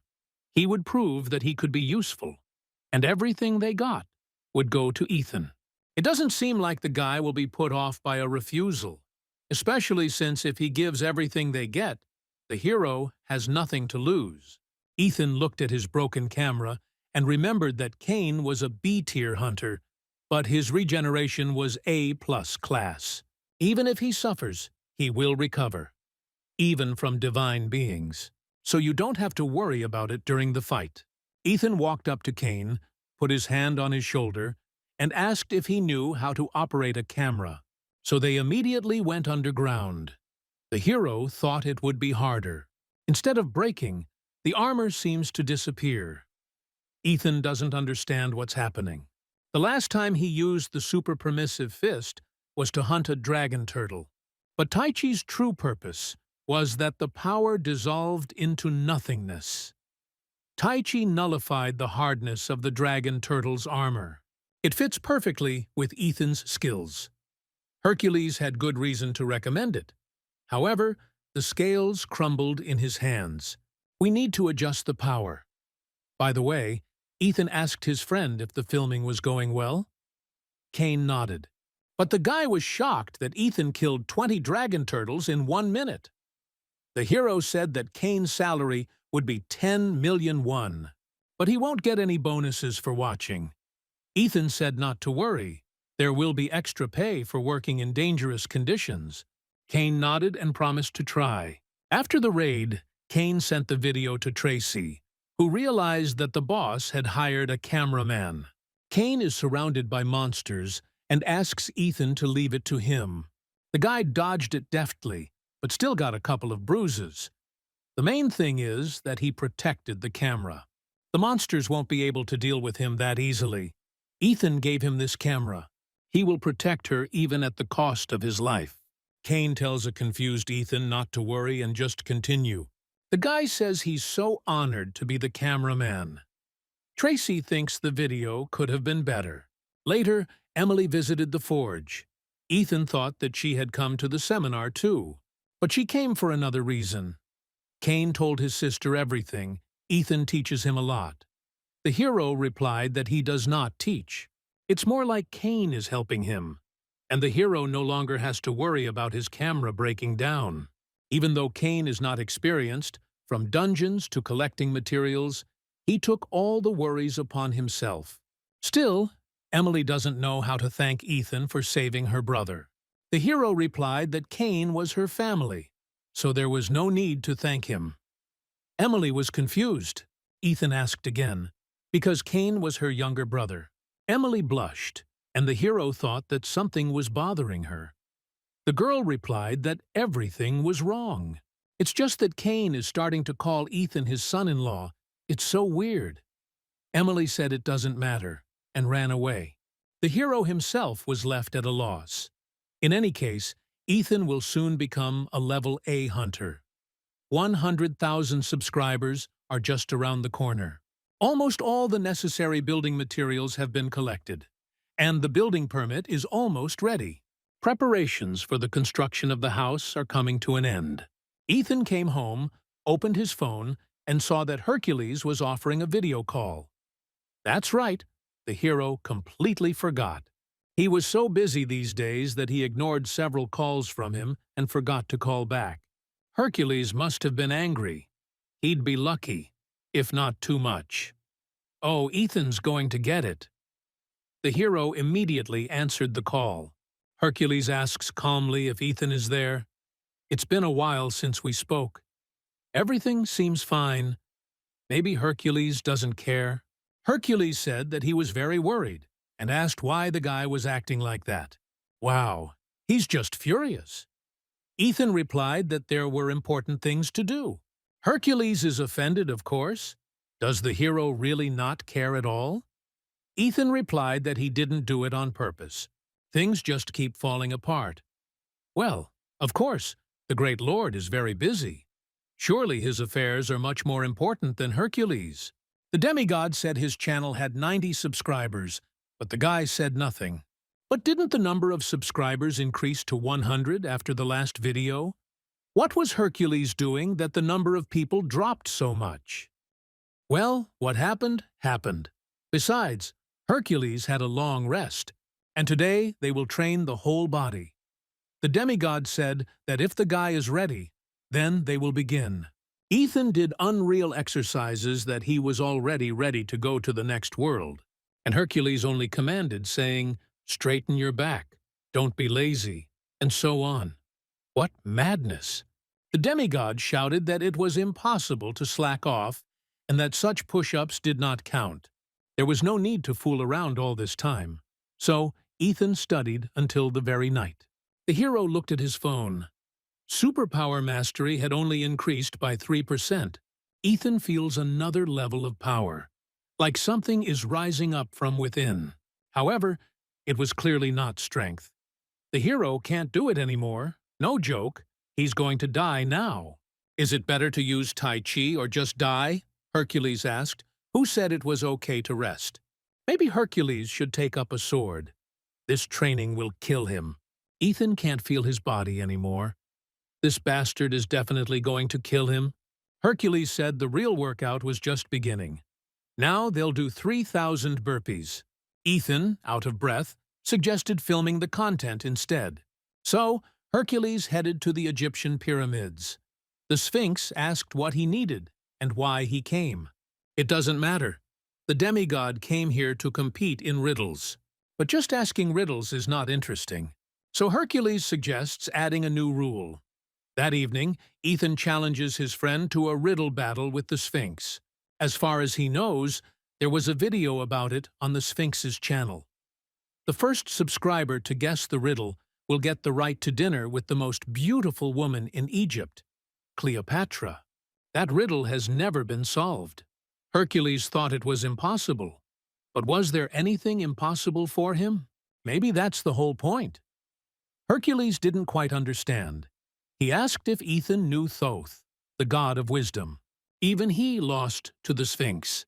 He would prove that he could be useful, and everything they got would go to Ethan. It doesn't seem like the guy will be put off by a refusal, especially since if he gives everything they get, the hero has nothing to lose. Ethan looked at his broken camera and remembered that Cain was a B-tier hunter, but his regeneration was A+ class. Even if he suffers, he will recover, even from divine beings. So you don't have to worry about it during the fight. Ethan walked up to Cain, put his hand on his shoulder, and asked if he knew how to operate a camera. So they immediately went underground. The hero thought it would be harder. Instead of breaking, the armor seems to disappear. Ethan doesn't understand what's happening. The last time he used the super permissive fist was to hunt a dragon turtle. But Tai Chi's true purpose was that the power dissolved into nothingness. Tai Chi nullified the hardness of the dragon turtle's armor. It fits perfectly with Ethan's skills. Hercules had good reason to recommend it. However, the scales crumbled in his hands. We need to adjust the power. By the way, Ethan asked his friend if the filming was going well. Cain nodded. But the guy was shocked that Ethan killed 20 dragon turtles in 1 minute. The hero said that Cain's salary would be 10 million won, but he won't get any bonuses for watching. Ethan said not to worry. There will be extra pay for working in dangerous conditions. Cain nodded and promised to try. After the raid, Cain sent the video to Stacy, who realized that the boss had hired a cameraman. Cain is surrounded by monsters and asks Ethan to leave it to him. The guy dodged it deftly, but still got a couple of bruises. The main thing is that he protected the camera. The monsters won't be able to deal with him that easily. Ethan gave him this camera. He will protect her even at the cost of his life. Cain tells a confused Ethan not to worry and just continue. The guy says he's so honored to be the cameraman. Stacy thinks the video could have been better. Later, Emily visited the forge. Ethan thought that she had come to the seminar too, but she came for another reason. Cain told his sister everything. Ethan teaches him a lot. The hero replied that he does not teach. It's more like Cain is helping him, and the hero no longer has to worry about his camera breaking down. Even though Cain is not experienced, from dungeons to collecting materials, he took all the worries upon himself. Still, Emily doesn't know how to thank Ethan for saving her brother. The hero replied that Cain was her family, so there was no need to thank him. Emily was confused. Ethan asked again, because Cain was her younger brother. Emily blushed, and the hero thought that something was bothering her. The girl replied that everything was wrong. It's just that Cain is starting to call Ethan his son-in-law. It's so weird. Emily said it doesn't matter, and ran away. The hero himself was left at a loss. In any case, Ethan will soon become a level A hunter. 100,000 subscribers are just around the corner. Almost all the necessary building materials have been collected, and the building permit is almost ready. Preparations for the construction of the house are coming to an end. Ethan came home, opened his phone, and saw that Hercules was offering a video call. That's right, the hero completely forgot. He was so busy these days that he ignored several calls from him and forgot to call back. Hercules must have been angry. He'd be lucky, if not too much. Oh, Ethan's going to get it. The hero immediately answered the call. Hercules asks calmly if Ethan is there. It's been a while since we spoke. Everything seems fine. Maybe Hercules doesn't care. Hercules said that he was very worried and asked why the guy was acting like that. Wow, he's just furious. Ethan replied that there were important things to do. Hercules is offended, of course. Does the hero really not care at all? Ethan replied that he didn't do it on purpose. Things just keep falling apart. Well, of course, the great lord is very busy. Surely his affairs are much more important than Hercules. The demigod said his channel had 90 subscribers, but the guy said nothing. But didn't the number of subscribers increase to 100 after the last video? What was Hercules doing that the number of people dropped so much? Well, what happened, happened. Besides, Hercules had a long rest, and today they will train the whole body. The demigod said that if the guy is ready, then they will begin. Ethan did unreal exercises that he was already ready to go to the next world, and Hercules only commanded, saying, "Straighten your back, don't be lazy," and so on. What madness! The demigod shouted that it was impossible to slack off and that such push-ups did not count. There was no need to fool around all this time. So Ethan studied until the very night. The hero looked at his phone. Superpower mastery had only increased by 3%. Ethan feels another level of power, like something is rising up from within. However, it was clearly not strength. The hero can't do it anymore. No joke. He's going to die now. Is it better to use Tai Chi or just die? Hercules asked. Who said it was okay to rest? Maybe Hercules should take up a sword. This training will kill him. Ethan can't feel his body anymore. This bastard is definitely going to kill him. Hercules said the real workout was just beginning. Now they'll do 3,000 burpees. Ethan, out of breath, suggested filming the content instead. So, Hercules headed to the Egyptian pyramids. The Sphinx asked what he needed and why he came. It doesn't matter. The demigod came here to compete in riddles. But just asking riddles is not interesting. So Hercules suggests adding a new rule. That evening, Ethan challenges his friend to a riddle battle with the Sphinx. As far as he knows, there was a video about it on the Sphinx's channel. The first subscriber to guess the riddle will get the right to dinner with the most beautiful woman in Egypt, Cleopatra. That riddle has never been solved. Hercules thought it was impossible. But was there anything impossible for him? Maybe that's the whole point. Hercules didn't quite understand. He asked if Ethan knew Thoth, the god of wisdom. Even he lost to the Sphinx.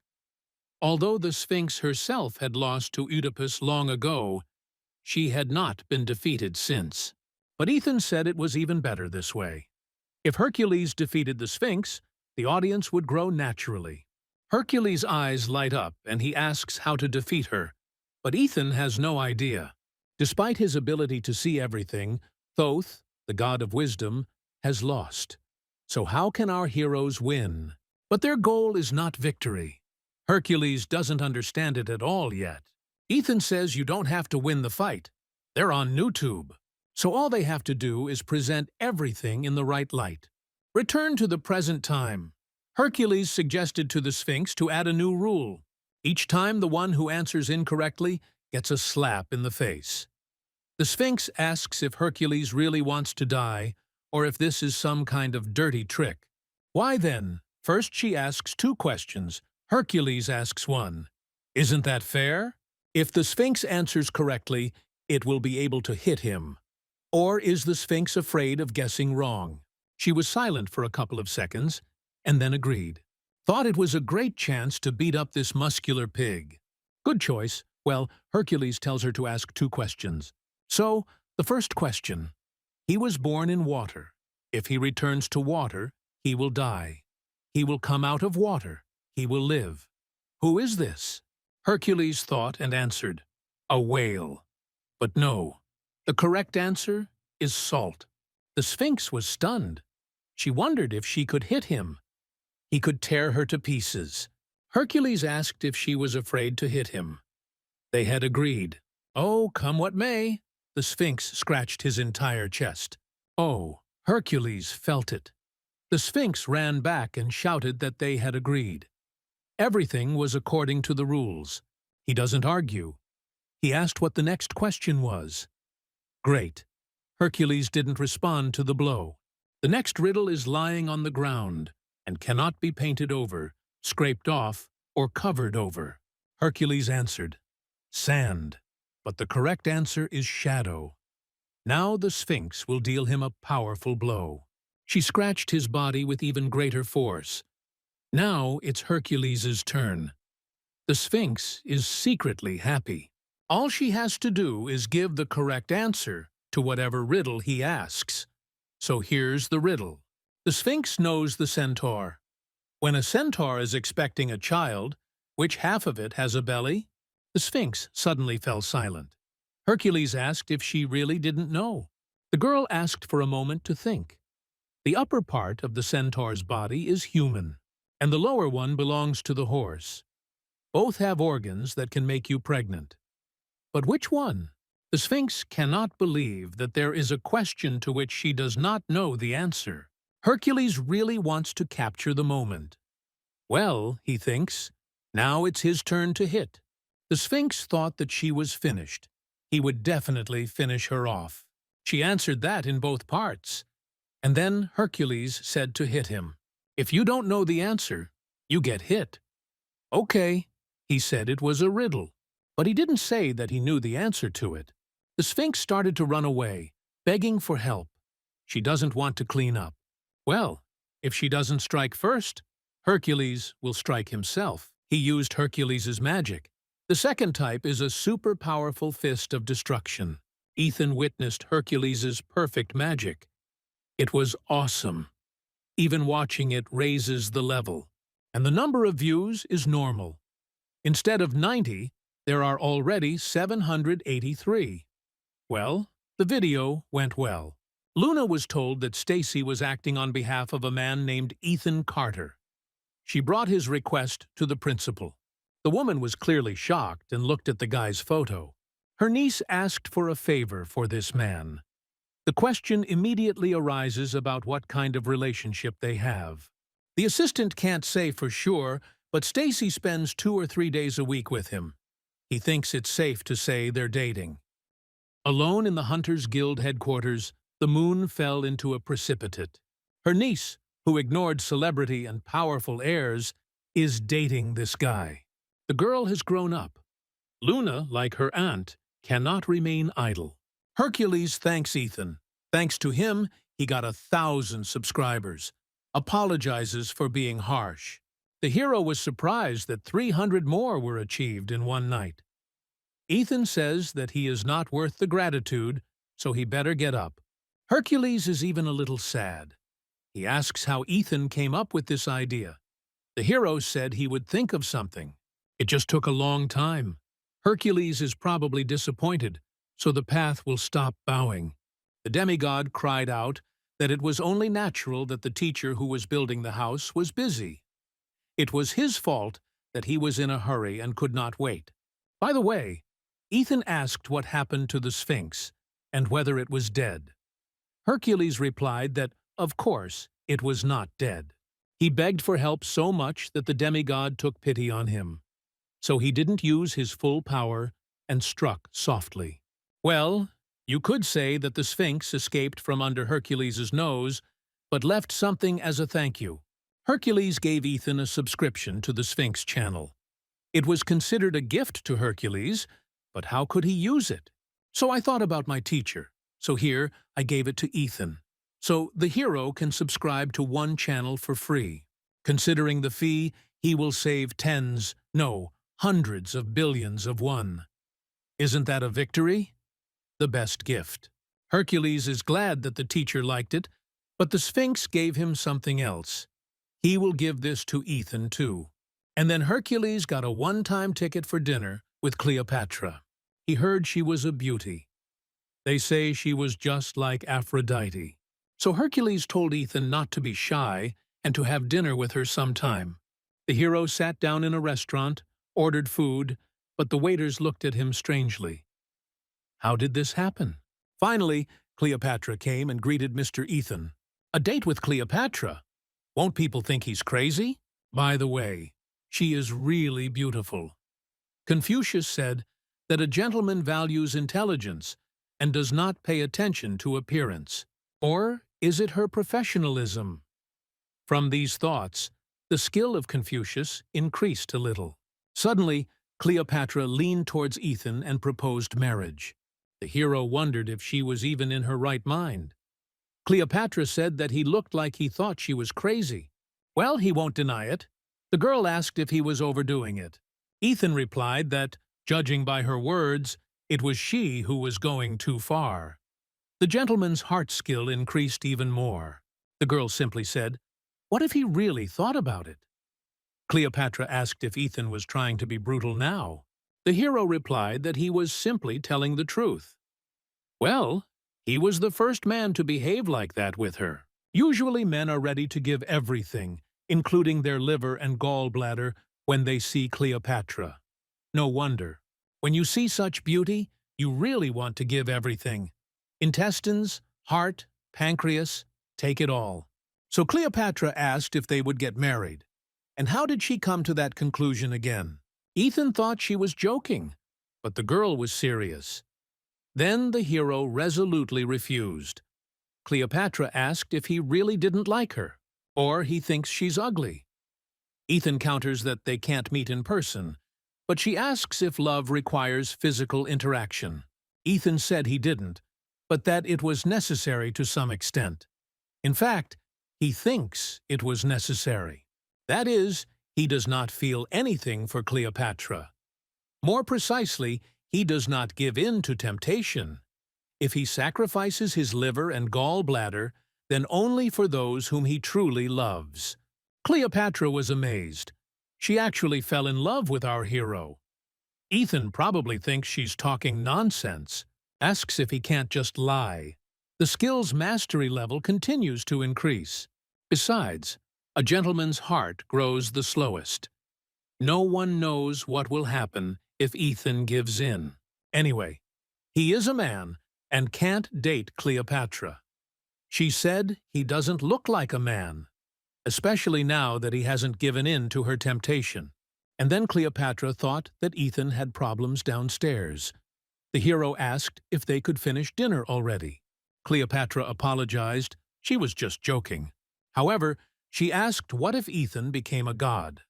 Although the Sphinx herself had lost to Oedipus long ago, she had not been defeated since. But Ethan said it was even better this way. If Hercules defeated the Sphinx, the audience would grow naturally. Hercules' eyes light up and he asks how to defeat her, but Ethan has no idea. Despite his ability to see everything, Thoth, the god of wisdom, has lost. So how can our heroes win? But their goal is not victory. Hercules doesn't understand it at all yet. Ethan says you don't have to win the fight. They're on YouTube. So all they have to do is present everything in the right light. Return to the present time. Hercules suggested to the Sphinx to add a new rule. Each time the one who answers incorrectly gets a slap in the face. The Sphinx asks if Hercules really wants to die, or if this is some kind of dirty trick. Why then? First she asks 2 questions. Hercules asks 1. Isn't that fair? If the Sphinx answers correctly, it will be able to hit him. Or is the Sphinx afraid of guessing wrong? She was silent for a couple of seconds, and then agreed. Thought it was a great chance to beat up this muscular pig. Good choice. Well, Hercules tells her to ask 2 questions. So, the first question. He was born in water. If he returns to water, he will die. He will come out of water. He will live. Who is this? Hercules thought and answered, a whale. But no. The correct answer is salt. The Sphinx was stunned. She wondered if she could hit him. He could tear her to pieces. Hercules asked if she was afraid to hit him. They had agreed. Oh, come what may. The Sphinx scratched his entire chest. Oh, Hercules felt it. The Sphinx ran back and shouted that they had agreed. Everything was according to the rules. He doesn't argue. He asked what the next question was. Great. Hercules didn't respond to the blow. The next riddle is lying on the ground and cannot be painted over, scraped off, or covered over. Hercules answered, sand. But the correct answer is shadow. Now the Sphinx will deal him a powerful blow. She scratched his body with even greater force. Now it's Hercules' turn. The Sphinx is secretly happy. All she has to do is give the correct answer to whatever riddle he asks. So here's the riddle. The Sphinx knows the centaur. When a centaur is expecting a child, which half of it has a belly? The Sphinx suddenly fell silent. Hercules asked if she really didn't know. The girl asked for a moment to think. The upper part of the centaur's body is human, and the lower one belongs to the horse. Both have organs that can make you pregnant. But which one? The Sphinx cannot believe that there is a question to which she does not know the answer. Hercules really wants to capture the moment. Well, he thinks, now it's his turn to hit. The Sphinx thought that she was finished. He would definitely finish her off. She answered that in both parts. And then Hercules said to hit him. If you don't know the answer, you get hit. Okay, he said it was a riddle, but he didn't say that he knew the answer to it. The Sphinx started to run away, begging for help. She doesn't want to clean up. Well, if she doesn't strike first, Hercules will strike himself. He used Hercules' magic. The second type is a super powerful fist of destruction. Ethan witnessed Hercules' perfect magic. It was awesome. Even watching it raises the level. And the number of views is normal. Instead of 90, there are already 783. Well, the video went well. Luna was told that Stacy was acting on behalf of a man named Ethan Carter. She brought his request to the principal. The woman was clearly shocked and looked at the guy's photo. Her niece asked for a favor for this man. The question immediately arises about what kind of relationship they have. The assistant can't say for sure, but Stacy spends 2 or 3 days a week with him. He thinks it's safe to say they're dating. Alone in the Hunters Guild headquarters, the moon fell into a precipitate. Her niece, who ignored celebrity and powerful heirs, is dating this guy. The girl has grown up. Luna, like her aunt, cannot remain idle. Hercules thanks Ethan. Thanks to him, he got 1,000 subscribers. Apologizes for being harsh. The hero was surprised that 300 more were achieved in one night. Ethan says that he is not worth the gratitude, so he better get up. Hercules is even a little sad. He asks how Ethan came up with this idea. The hero said he would think of something. It just took a long time. Hercules is probably disappointed, so the path will stop bowing. The demigod cried out that it was only natural that the teacher who was building the house was busy. It was his fault that he was in a hurry and could not wait. By the way, Ethan asked what happened to the Sphinx and whether it was dead. Hercules replied that, of course, it was not dead. He begged for help so much that the demigod took pity on him. So he didn't use his full power and struck softly. Well, you could say that the Sphinx escaped from under Hercules' nose, but left something as a thank you. Hercules gave Ethan a subscription to the Sphinx channel. It was considered a gift to Hercules, but how could he use it? So I thought about my teacher. So here, I gave it to Ethan. So the hero can subscribe to one channel for free. Considering the fee, he will save tens, no, hundreds of billions of one. Isn't that a victory? The best gift. Hercules is glad that the teacher liked it, but the Sphinx gave him something else. He will give this to Ethan too. And then Hercules got a one-time ticket for dinner with Cleopatra. He heard she was a beauty. They say she was just like Aphrodite. So Hercules told Ethan not to be shy and to have dinner with her sometime. The hero sat down in a restaurant, ordered food, but the waiters looked at him strangely. How did this happen? Finally, Cleopatra came and greeted Mr. Ethan. A date with Cleopatra? Won't people think he's crazy? By the way, she is really beautiful. Confucius said that a gentleman values intelligence and does not pay attention to appearance. Or is it her professionalism? From these thoughts, the skill of Confucius increased a little. Suddenly, Cleopatra leaned towards Ethan and proposed marriage. The hero wondered if she was even in her right mind. Cleopatra said that he looked like he thought she was crazy. Well, he won't deny it. The girl asked if he was overdoing it. Ethan replied that, judging by her words, it was she who was going too far. The gentleman's heart skill increased even more. The girl simply said, "What if he really thought about it?" Cleopatra asked if Ethan was trying to be brutal now. The hero replied that he was simply telling the truth. Well, he was the first man to behave like that with her. Usually men are ready to give everything, including their liver and gallbladder, when they see Cleopatra. No wonder. When you see such beauty, you really want to give everything. Intestines, heart, pancreas, take it all. So Cleopatra asked if they would get married. And how did she come to that conclusion again? Ethan thought she was joking, but the girl was serious. Then the hero resolutely refused. Cleopatra asked if he really didn't like her, or he thinks she's ugly. Ethan counters that they can't meet in person, but she asks if love requires physical interaction. Ethan said he didn't, but that it was necessary to some extent. In fact, he thinks it was necessary. That is, he does not feel anything for Cleopatra. More precisely, he does not give in to temptation. If he sacrifices his liver and gallbladder, then only for those whom he truly loves. Cleopatra was amazed. She actually fell in love with our hero. Ethan probably thinks she's talking nonsense, asks if he can't just lie. The skill's mastery level continues to increase. Besides, a gentleman's heart grows the slowest. No one knows what will happen if Ethan gives in. Anyway, he is a man and can't date Cleopatra. She said he doesn't look like a man, especially now that he hasn't given in to her temptation. And then Cleopatra thought that Ethan had problems downstairs. The hero asked if they could finish dinner already. Cleopatra apologized. She was just joking. However, she asked what if Ethan became a god.